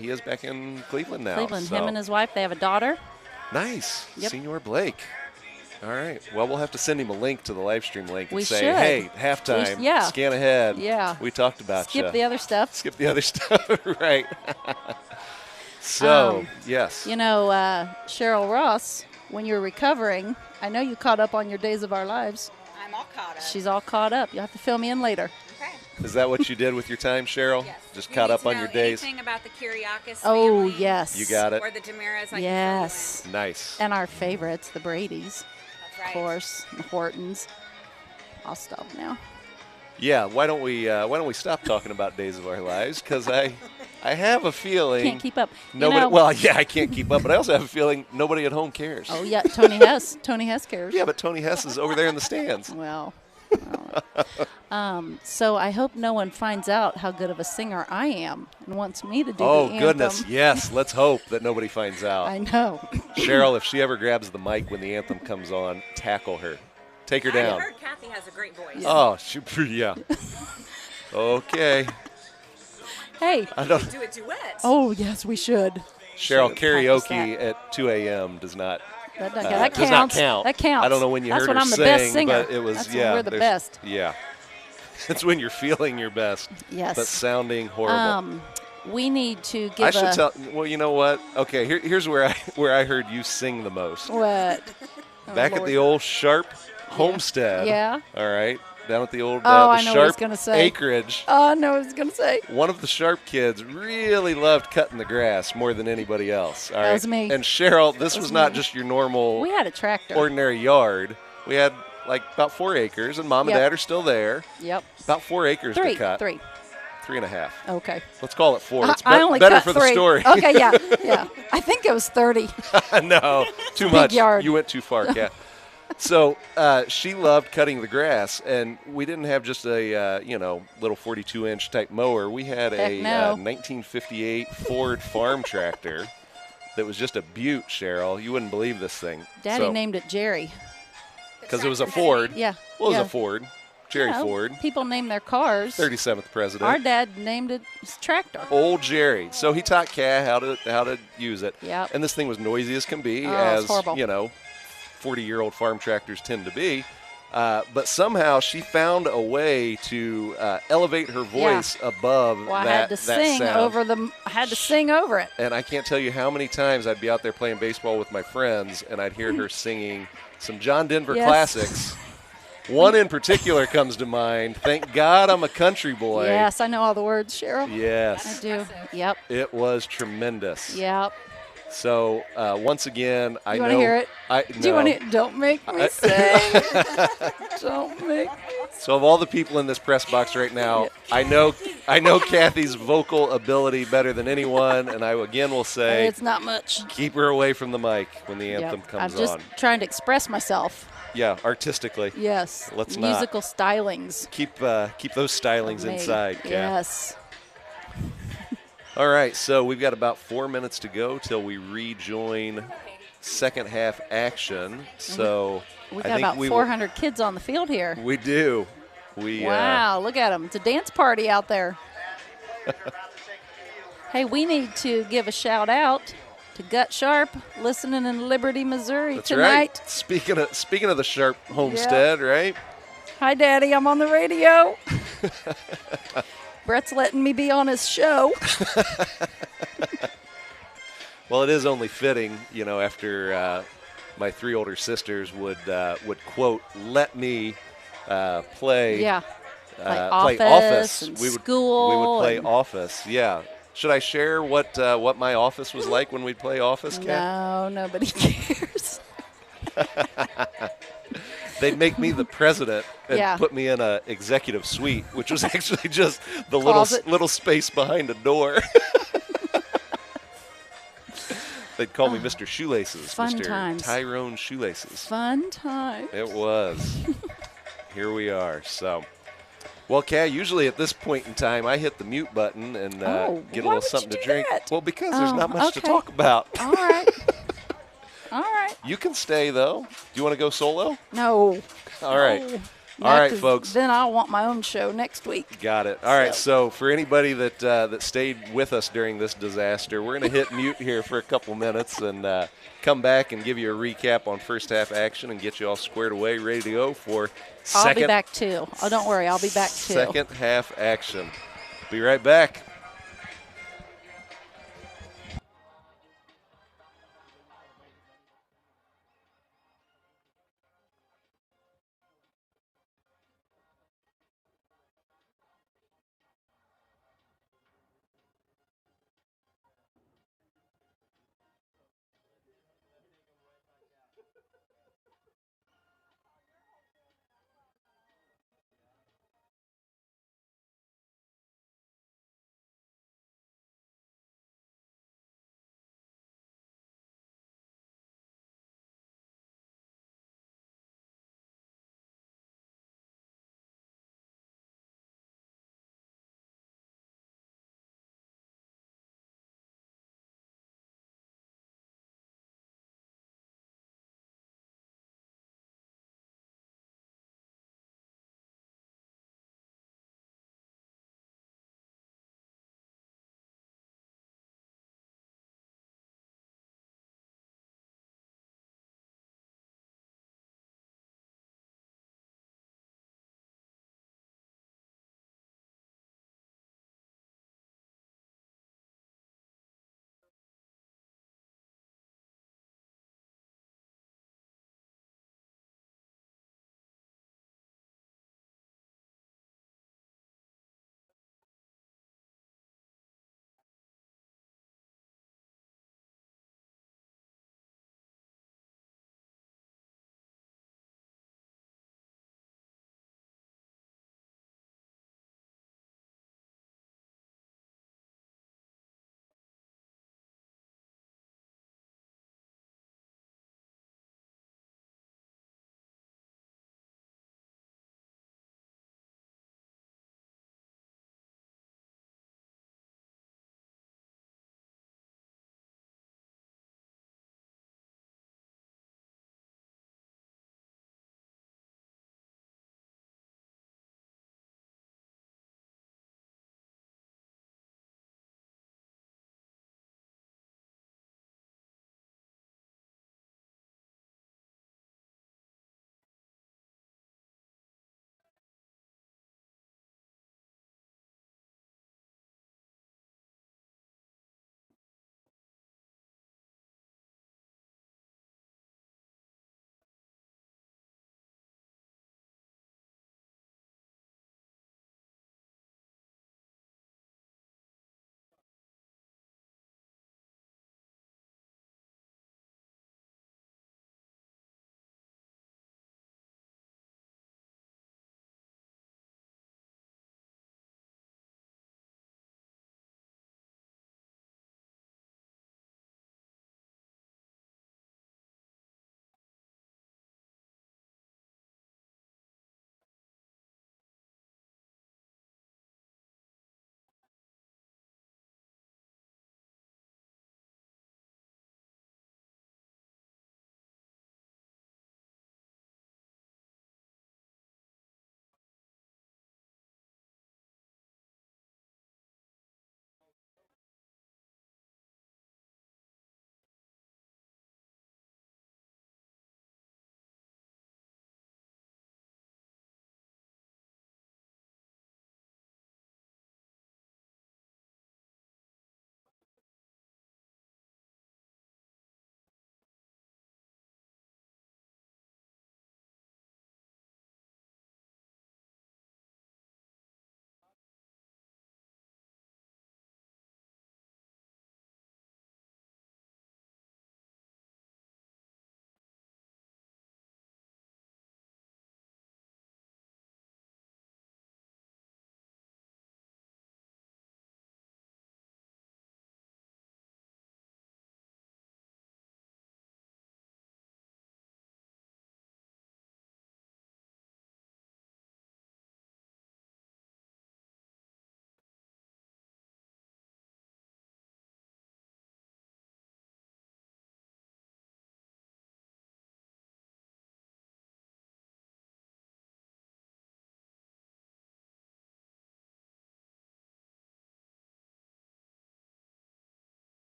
he is back in Cleveland now. Him and his wife, they have a daughter. Nice. Senior Blake. All right. Well, we'll have to send him a link to the live stream link and say, should. hey, halftime, scan ahead. Yeah. We talked about you. Skip the other stuff. Skip the other stuff, right. So, yes. Cheryl Ross, when you were recovering, I know you caught up on your Days of Our Lives. I'm all caught up. She's all caught up. You'll have to fill me in later. Okay. Is that what you did with your time, Cheryl? Yes. Just caught up on your days? Anything about the Kiriakis Oh, family? yes. You got it. Or the Damaras? Yes. Nice. And our favorites, the Bradys. That's right. Of course, the Hortons. I'll stop now. Yeah, why don't we stop talking about Days of Our Lives? Because I have a feeling Can't keep up. Nobody. I can't keep up, but I also have a feeling nobody at home cares. Oh yeah, Tony Hess. Tony Hess cares. Yeah, but Tony Hess is over there in the stands. Well. So I hope no one finds out how good of a singer I am and wants me to do the anthem. Oh goodness, yes. Let's hope that nobody finds out. I know. Cheryl, if she ever grabs the mic when the anthem comes on, tackle her. Take her down. I heard Kathy has a great voice. Oh, yeah. Okay. Hey. I don't do a duet. Oh, yes, we should. Cheryl, karaoke at 2 a.m. does not that does counts. not count. That counts. I don't know when you That's heard when her I'm the sing, best singer. but it was That's when we're the best. Yeah. It's when you're feeling your best. Yes. But sounding horrible. We need to give well, you know what? Okay, here's where I heard you sing the most. What? Back at the old Sharp homestead. Yeah. All right. Down at the old I know what Sharp he's gonna say. acreage. Oh, I know what he's going to say. One of the Sharp kids really loved cutting the grass more than anybody else. All right. That was me. And Cheryl, this was not just your normal We had a tractor. ordinary yard. We had like about 4 acres, and Mom and Dad are still there. Yep. About 4 acres to cut. 3. 3.5. Okay. Let's call it 4. It's I only better cut for 3. the story. Okay, yeah. I think it was 30. No, too Big much. yard. You went too far, Kat. So she loved cutting the grass, and we didn't have just a little 42-inch type mower. We had a 1958 Ford farm tractor that was just a beaut, Cheryl. You wouldn't believe this thing. Daddy named it Jerry. Because it was a Ford. Yeah. Well, it was a Ford. Jerry Ford. People name their cars. 37th president. Our dad named it his tractor. Old Jerry. So he taught Kat how to use it. Yep. And this thing was noisy as can be, it's as horrible. 40-year-old farm tractors tend to be. But somehow she found a way to elevate her voice above well, I that had to sing sound. I had to sing over it. And I can't tell you how many times I'd be out there playing baseball with my friends, and I'd hear her singing some John Denver classics. One in particular comes to mind. Thank God I'm a country boy. Yes, I know all the words, Cheryl. Yes. I do. Yep. It was tremendous. Yep. So once again, I know. You want to hear it? No. Do you want to? Don't make me sing. Don't make me. So of all the people in this press box right now, I know Kathy's vocal ability better than anyone, and I again will say it's not much. Keep her away from the mic when the anthem comes I'm just trying to express myself. Yeah, artistically. Yes. Let's musical stylings. Keep those stylings inside, Kat. Yes. All right, so we've got about 4 minutes to go till we rejoin second half action. So we got about 400 kids on the field here. We do. Wow, look at them. It's a dance party out there. Hey, we need to give a shout out to Gut Sharp, listening in Liberty, Missouri tonight. Right. Speaking of the Sharp homestead, right? Hi, Daddy. I'm on the radio. Brett's letting me be on his show. Well, it is only fitting, after my 3 older sisters would quote, let me play. Yeah. Play Office. And we would play Office. Yeah. Should I share what my office was like when we'd play Office, Kat? No, nobody cares. They'd make me the president and Yeah. put me in a executive suite, which was actually just the Closet. little space behind a door. They'd call me Mr. Shoelaces, Fun Mr. times. Tyrone Shoelaces. Fun time. It was. Here we are. So, well, Kat, usually at this point in time, I hit the mute button and get a why little would something you to do drink. that? Well, because there's Oh, not much to okay. talk about. All right. All right. You can stay, though. Do you want to go solo? No. All right. No. All No, right, 'cause folks. Then I'll want my own show next week. Got it. All right. So for anybody that that stayed with us during this disaster, we're going to hit mute here for a couple minutes and come back and give you a recap on first half action and get you all squared away, ready to go for I'll be back too. Oh, don't worry. I'll be back too. second half action. Be right back.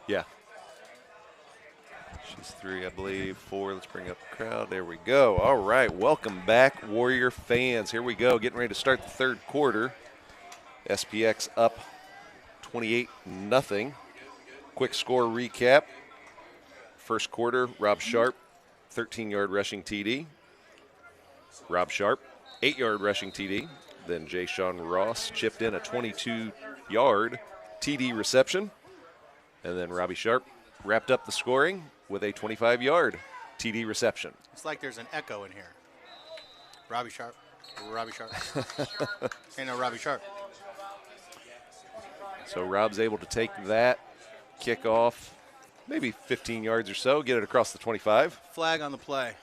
Yeah. She's 3, I believe. 4. Let's bring up the crowd. There we go. All right. Welcome back, Warrior fans. Here we go. Getting ready to start the third quarter. SPX up 28-0. Quick score recap. First quarter, Rob Sharp, 13-yard rushing TD. Rob Sharp, 8-yard rushing TD. Then Jay Sean Ross chipped in a 22-yard TD reception. And then Robbie Sharp wrapped up the scoring with a 25-yard TD reception. It's like there's an echo in here. Robbie Sharp. Robbie Sharp. Ain't no Robbie Sharp. So Rob's able to take that kickoff, maybe 15 yards or so, get it across the 25. Flag on the play.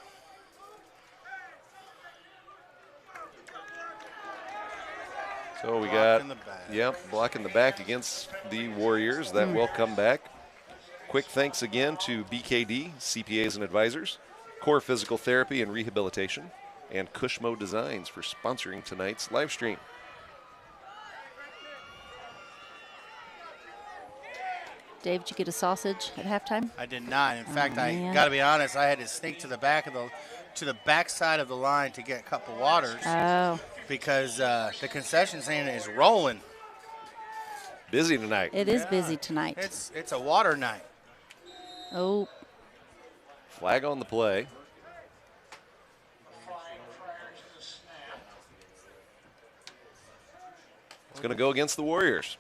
So we Block got, in the back. Yep, block in the back against the Warriors. That will come back. Quick thanks again to BKD, CPAs and Advisors, Core Physical Therapy and Rehabilitation, and Cushmo Designs for sponsoring tonight's live stream. Dave, did you get a sausage at halftime? I did not. In fact, I man. got to be honest. I had to sneak to the back side of the line to get a cup of waters. Oh. Because the concession stand is rolling. Busy tonight. It is busy tonight. It's a water night. Oh. Flag on the play. It's going to go against the Warriors.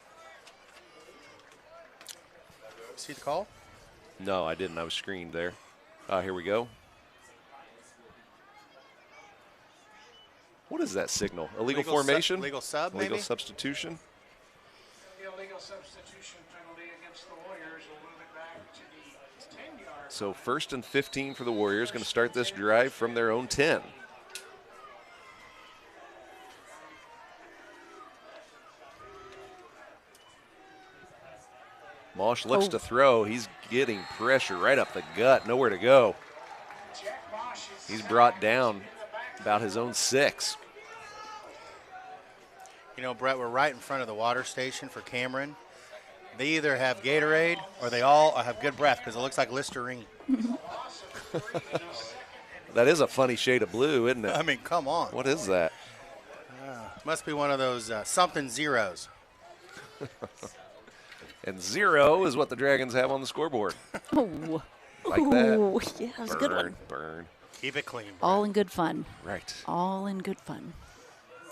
See the call? No, I didn't. I was screened there. Here we go. What is that signal? Illegal formation? Legal sub, Illegal maybe? substitution? The illegal substitution penalty against the Warriors will move it back to the 10-yard. So 1st and 15 for the Warriors. Going to start this drive from their own 10. Mosh looks to throw. He's getting pressure right up the gut. Nowhere to go. He's brought down about his own 6. You know, Brett, we're right in front of the water station for Cameron. They either have Gatorade or they all have good breath because it looks like Listerine. That is a funny shade of blue, isn't it? I mean, come on. What is that? Must be one of those something zeros. And 0 is what the Dragons have on the scoreboard. Oh. Like that. Ooh, yeah, that was a good one. Burn. Keep it clean, Brett. All in good fun. Right. All in good fun.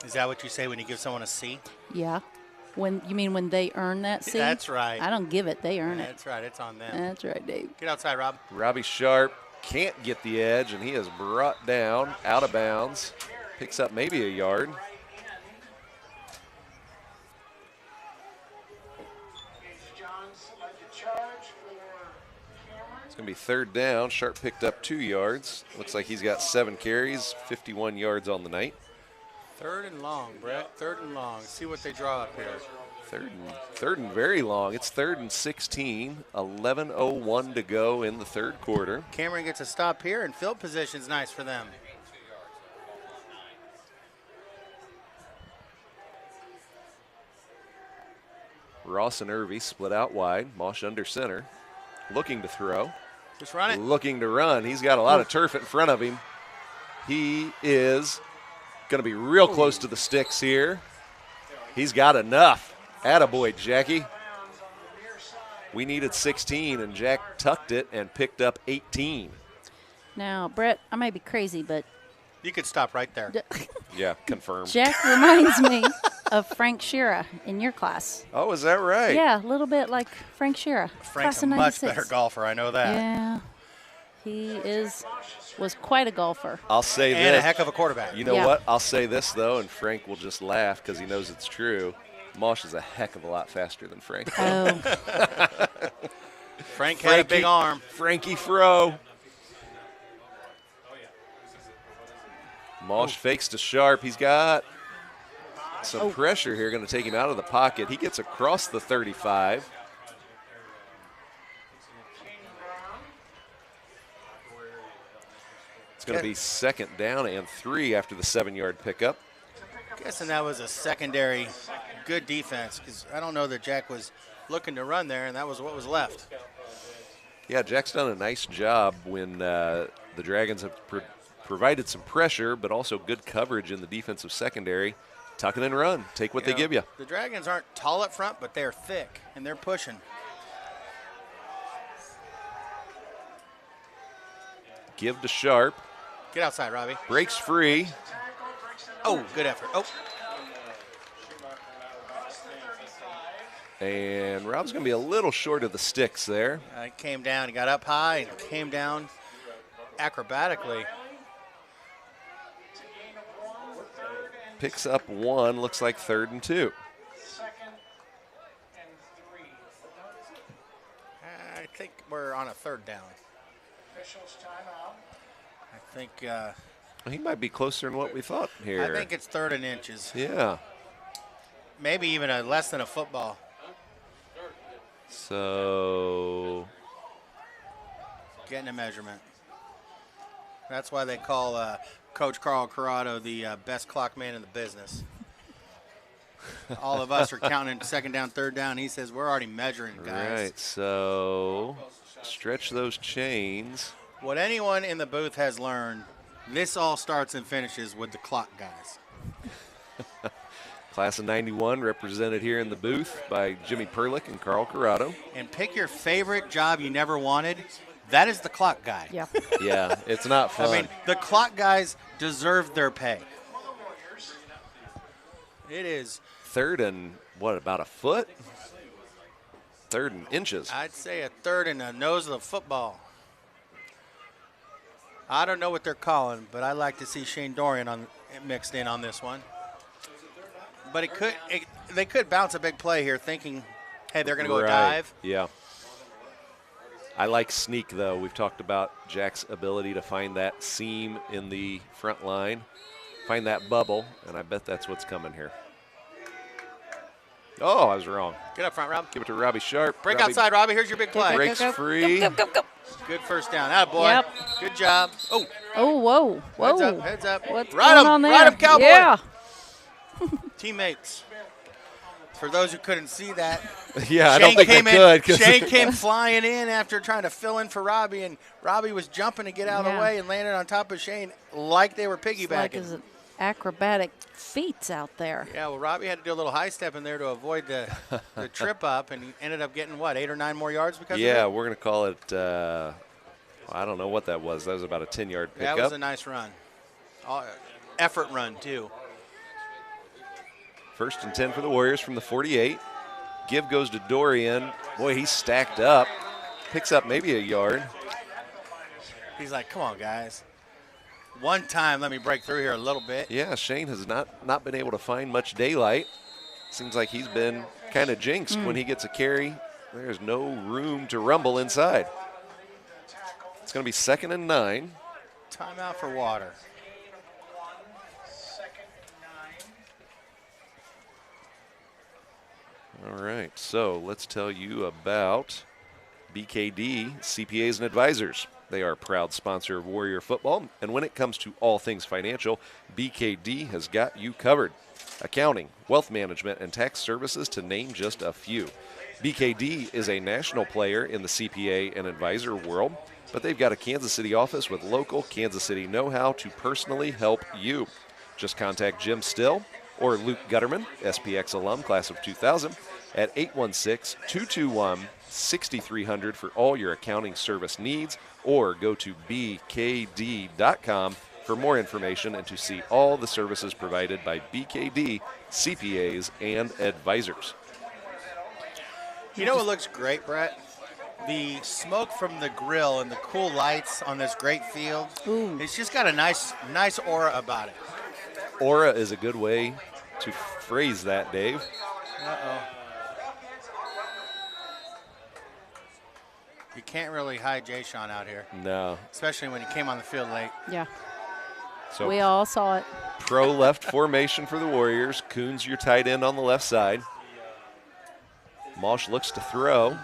Is that what you say when you give someone a C? Yeah. When you mean when they earn that C? That's right. I don't give it. They earn it. That's right. It's on them. That's right, Dave. Get outside, Rob. Robbie Sharp can't get the edge, and he is brought down, out of bounds. Picks up maybe a yard. It's going to be 3rd down. Sharp picked up 2 yards. Looks like he's got 7 carries, 51 yards on the night. 3rd and long, Brett. 3rd and long. See what they draw up here. Third and very long. It's 3rd and 16. 11:01 to go in the third quarter. Cameron gets a stop here, and field position's nice for them. Ross and Irvy split out wide. Mosh under center. Looking to throw. Just run it. Looking to run. He's got a lot of turf in front of him. He is going to be real close to the sticks here. He's got enough. Attaboy, Jackie. We needed 16, and Jack tucked it and picked up 18. Now, Brett, I might be crazy, but You could stop right there. Yeah, confirmed. Jack reminds me of Frank Shearer in your class. Oh, is that right? Yeah, a little bit like Frank Shearer. Frank's class a of much 96. better golfer, I know that. Yeah, he was quite a golfer. I'll say And this. a heck of a quarterback. You know Yeah. what? I'll say this, though, and Frank will just laugh because he knows it's true. Mosh is a heck of a lot faster than Frank. Oh. Frank had a big arm. Frankie Fro. Mosh fakes to Sharp. He's got some pressure here, going to take him out of the pocket. He gets across the 35. It's going to be 2nd down and 3 after the 7-yard pickup. Guessing that was a secondary good defense because I don't know that Jack was looking to run there, and that was what was left. Yeah, Jack's done a nice job when the Dragons have provided some pressure, but also good coverage in the defensive secondary. Tuck it and run. Take what they give you. The Dragons aren't tall up front, but they're thick, and they're pushing. Give to Sharp. Get outside, Robbie. Breaks free. Oh, good effort. Oh. And Rob's going to be a little short of the sticks there. He came down. He got up high and came down acrobatically. Picks up 1. Looks like 3rd and 2. I think we're on a 3rd down. Officials timeout. I think he might be closer than what we thought here. I think it's 3rd and inches. Yeah. Maybe even less than a football. So getting a measurement. That's why they call Coach Carl Corrado the best clock man in the business. All of us are counting 2nd down, 3rd down. He says we're already measuring, guys. Right, so stretch those chains. What anyone in the booth has learned, this all starts and finishes with the clock guys. Class of 91 represented here in the booth by Jimmy Perlick and Carl Corrado. And pick your favorite job you never wanted. That is the clock guy. Yeah. Yeah, it's not fun. I mean, the clock guys deserve their pay. It is. 3rd and, what, about a foot? 3rd and inches. I'd say a 3rd and the nose of the football. I don't know what they're calling, but I like to see Shane Dorian mixed in on this one. But they could bounce a big play here thinking, hey, they're going to go dive. Yeah. I like sneak, though. We've talked about Jack's ability to find that seam in the front line, find that bubble, and I bet that's what's coming here. Oh, I was wrong. Get up front, Rob. Give it to Robbie Sharp. Break outside, Robbie. Here's your big play. Breaks free. Go. Good first down. Attaboy. Yep. Good job. Oh. Oh, whoa. Heads up. What's Ride going him, on there? Ride him, Cowboy. Yeah. Teammates. For those who couldn't see that, Yeah, I don't think I could. Shane came flying in after trying to fill in for Robbie, and Robbie was jumping to get out of the way and landed on top of Shane like they were piggybacking. It's like his acrobatic feats out there. Yeah, well, Robbie had to do a little high step in there to avoid the trip up, and he ended up getting, what, 8 or 9 more yards because of it? Yeah, we're going to call it, I don't know what that was. That was about a 10-yard pickup. That was a nice run. Effort run, too. 1st and 10 for the Warriors from the 48. Give goes to Dorian. Boy, he's stacked up. Picks up maybe a yard. He's like, come on, guys. One time, let me break through here a little bit. Yeah, Shane has not been able to find much daylight. Seems like he's been kind of jinxed when he gets a carry. There's no room to rumble inside. It's going to be 2nd and 9. Timeout for water. All right, so let's tell you about BKD CPAs and Advisors. They are a proud sponsor of Warrior Football, and when it comes to all things financial, BKD has got you covered. Accounting, wealth management, and tax services, to name just a few. BKD is a national player in the CPA and advisor world, but they've got a Kansas City office with local Kansas City know-how to personally help you. Just contact Jim Still or Luke Gutterman, SPX alum, class of 2000, at 816-221-6300 for all your accounting service needs, or go to bkd.com for more information and to see all the services provided by BKD CPAs and Advisors. You know what looks great, Brett? The smoke from the grill and the cool lights on this great field. Ooh. It's just got a nice aura about it. Aura is a good way to phrase that, Dave. Uh-oh. You can't really hide Jay Sean out here. No. Especially when he came on the field late. Yeah. So we all saw it. Pro left formation for the Warriors. Coons, your tight end on the left side. Mosh looks to throw.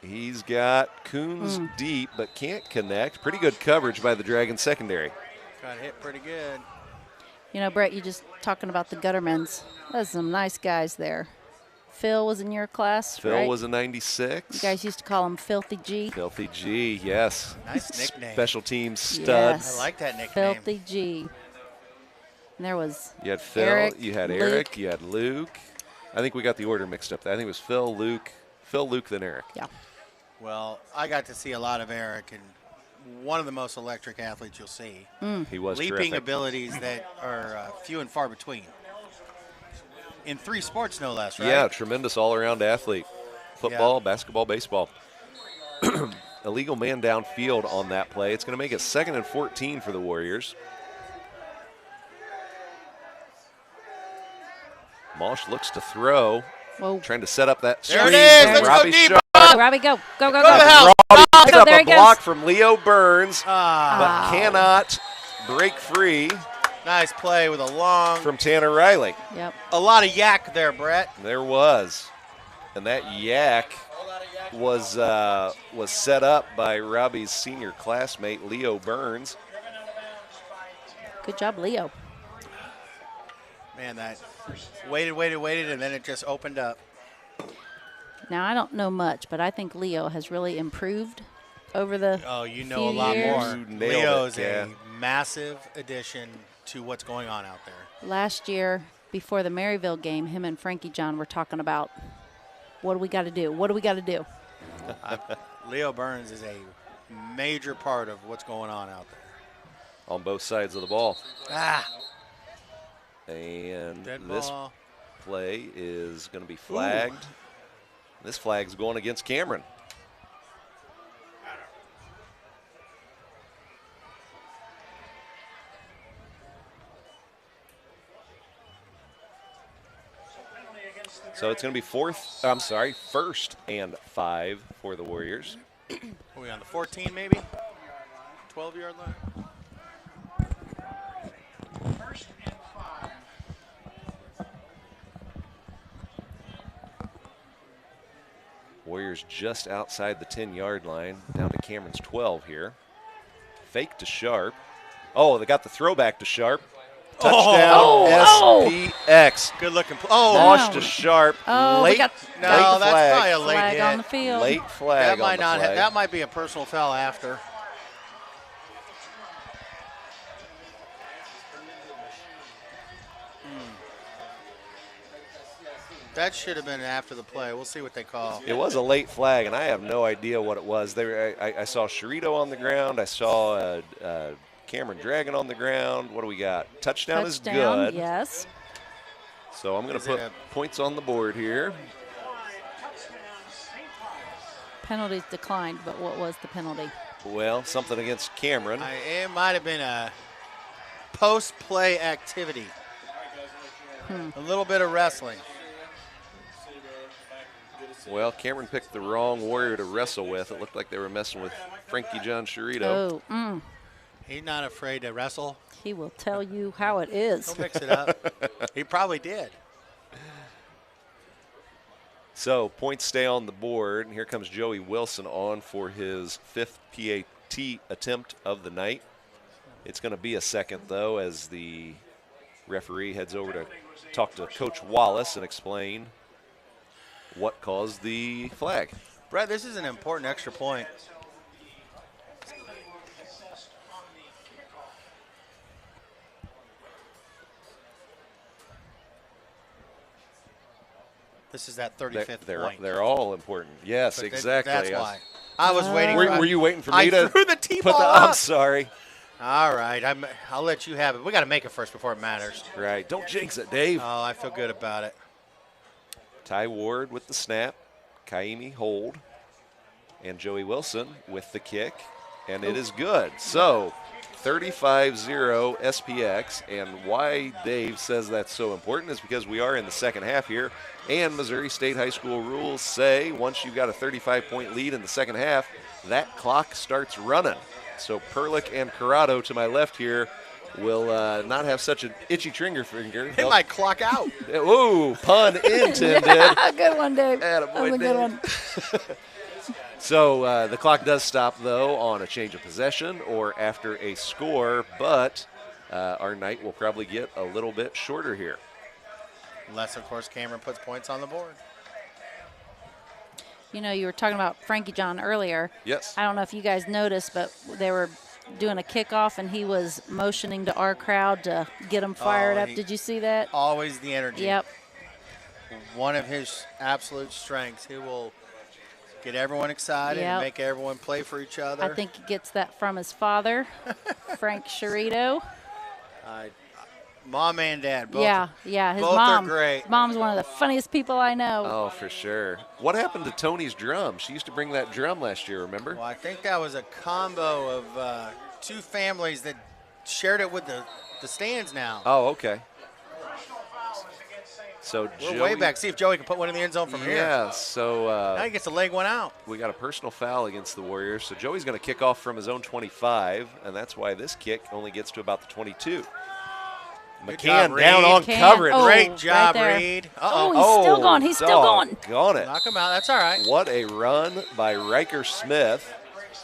He's got Coons deep, but can't connect. Pretty good coverage by the Dragons secondary. Got hit pretty good. You know, Brett, you just talking about the Guttermans. There's some nice guys there. Phil was in your class, Phil right? was a 96. You guys used to call him Filthy G. Filthy G, yes. Nice nickname. Special teams stud. Yes. I like that nickname. Filthy G. And there was You had Phil, Eric, you had Luke. Eric, you had Luke. I think we got the order mixed up. I think it was Phil, Luke, then Eric. Yeah. Well, I got to see a lot of Eric, and one of the most electric athletes you'll see. He was Leaping terrific. abilities that are few and far between. In 3 sports, no less, right? Yeah, tremendous all-around athlete. Football, basketball, baseball. Illegal man downfield on that play. It's going to make it 2nd and 14 for the Warriors. Mosh looks to throw. Whoa. Trying to set up that There screen. it is. from Let's Robbie go deep. Sharp. Robbie, go. Go, go, Go to the go. house. Robbie picks Oh, up there a he goes. block from Leo Burns, but Ah, cannot break free nice play with a long. from Tanner Riley. Yep. A lot of yak there, Brett. There was. And that yak was set up by Robbie's senior classmate, Leo Burns. Good job, Leo. Man, that waited, and then it just opened up. Now, I don't know much, but I think Leo has really improved over the Oh, you know few a lot years. more. You nailed Leo's it, yeah. a massive addition to what's going on out there. Last year, before the Maryville game, him and Frankie John were talking about, what do we got to do? What do we got to do? Leo Burns is a major part of what's going on out there. On both sides of the ball. Ah, And dead this ball. play is going to be flagged. This flag's going against Cameron. So it's going to be 1st and 5 for the Warriors. Are we on the 14 maybe? 12-yard line? First and 5. Warriors just outside the 10-yard line, down to Cameron's 12 here. Fake to Sharp. Oh, they got the throwback to Sharp. Touchdown, SPX. Good looking play. Mosh to Sharp. Oh, late, we got No, late that's flag. probably a late flag hit. on the field. Late flag That on might the not. play. That might be a personal foul after. That should have been after the play. We'll see what they call. It was a late flag, and I have no idea what it was. I saw Sharito on the ground. I saw Cameron Dragon on the ground. What do we got? Touchdown is good. Yes. So I'm going Is to it put a- points on the board here. Penalties declined, but what was the penalty? Well, something against Cameron. It might have been a post-play activity. A little bit of wrestling. Well, Cameron picked the wrong Warrior to wrestle with. It looked like they were messing with Frankie John Sharito. Oh, He's not afraid to wrestle. he will tell you how it is. He'll mix it up. He probably did. So points stay on the board, and here comes Joey Wilson on for his 5th PAT attempt of the night. It's going to be a second, though, as the referee heads over to talk to Coach Wallace and explain what caused the flag. Brett, this is an important extra point. This is that 35th point. They're all important. Yes, But exactly. That's why. I was waiting. Were you waiting for me I to threw the T-ball put the? up. I'm sorry. All right, I'll let you have it. We got to make it first before it matters. Right. Don't jinx it, Dave. Oh, I feel good about it. Ty Ward with the snap. Kaimi hold. And Joey Wilson with the kick. And it is good. So 35-0 SPX. And why Dave says that's so important is because we are in the second half here. And Missouri State High School rules say once you've got a 35-point lead in the second half, that clock starts running. So Perlick and Corrado to my left here will not have such an itchy trigger finger. They might clock out. Ooh, pun intended. Good one, Dave. Attaboy, That was a good Dave. one. So the clock does stop, though, on a change of possession or after a score, but our night will probably get a little bit shorter here. Unless, of course, Cameron puts points on the board. You know, you were talking about Frankie John earlier. Yes. I don't know if you guys noticed, but they were doing a kickoff, and he was motioning to our crowd to get them fired up. Did you see that? Always the energy. Yep. One of his absolute strengths. He will get everyone excited and make everyone play for each other. I think he gets that from his father, Frank Sherito. Mom and dad, both. Yeah. His both mom. are great. Mom's one of the funniest people I know. Oh, for sure. What happened to Tony's drum? She used to bring that drum last year, remember? Well, I think that was a combo of two families that shared it with the stands now. Oh, okay. So we're way back. See if Joey can put one in the end zone from here. Yeah, so now he gets a leg one out. We got a personal foul against the Warriors. So Joey's going to kick off from his own 25, and that's why this kick only gets to about the 22. McCann down on coverage. Great job, Reed. Oh, he's still going. He's still going. Got it. Knock him out. That's all right. What a run by Riker Smith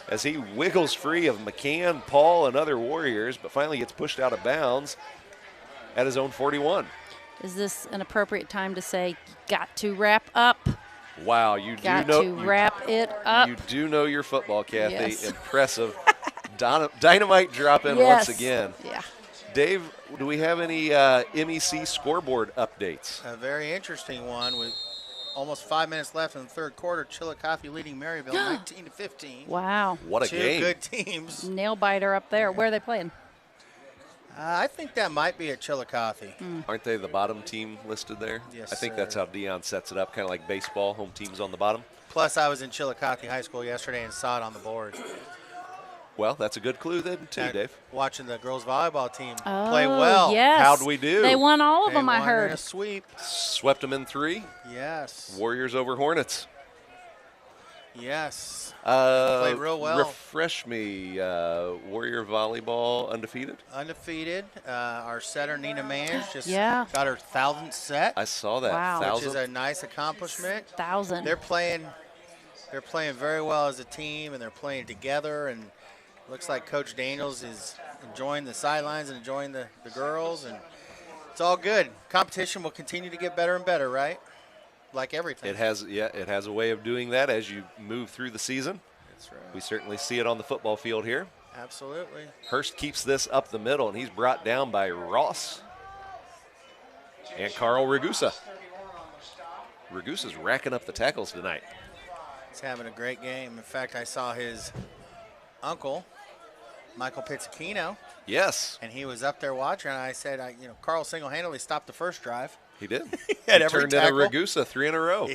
as he wiggles free of McCann, Paul, and other Warriors, but finally gets pushed out of bounds at his own 41. Is this an appropriate time to say, got to wrap up? Wow, you got do know. to wrap it up. You do know your football, Kathy. Yes. Impressive. Dynamite drop in once again. Yeah. Dave, do we have any MEC scoreboard updates? A very interesting one with almost 5 minutes left in the third quarter. Chillicothe leading Maryville 19-15. Wow. What a game. Two good teams. Nail biter up there. Where are they playing? I think that might be at Chillicothe. Aren't they the bottom team listed there? Yes, I think sir. that's how Dion sets it up, kind of like baseball, home teams on the bottom. Plus, I was in Chillicothe High School yesterday and saw it on the board. Well, that's a good clue then, too, Dave. Watching the girls volleyball team play well. Yes. How'd we do? They won all of them, I won heard. in a sweep. Swept them in 3. Yes. Warriors over Hornets. Yes. Played real well. Refresh me. Warrior volleyball undefeated? Undefeated. Our setter, Nina Mans, just got her 1,000th set. I saw that. Wow. Which is a nice accomplishment. 1,000. They're playing very well as a team, and they're playing together, and looks like Coach Daniels is enjoying the sidelines and enjoying the girls, and it's all good. Competition will continue to get better and better, right? Like everything. It has a way of doing that as you move through the season. That's right. We certainly see it on the football field here. Absolutely. Hurst keeps this up the middle, and he's brought down by Ross and Carl Ragusa. Ragusa's racking up the tackles tonight. He's having a great game. In fact, I saw his uncle, Michael Pizzichino. Yes. And he was up there watching, and I said, Carl single-handedly stopped the first drive. He did. He had he every turned tackle. in a Ragusa 3 in a row.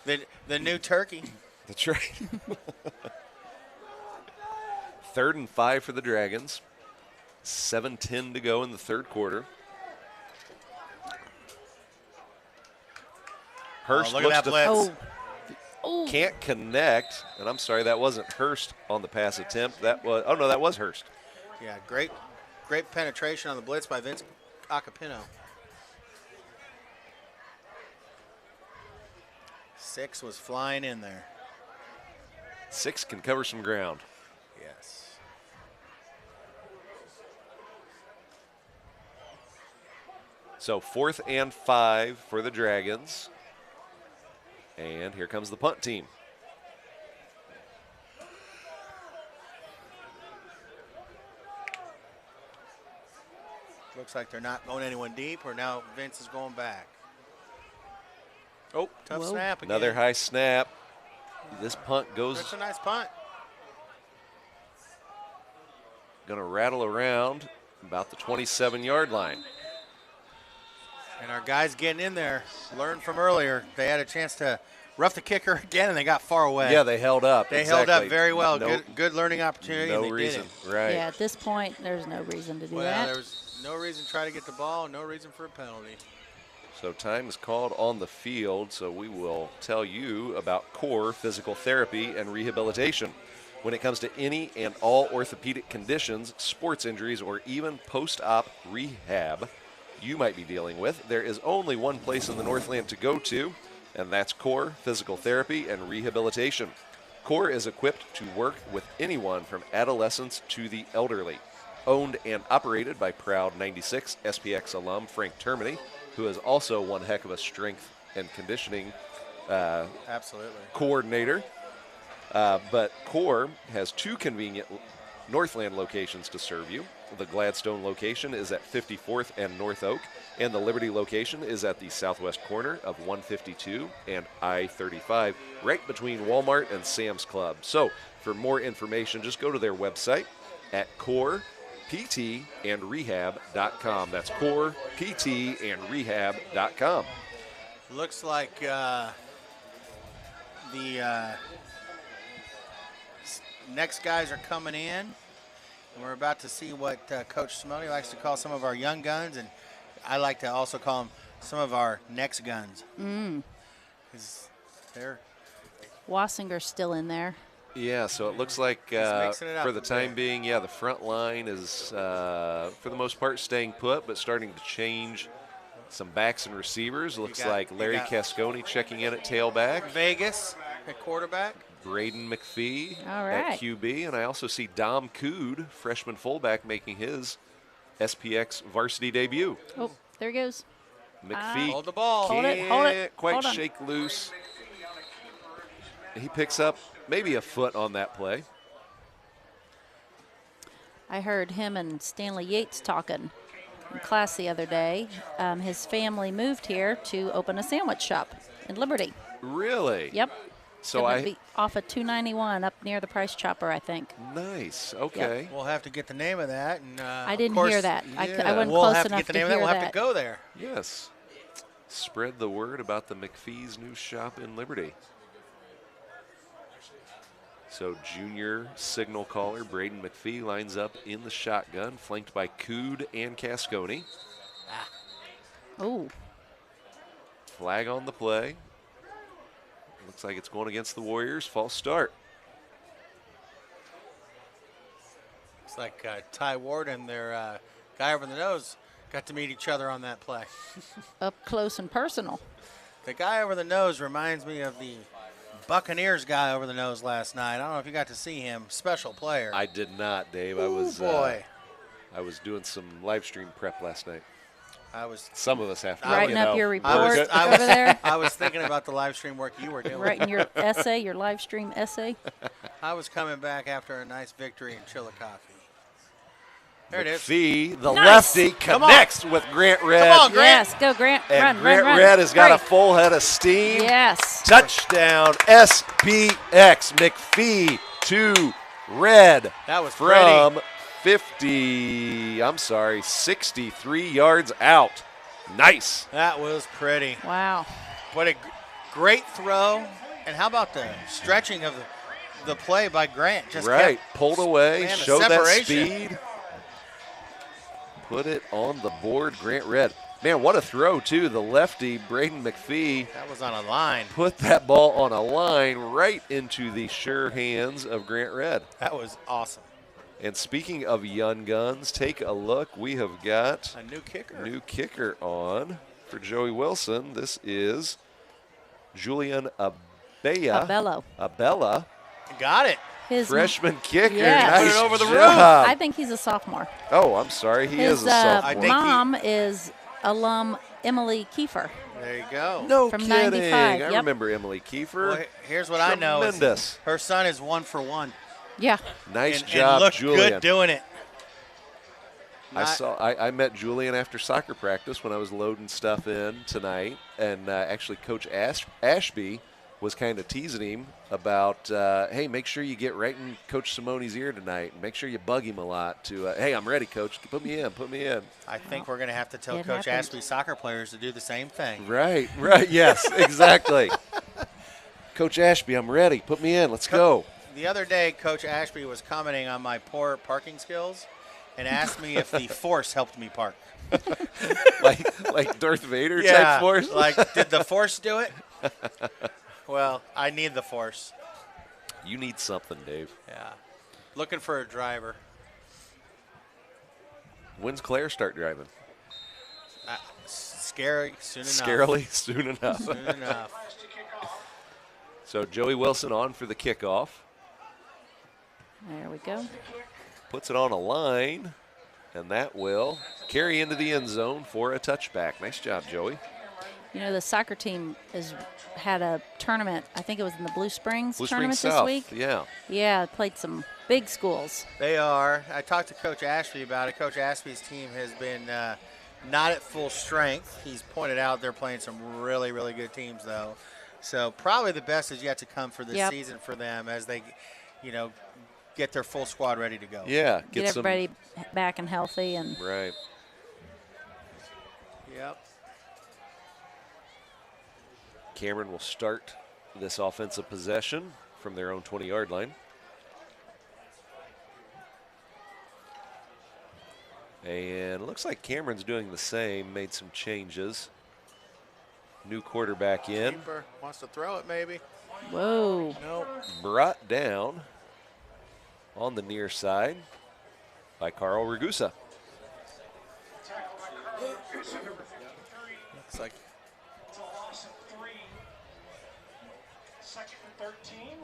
The new turkey. That's right. 3rd and 5 for the Dragons. 7:10 to go in the third quarter. Hurst look at that blitz. Can't connect, and I'm sorry, that wasn't Hurst on the pass attempt. That was Hurst. Yeah, great penetration on the blitz by Vince Acapino. 6 was flying in there. 6 can cover some ground. Yes. So 4th and 5 for the Dragons. And here comes the punt team. Looks like they're not going anyone deep, or now Vince is going back. Oh, tough snap again. Another high snap. This punt goes. That's a nice punt. Going to rattle around about the 27-yard line. And our guys getting in there, learned from earlier. They had a chance to rough the kicker again, and they got far away. Yeah, they held up. They exactly. held up very well. No, good learning opportunity. No and they reason, did it. right? Yeah, at this point, there's no reason to do Well, that. there was no reason to try to get the ball, no reason for a penalty. So time is called on the field, so we will tell you about core physical therapy and rehabilitation. When it comes to any and all orthopedic conditions, sports injuries, or even post-op rehab you might be dealing with, there is only one place in the Northland to go to, and that's Core Physical Therapy and Rehabilitation. Core is equipped to work with anyone from adolescents to the elderly. Owned and operated by proud 96 SPX alum Frank Termini, who is also one heck of a strength and conditioning Absolutely. coordinator. But Core has 2 convenient Northland locations to serve you. The Gladstone location is at 54th and North Oak, and the Liberty location is at the southwest corner of 152 and I-35, right between Walmart and Sam's Club. So for more information, just go to their website at coreptandrehab.com. That's coreptandrehab.com. Looks like the next guys are coming in. And we're about to see what Coach Simone likes to call some of our young guns, and I like to also call them some of our next guns. They're Wassinger's still in there. Yeah, so it looks like mixing it up for the a time bit. being, the front line is, for the most part, staying put, but starting to change some backs and receivers. Looks like Larry Cascone checking in at tailback. Vegas at quarterback. Braden McPhee All at right. QB, and I also see Dom Cood, freshman fullback, making his SPX varsity debut. Oh, there he goes. McPhee Hold the ball. Hold it, hold it, can't quite hold on. shake loose. He picks up maybe a foot on that play. I heard him and Stanley Yates talking in class the other day. His family moved here to open a sandwich shop in Liberty. Really? Yep. So Gonna I be off of 291 up near the Price Chopper, I think. nice. Okay. We'll have to get the name of that. And I of didn't course, hear that. I wasn't we'll close have to enough get the to name of that. hear We'll have that. to go there. Yes. Spread the word about the McPhee's new shop in Liberty. So junior signal caller Braden McPhee lines up in the shotgun, flanked by Cood and Cascone. Oh, Flag on the play. Looks like it's going against the Warriors. False start. It's like Ty Ward and their guy over the nose got to meet each other on that play. up close and personal. The guy over the nose reminds me of the Buccaneers guy over the nose last night. I don't know if you got to see him. Special player. I did not, Dave. I was boy. I was doing some live stream prep last night. I was Some of us have to. Writing up your report I was over there. I was thinking about the live stream work you were doing. Writing your essay, your live stream essay. I was coming back after a nice victory in Chillicothe. There it is. McPhee, the Nice. lefty, Come on. connects with Grant Red. Come on, Grant. Yes, go Grant. And run, Grant run, run. Red has got a Hurry. full head of steam. Yes. Touchdown, SPX. McPhee to Red. That was from 63 yards out. Nice. That was pretty. Wow. What a great throw. And how about the stretching of the play by Grant? Just Right. kept- Pulled away, man, the showed that separation. speed. Put it on the board, Grant Red. Man, what a throw, too. The lefty, Braden McPhee, That was on a line. put that ball on a line right into the sure hands of Grant Red. That was awesome. And speaking of young guns, take a look. We have got A new kicker. new kicker on for Joey Wilson. This is Julian Abello. Abella, Got it. His freshman kicker. Yes. Nice Put it over the roof. job. I think he's a sophomore. Oh, I'm sorry. He His is a sophomore. I think mom is alum Emily Kiefer. There you go. No from kidding. 95, I yep. remember Emily Kiefer. Well, here's what I know. Is Tremendous. her son is 1 for 1. Yeah. Nice and job, looked Julian. good doing it. I met Julian after soccer practice when I was loading stuff in tonight, and actually Coach Ashby was kind of teasing him about, hey, make sure you get right in Coach Simone's ear tonight, and make sure you bug him a lot to, hey, I'm ready, Coach. Put me in. I think we're going to have to tell It Coach happened. Ashby soccer players to do the same thing. Right, yes, exactly. Coach Ashby, I'm ready. Put me in. Let's go. The other day, Coach Ashby was commenting on my poor parking skills and asked me if the force helped me park. like Darth Vader type force? Like, did the force do it? Well, I need the force. You need something, Dave. Yeah. Looking for a driver. When's Claire start driving? Scary soon enough. Scarily soon enough. Soon enough. So Joey Wilson on for the kickoff. There we go. Puts it on a line, and that will carry into the end zone for a touchback. Nice job, Joey. You know, the soccer team had a tournament. I think it was in the Blue Springs Blue tournament Springs this South, week. yeah. Yeah, played some big schools. They are. I talked to Coach Ashby about it. Coach Ashby's team has been not at full strength. He's pointed out they're playing some really, really good teams, though. So probably the best is yet to come for this season for them as they, you know, get their full squad ready to go. Yeah. Get everybody back and healthy. And right. Yep. Cameron will start this offensive possession from their own 20-yard line. And it looks like Cameron's doing the same, made some changes. New quarterback in. Keeper wants to throw it, maybe. Whoa. Nope. Brought down on the near side by Carl Ragusa. Looks like It's a loss of 3. Second and 13.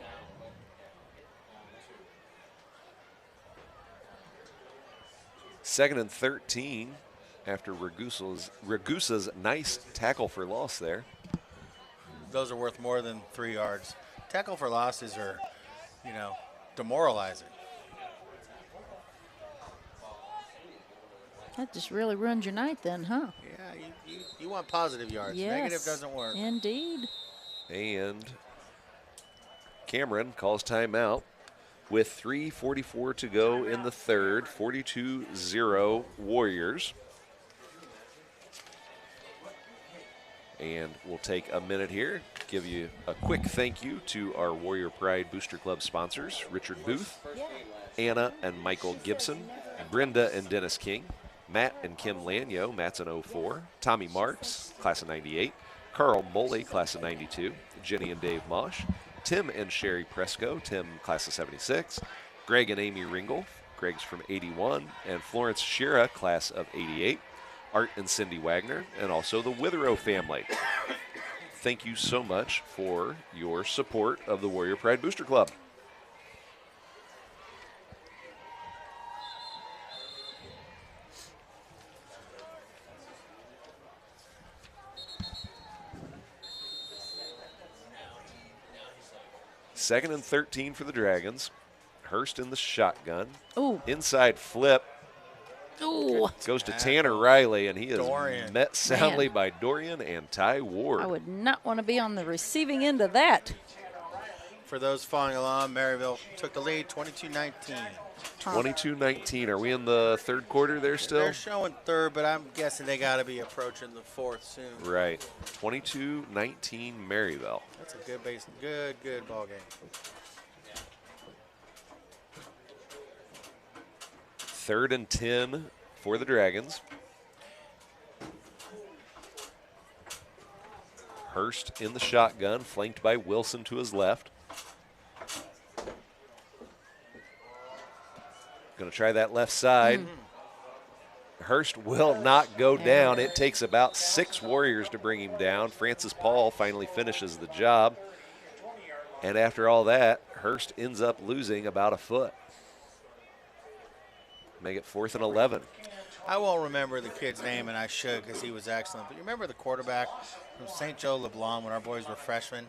Second and 13 after Ragusa's nice tackle for loss there. those are worth more than 3 yards. Tackle for losses are, you know, demoralizing. That just really ruined your night then, huh? Yeah, you want positive yards. Yes, Negative doesn't work. Indeed. And Cameron calls timeout with 3:44 to go in the third, 42-0 Warriors. And we'll take a minute here, give you a quick thank you to our Warrior Pride Booster Club sponsors, Richard Booth, Anna and Michael Gibson, Brenda and Dennis King, Matt and Kim Lanyo, Matt's an 04, Tommy Marks, class of 98, Carl Moley, class of 92, Jenny and Dave Mosh, Tim and Sherry Presco, Tim, class of 76, Greg and Amy Ringel, Greg's from 81, and Florence Shira, class of 88, Art and Cindy Wagner, and also the Witherow family. Thank you so much for your support of the Warrior Pride Booster Club. Second and 13 for the Dragons. Hurst in the shotgun. Ooh. Inside flip. Ooh. Goes to Tanner Riley, and he is Dorian. met soundly by Dorian and Ty Ward. I would not want to be on the receiving end of that. For those following along, Maryville took the lead 22-19. 22-19. Are we in the third quarter there still? They're showing third, but I'm guessing they got to be approaching the fourth soon. Right. 22-19 Maryville. That's a good base, good ball game. Third and 10 for the Dragons. Hurst in the shotgun, flanked by Wilson to his left. Going to try that left side. Hurst will not go down. It takes about 6 Warriors to bring him down. Francis Paul finally finishes the job. And after all that, Hurst ends up losing about a foot. Make it 4th and 11. I won't remember the kid's name, and I should because he was excellent. But you remember the quarterback from St. Joe LeBlanc when our boys were freshmen?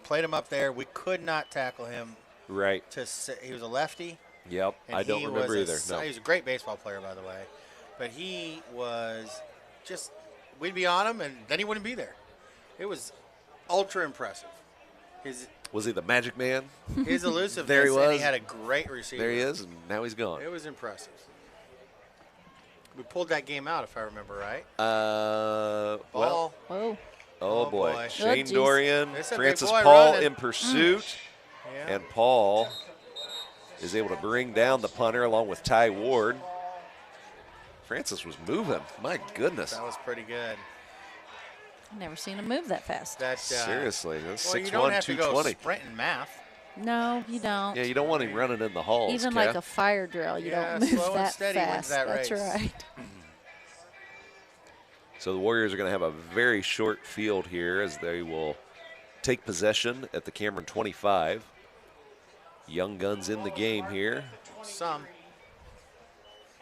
Played him up there. We could not tackle him. Right. He was a lefty. Yep, I don't remember either. No. He was a great baseball player, by the way. But he was just, we'd be on him, and then he wouldn't be there. It was ultra impressive. Was he the magic man? His elusiveness, There he was. and he had a great receiver. There he is, and now he's gone. It was impressive. We pulled that game out, if I remember right. Well, oh boy. boy. Shane geez. Dorian, It's a big Francis boy Paul running. in pursuit, Yeah. and Paul is able to bring down the punter along with Ty Ward. Francis was moving. My goodness. That was pretty good. I've never seen him move that fast. Seriously, that's Well, 6'1", you don't have to go 220. sprinting math. No, you don't. Yeah, you don't want him running in the halls. Even Kat. like a fire drill, you Yeah, don't move slow and that steady wins fast. that That's race. right. So the Warriors are going to have a very short field here as they will take possession at the Cameron 25. Young guns in the game here. Some.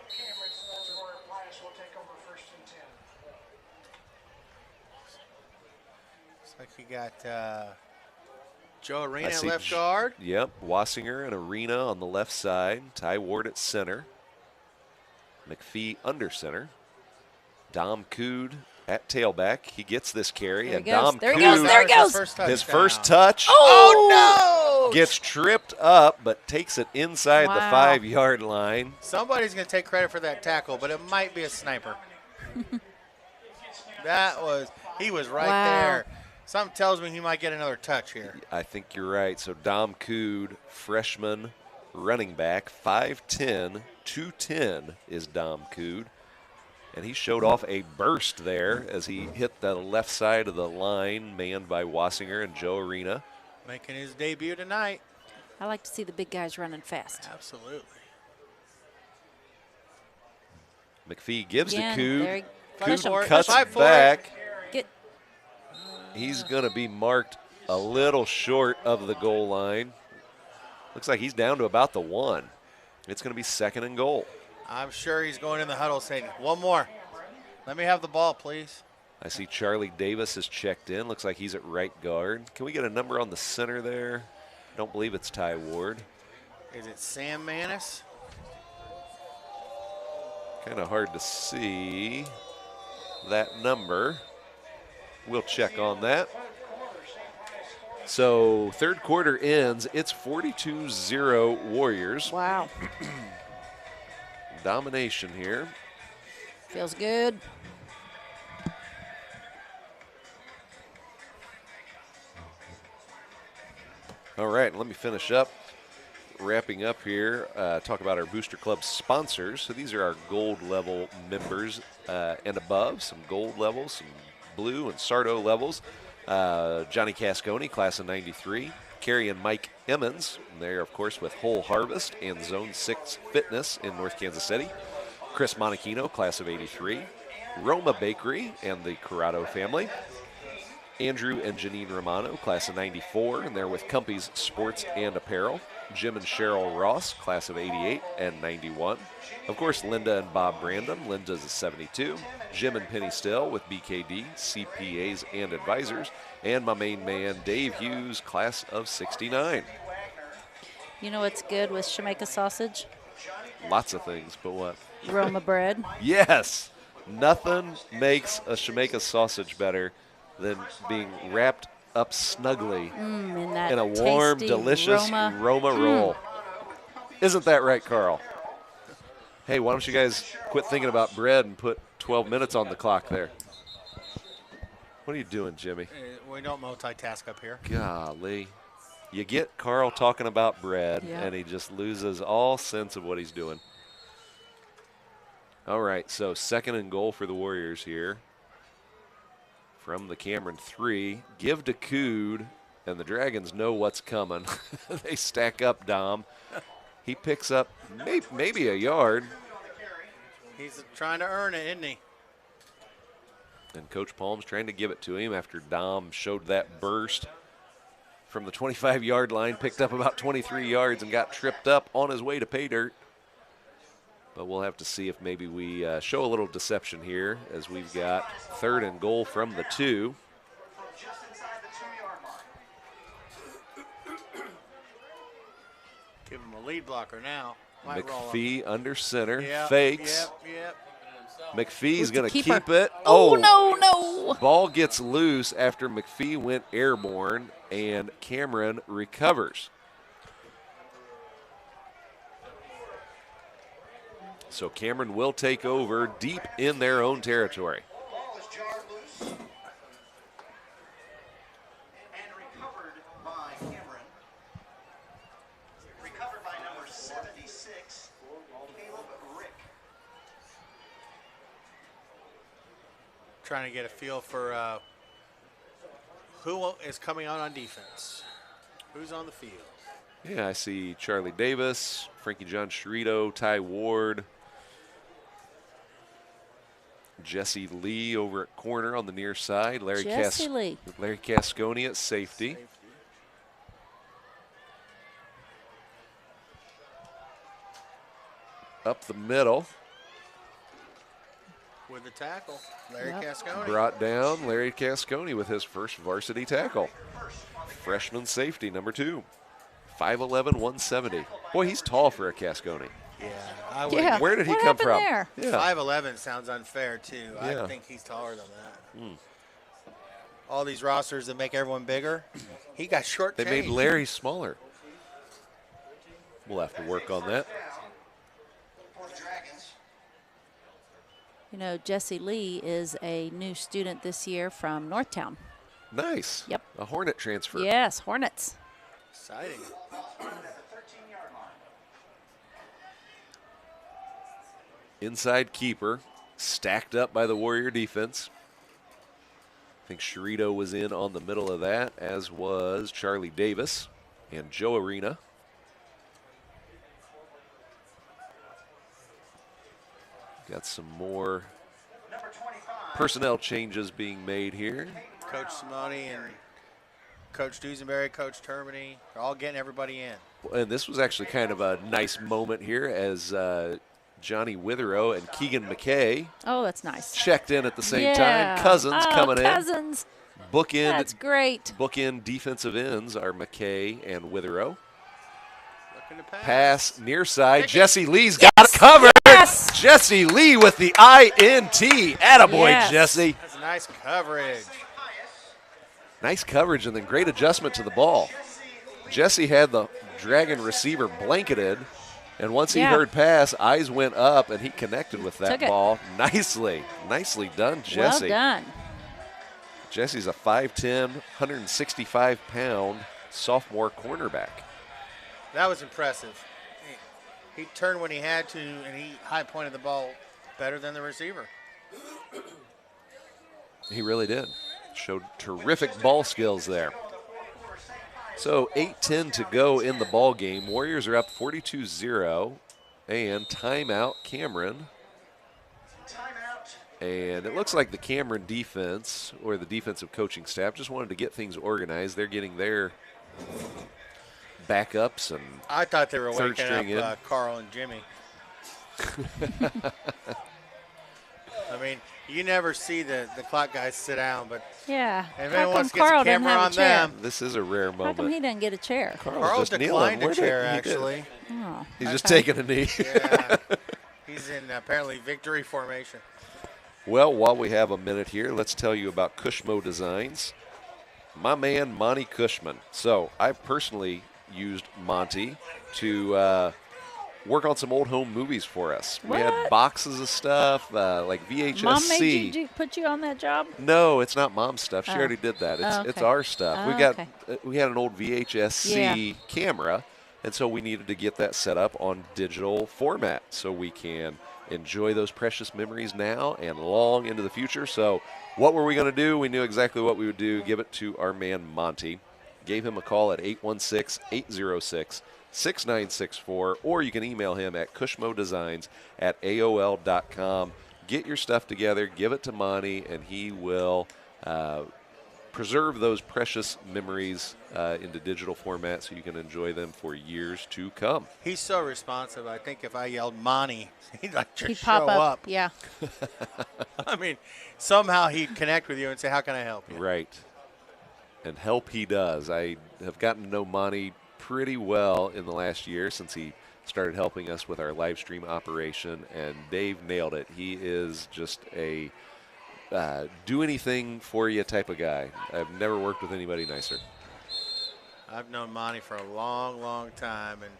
Cameron, so that's where Pius will take over 1st and 10. Like you got Joe I Arena see left guard. Yep, Wassinger and Arena on the left side. Ty Ward at center. McPhee under center. Dom Cood at tailback. He gets this carry. There and he goes. Dom There he Cood, goes. There he goes. his first touch. Oh, no! Gets tripped up, but takes it inside the Wow. 5-yard line. Somebody's going to take credit for that tackle, but it might be a sniper. He was right Wow. there. Something tells me he might get another touch here. I think you're right. So Dom Cood, freshman running back, 5'10", 210 is Dom Cood. And he showed off a burst there as he hit the left side of the line, manned by Wassinger and Joe Arena. Making his debut tonight. I like to see the big guys running fast. Absolutely. McPhee gives Again, to Cood. there he- Cood Push him, cuts push him. back. Get He's going to be marked a little short of the goal line. Looks like he's down to about the 1. It's going to be 2nd and goal. I'm sure he's going in the huddle saying, one more. Let me have the ball, please. I see Charlie Davis is checked in. Looks like he's at right guard. Can we get a number on the center there? Don't believe it's Ty Ward. Is it Sam Manis? Kind of hard to see that number. We'll check on that. So third quarter ends. It's 42-0 Warriors. wow. Domination here. Feels good. All right, let me finish up. Wrapping up here, talk about our Booster Club sponsors. So these are our gold level members and above, some gold levels, some blue and Sardo levels. Johnny Cascone, class of 93. Carrie and Mike Emmons, they're of course with Whole Harvest and Zone 6 Fitness in North Kansas City. Chris Monachino, class of 83. Roma Bakery and the Corrado family. Andrew and Janine Romano, class of 94, and they're with Cumpy's Sports and Apparel. Jim and Cheryl Ross, class of 88 and 91. Of course, Linda and Bob Brandon. Linda's a 72. Jim and Penny Still with BKD, CPAs and advisors. And my main man, Dave Hughes, class of 69. You know what's good with Jamaica sausage? Lots of things, but what? Roma bread. Yes! Nothing makes a Jamaica sausage better than being wrapped up snugly In that in a warm, tasty delicious Roma roll. Isn't that right, Carl? Hey, why don't you guys quit thinking about bread and put 12 minutes on the clock there? What are you doing, Jimmy? We don't multitask up here. Golly. You get Carl talking about bread, Yeah. and he just loses all sense of what he's doing. All right, so 2nd and goal for the Warriors here. From the Cameron 3, give to Cood, and the Dragons know what's coming. They stack up Dom. He picks up maybe a yard. He's trying to earn it, isn't he? And Coach Palm's trying to give it to him after Dom showed that burst from the 25-yard line, picked up about 23 yards and got tripped up on his way to pay dirt. But we'll have to see if maybe we show a little deception here as we've got 3rd and goal from the 2. Give him a lead blocker now. Might roll him. McPhee under center, Yep, fakes. Yep. McPhee's going to keeper? keep it. Oh, no. Ball gets loose after McPhee went airborne, and Cameron recovers. So Cameron will take over deep in their own territory. Ball is jarred loose and recovered by Cameron. Recovered by number 76, Caleb Rick. Trying to get a feel for who is coming out on defense. Who's on the field? Yeah, I see Charlie Davis, Frankie John Sherito, Ty Ward, Jesse Lee over at corner on the near side. Larry Cascone at safety. Up the middle. With the tackle, Larry Cascone. Brought down Larry Cascone with his first varsity tackle. Freshman safety, number 2. 5'11", 170. Boy, he's tall for a Cascone. Yeah, Where did he come from? There? Yeah. 5'11" sounds unfair, too. Yeah. I think he's taller than that. All these rosters that make everyone bigger, he got short They made Larry smaller. We'll have to work on that. You know, Jesse Lee is a new student this year from Northtown. Nice. Yep. A Hornet transfer. Yes, Hornets. Exciting. Inside keeper, stacked up by the Warrior defense. I think Sherito was in on the middle of that, as was Charlie Davis and Joe Arena. Got some more personnel changes being made here. Coach Simone and Coach Duesenberry, Coach Termini, are all getting everybody in. And this was actually kind of a nice moment here as Johnny Witherow and Keegan McKay. Oh, that's nice. Checked in at the same time. Cousins coming Cousins. in. Bookend. That's great. Bookend defensive ends are McKay and Witherow. Looking to Pass near side. Jesse Lee's got it covered. Yes. Jesse Lee with the INT. Attaboy, Yes. Jesse. That's a nice coverage. Nice coverage and then great adjustment to the ball. Jesse had the Dragon receiver blanketed, and once he heard pass, eyes went up, and he connected with that ball nicely. Nicely done, Jesse. Well done. Jesse's a 5'10", 165-pound sophomore cornerback. That was impressive. He turned when he had to, and he high-pointed the ball better than the receiver. He really did. Showed terrific ball skills there. So 8:10 to go in the ball game. Warriors are up 42-0, and timeout Cameron. And it looks like the Cameron defense, or the defensive coaching staff, just wanted to get things organized. They're getting their backups and I thought they were third waking string up Carl and Jimmy. I mean, you never see the clock guys sit down, but Yeah. if How anyone come wants to get Carl the didn't camera have a on chair? them. This is a rare How moment. come he didn't get a chair? Carl just kneeling. declined a Where did chair, he did? actually. Oh, He's just taking a knee. Yeah. He's in apparently victory formation. Well, while we have a minute here, let's tell you about Cushmo Designs. My man, Monty Cushman. So I've personally used Monty to work on some old home movies for us. We had What? boxes of stuff, like VHS-C. Mom made you put you on that job? No, it's not Mom's stuff. She Oh. already did that. It's Oh, it's okay. our stuff. Oh, We got okay. we had an old VHS-C Yeah. camera, and so we needed to get that set up on digital format so we can enjoy those precious memories now and long into the future. So what were we going to do? We knew exactly what we would do. Give it to our man Monty. Gave him a call at 816-806-6964, or you can email him at cushmodesigns@aol.com. Get your stuff together, give it to Monty, and he will preserve those precious memories into digital format so you can enjoy them for years to come. He's so responsive. I think if I yelled Monty, he'd like just He'd show pop up. Yeah. I mean, somehow he'd connect with you and say, how can I help you? Right. And help he does. I have gotten to know Monty pretty well in the last year since he started helping us with our live stream operation, and Dave nailed it. He is just a do anything for you type of guy. I've never worked with anybody nicer. I've known Monty for a long, long time and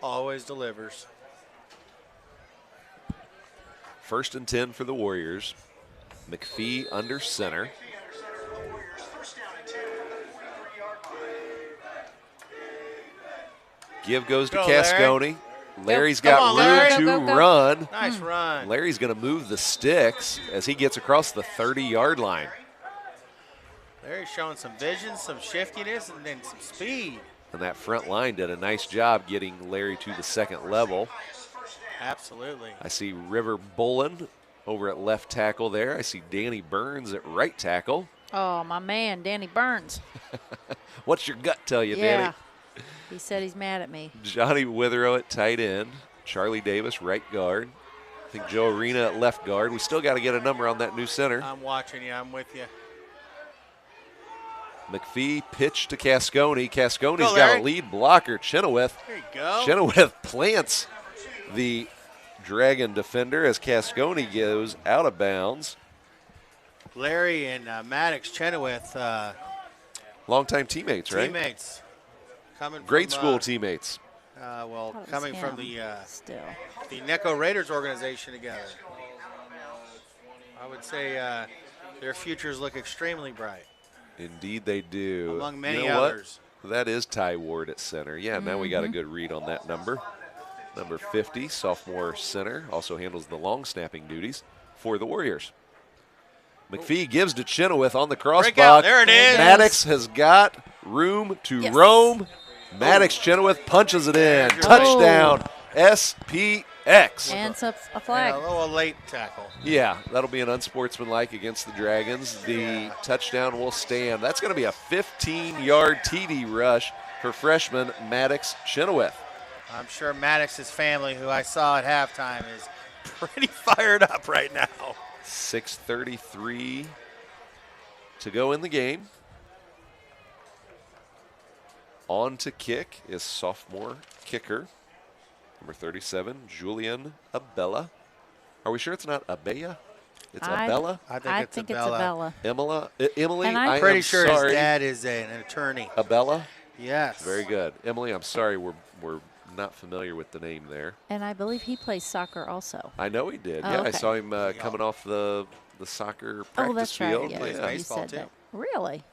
always delivers. 1st and 10 for the Warriors. McPhee under center. Give goes to Go, Cascone. Larry. Larry's Come got on, room Larry. to Go, go, go. run. Nice run. Larry's going to move the sticks as he gets across the 30-yard line. Larry's showing some vision, some shiftiness, and then some speed. And that front line did a nice job getting Larry to the second level. Absolutely. I see River Bullen over at left tackle there. I see Danny Burns at right tackle. Oh, my man, Danny Burns. What's your gut tell you, Yeah. Danny? He said he's mad at me. Johnny Witherow at tight end. Charlie Davis, right guard. I think Joe Arena at left guard. We still got to get a number on that new center. I'm watching you. I'm with you. McPhee pitch to Cascone. Cascone's Go, got Larry. a lead blocker. Chenoweth. There you go. Chenoweth plants the Dragon defender as Cascone goes out of bounds. Larry and Maddox Chenoweth. Longtime teammates, right? Teammates. Coming Great from, school teammates. Coming from the still the Necco Raiders organization together. I would say their futures look extremely bright. Indeed they do. Among many you know others. What? That is Ty Ward at center. Yeah, now we got a good read on that number. Number 50, sophomore center, also handles the long snapping duties for the Warriors. McPhee gives to Chenoweth on the crossbar. There it is. Maddox has got room to roam. Maddox Chenoweth punches it in. Touchdown, SPX. And a flag. Yeah, a little late tackle. Yeah, that'll be an unsportsmanlike against the Dragons. The touchdown will stand. That's going to be a 15-yard TD rush for freshman Maddox Chenoweth. I'm sure Maddox's family, who I saw at halftime, is pretty fired up right now. 6:33 to go in the game. On to kick is sophomore kicker, number 37, Julian Abella. Are we sure it's not Abella? It's Abella? I think it's Abella. Emily, And I'm pretty sure his dad is an attorney. Abella? Yes. Very good. Emily, I'm sorry we're not familiar with the name there. And I believe he plays soccer also. I know he did. Oh, yeah, okay. I saw him coming off the soccer practice Oh, that's field. right. Yeah, Plays you baseball, said too. that. Really?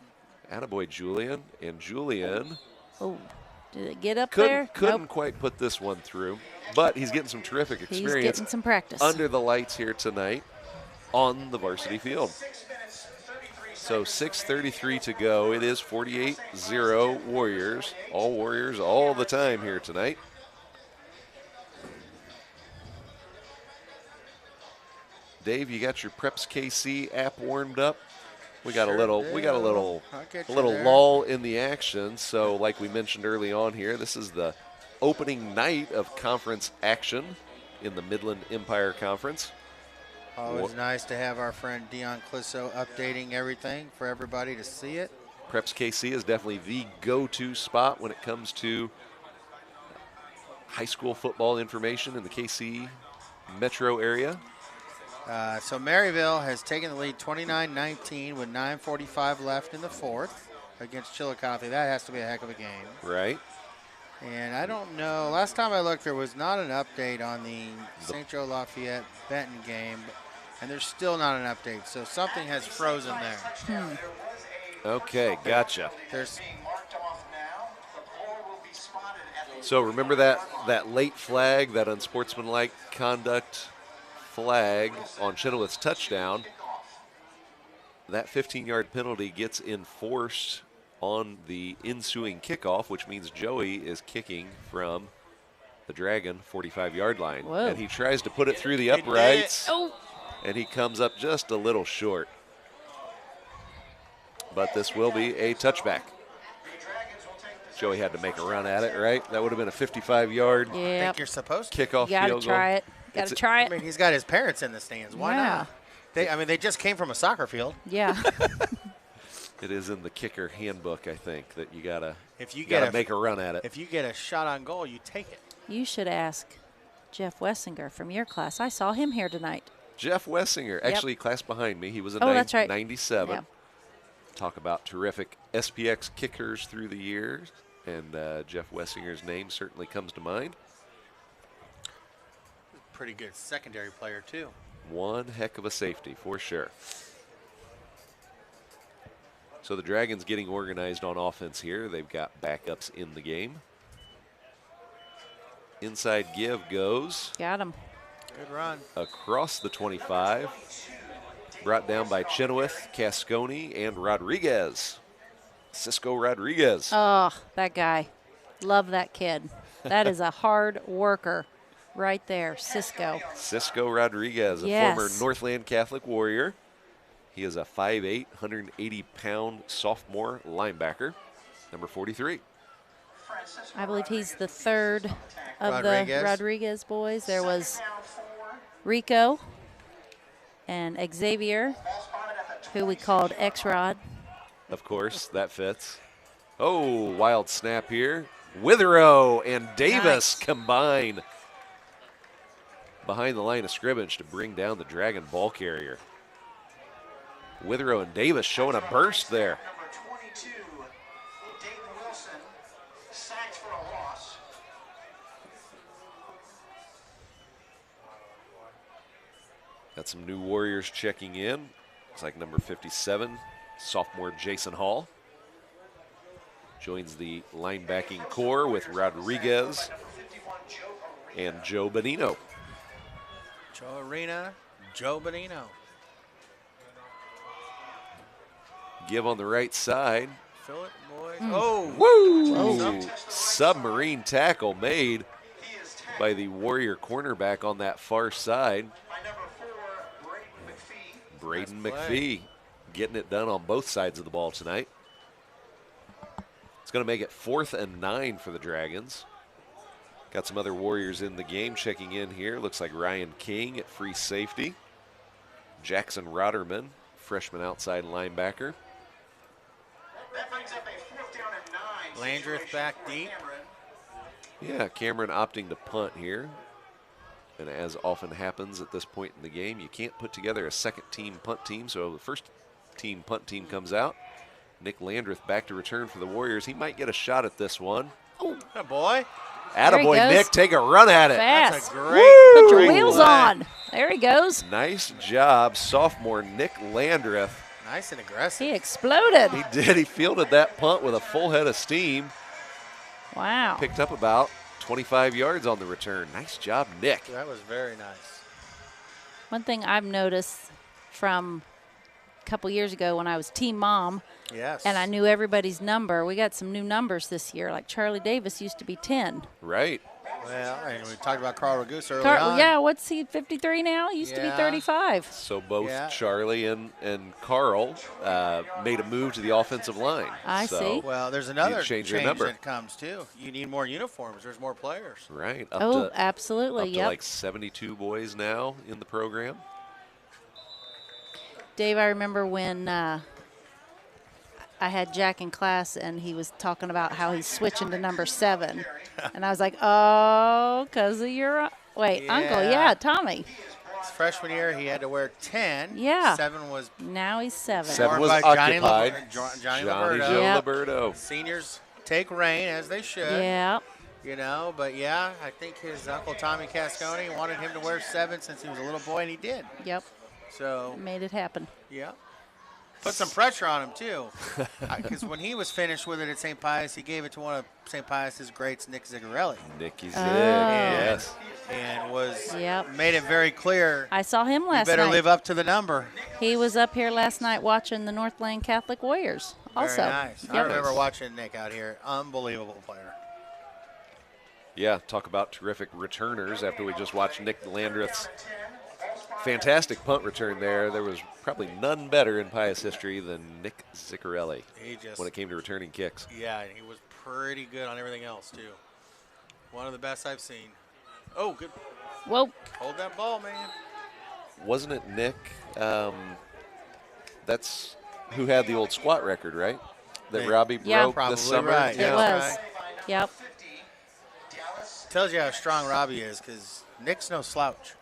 Attaboy Julian. And Julian Oh, did it get up there? couldn't Nope. quite put this one through. But he's getting some terrific experience. He's getting some practice. Under the lights here tonight on the varsity field. So 6:33 to go. It is 48-0 Warriors. All Warriors all the time here tonight. Dave, you got your Preps KC app warmed up. We got a little lull in the action. So like we mentioned early on here, this is the opening night of conference action in the Midland Empire Conference. Always nice to have our friend Dion Clisso updating everything for everybody to see it. Preps KC is definitely the go-to spot when it comes to high school football information in the KC metro area. So Maryville has taken the lead 29-19 with 9:45 left in the fourth against Chillicothe. That has to be a heck of a game. Right. And I don't know. Last time I looked, there was not an update on the St. Joe Lafayette Benton game, and there's still not an update. So something has frozen there. Okay, gotcha. There's So remember that late flag, that unsportsmanlike conduct flag on Chenoweth's touchdown. That 15-yard penalty gets enforced on the ensuing kickoff, which means Joey is kicking from the Dragon 45-yard line. Whoa. And he tries to put it through the uprights, Oh. and he comes up just a little short. But this will be a touchback. Joey had to make a run at it, right? That would have been a 55-yard I Yeah. think you're supposed to. kickoff You got to field goal. try it. Got to try I mean, it. he's got his parents in the stands. Why Yeah. not? They just came from a soccer field. Yeah. It is in the kicker handbook, I think, that you gotta If you gotta get make a run at it. If you get a shot on goal, you take it. You should ask Jeff Wessinger from your class. I saw him here tonight. Jeff Wessinger, actually class behind me. He was a that's right. 97. Yeah. Talk about terrific SPX kickers through the years, and Jeff Wessinger's name certainly comes to mind. Pretty good secondary player, too. One heck of a safety, for sure. So the Dragons getting organized on offense here. They've got backups in the game. Inside give goes Got him. Good run. across the 25. Brought down by Chenoweth, Cascone, and Rodriguez. Cisco Rodriguez. Oh, that guy. Love that kid. That is a hard worker right there, Cisco. Cisco Rodriguez, a Yes. former Northland Catholic Warrior. He is a 5'8", 180-pound sophomore linebacker, number 43. I believe he's the third of Rodriguez. the Rodriguez boys. There was Rico and Xavier, who we called X-Rod. Of course, that fits. Oh, wild snap here. Witherow and Davis combine behind the line of scrimmage to bring down the Dragon ball carrier. Witherow and Davis showing a burst there. Number 22, Dayton Wilson, sacked for a loss. Got some new Warriors checking in. Looks like number 57, sophomore Jason Hall, joins the linebacking core with Rodriguez and Joe Bonino. Joe Arena, Joe Bonino. Give on the right side. Fill it, boys. Oh, woo! Submarine tackle made by the Warrior cornerback on that far side. Braden McPhee getting it done on both sides of the ball tonight. It's going to make it 4th and 9 for the Dragons. Got some other Warriors in the game checking in here. Looks like Ryan King at free safety. Jackson Rotterman, freshman outside linebacker. That brings up a 4th down and 9. Landreth back deep. Yeah, Cameron opting to punt here. And as often happens at this point in the game, you can't put together a second team punt team. So the first team punt team comes out. Nick Landreth back to return for the Warriors. He might get a shot at this one. Oh, boy. Attaboy, Nick, take a run at it. Fast. That's a great Put your wheels on. There he goes. Nice job, sophomore Nick Landreth. Nice and aggressive. He exploded. He did. He fielded that punt with a full head of steam. Wow. Picked up about 25 yards on the return. Nice job, Nick. That was very nice. One thing I've noticed from a couple years ago when I was team mom, yes, and I knew everybody's number, we got some new numbers this year. Like Charlie Davis used to be 10. Right. Well, and we talked about Carl Ragus early on. Yeah, what's he, 53 now? He used to be 35. So both Charlie and Carl made a move to the offensive line. I see. Well, there's another change that comes too. You need more uniforms. There's more players. Right. Absolutely. Up to like 72 boys now in the program. Dave, I remember when I had Jack in class and he was talking about how he's switching to number 7. And I was like, oh, because of your uncle. Yeah, Tommy. His freshman year, he had to wear 10. Yeah. 7 was. Now he's 7. 7 was Johnny occupied. Johnny Joe Liberto. Seniors take reign as they should. Yeah. You know, but yeah, I think his uncle Tommy Cascone wanted him to wear 7 since he was a little boy, and he did. Yep. So. Made it happen. Yeah. Put some pressure on him, too. Because when he was finished with it at St. Pius, he gave it to one of St. Pius's greats, Nick Zigarelli. Nicky Zig, yes. And made it very clear. I saw him last night. You better night. live up to the number. He was up here last night watching the North Lane Catholic Warriors also. Very nice. Yep. I remember watching Nick out here. Unbelievable player. Yeah, talk about terrific returners after we just watched Nick Landreth's fantastic punt return there. There was probably none better in Pius history than Nick Ziccarelli when it came to returning kicks. Yeah, he was pretty good on everything else, too. One of the best I've seen. Oh, good. Whoa. Hold that ball, man. Wasn't it Nick? That's who had the old squat record, right? That Robbie broke this summer. Right. It was. Right. Yep. Tells you how strong Robbie is, because Nick's no slouch.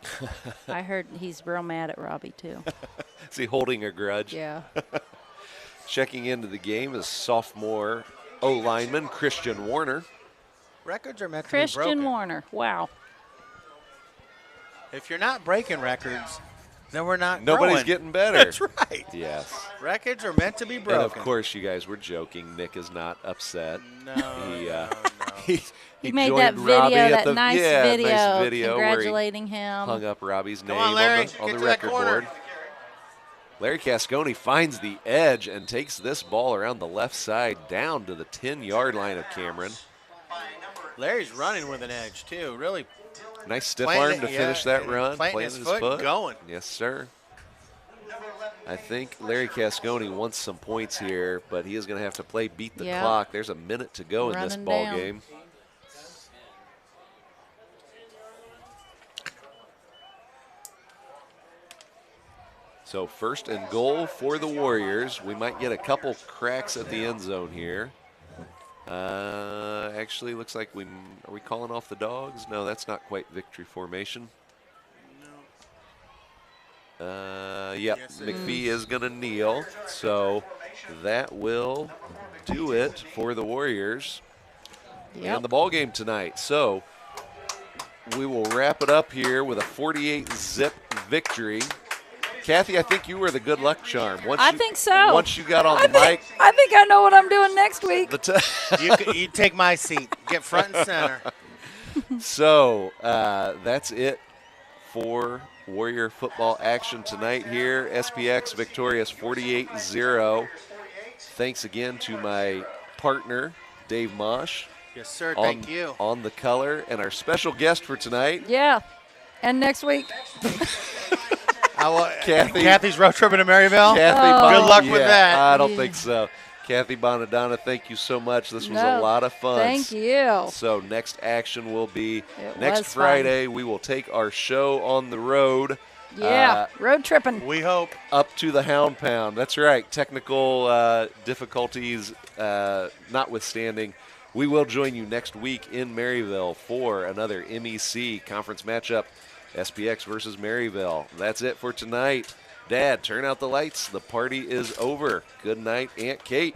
I heard he's real mad at Robbie, too. Is he holding a grudge? Yeah. Checking into the game is sophomore O-lineman Christian Warner. Records are meant to be broken. Christian Warner. Wow. If you're not breaking records, then we're not Nobody's growing. getting better. That's right. Yes. Records are meant to be broken. And of course, you guys were joking. Nick is not upset. No, He made joined that video, Robbie at that nice video where he congratulating him. hung up Robbie's name on, Larry. on the Get to that record corner. board. Larry Cascone finds the edge and takes this ball around the left side down to the 10-yard line of Cameron. Larry's running with an edge, too. Really. Nice stiff arm to finish that run. Planting his foot, going. Yes, sir. I think Larry Cascone wants some points here, but he is going to have to beat the clock. There's a minute to go in this ball game. So 1st and goal for the Warriors. We might get a couple cracks at the end zone here. Actually, looks like are we calling off the dogs? No, that's not quite victory formation. Yep, Yes, McPhee is going to kneel. So that will do it for the Warriors and the ball game tonight. So we will wrap it up here with a 48-zip victory. Kathy, I think you were the good luck charm. I think so. Once you got on the mic. I think I know what I'm doing next week. You take my seat. Get front and center. So that's it for Warrior football action tonight here. SPX victorious 48-0. Thanks again to my partner, Dave Mosh. Yes, sir. Thank you. On the color, and our special guest for tonight. Yeah. And next week. Kathy's road trip to Maryville. Good luck with that. I don't think so. Kathy Bonadonna, thank you so much. This was a lot of fun. Thank you. So next action will be next Friday. We will take our show on the road. Yeah, road tripping. We hope. Up to the Hound Pound. That's right. Technical difficulties notwithstanding, we will join you next week in Maryville for another MEC conference matchup, SPX versus Maryville. That's it for tonight. Dad, turn out the lights. The party is over. Good night, Aunt Kate.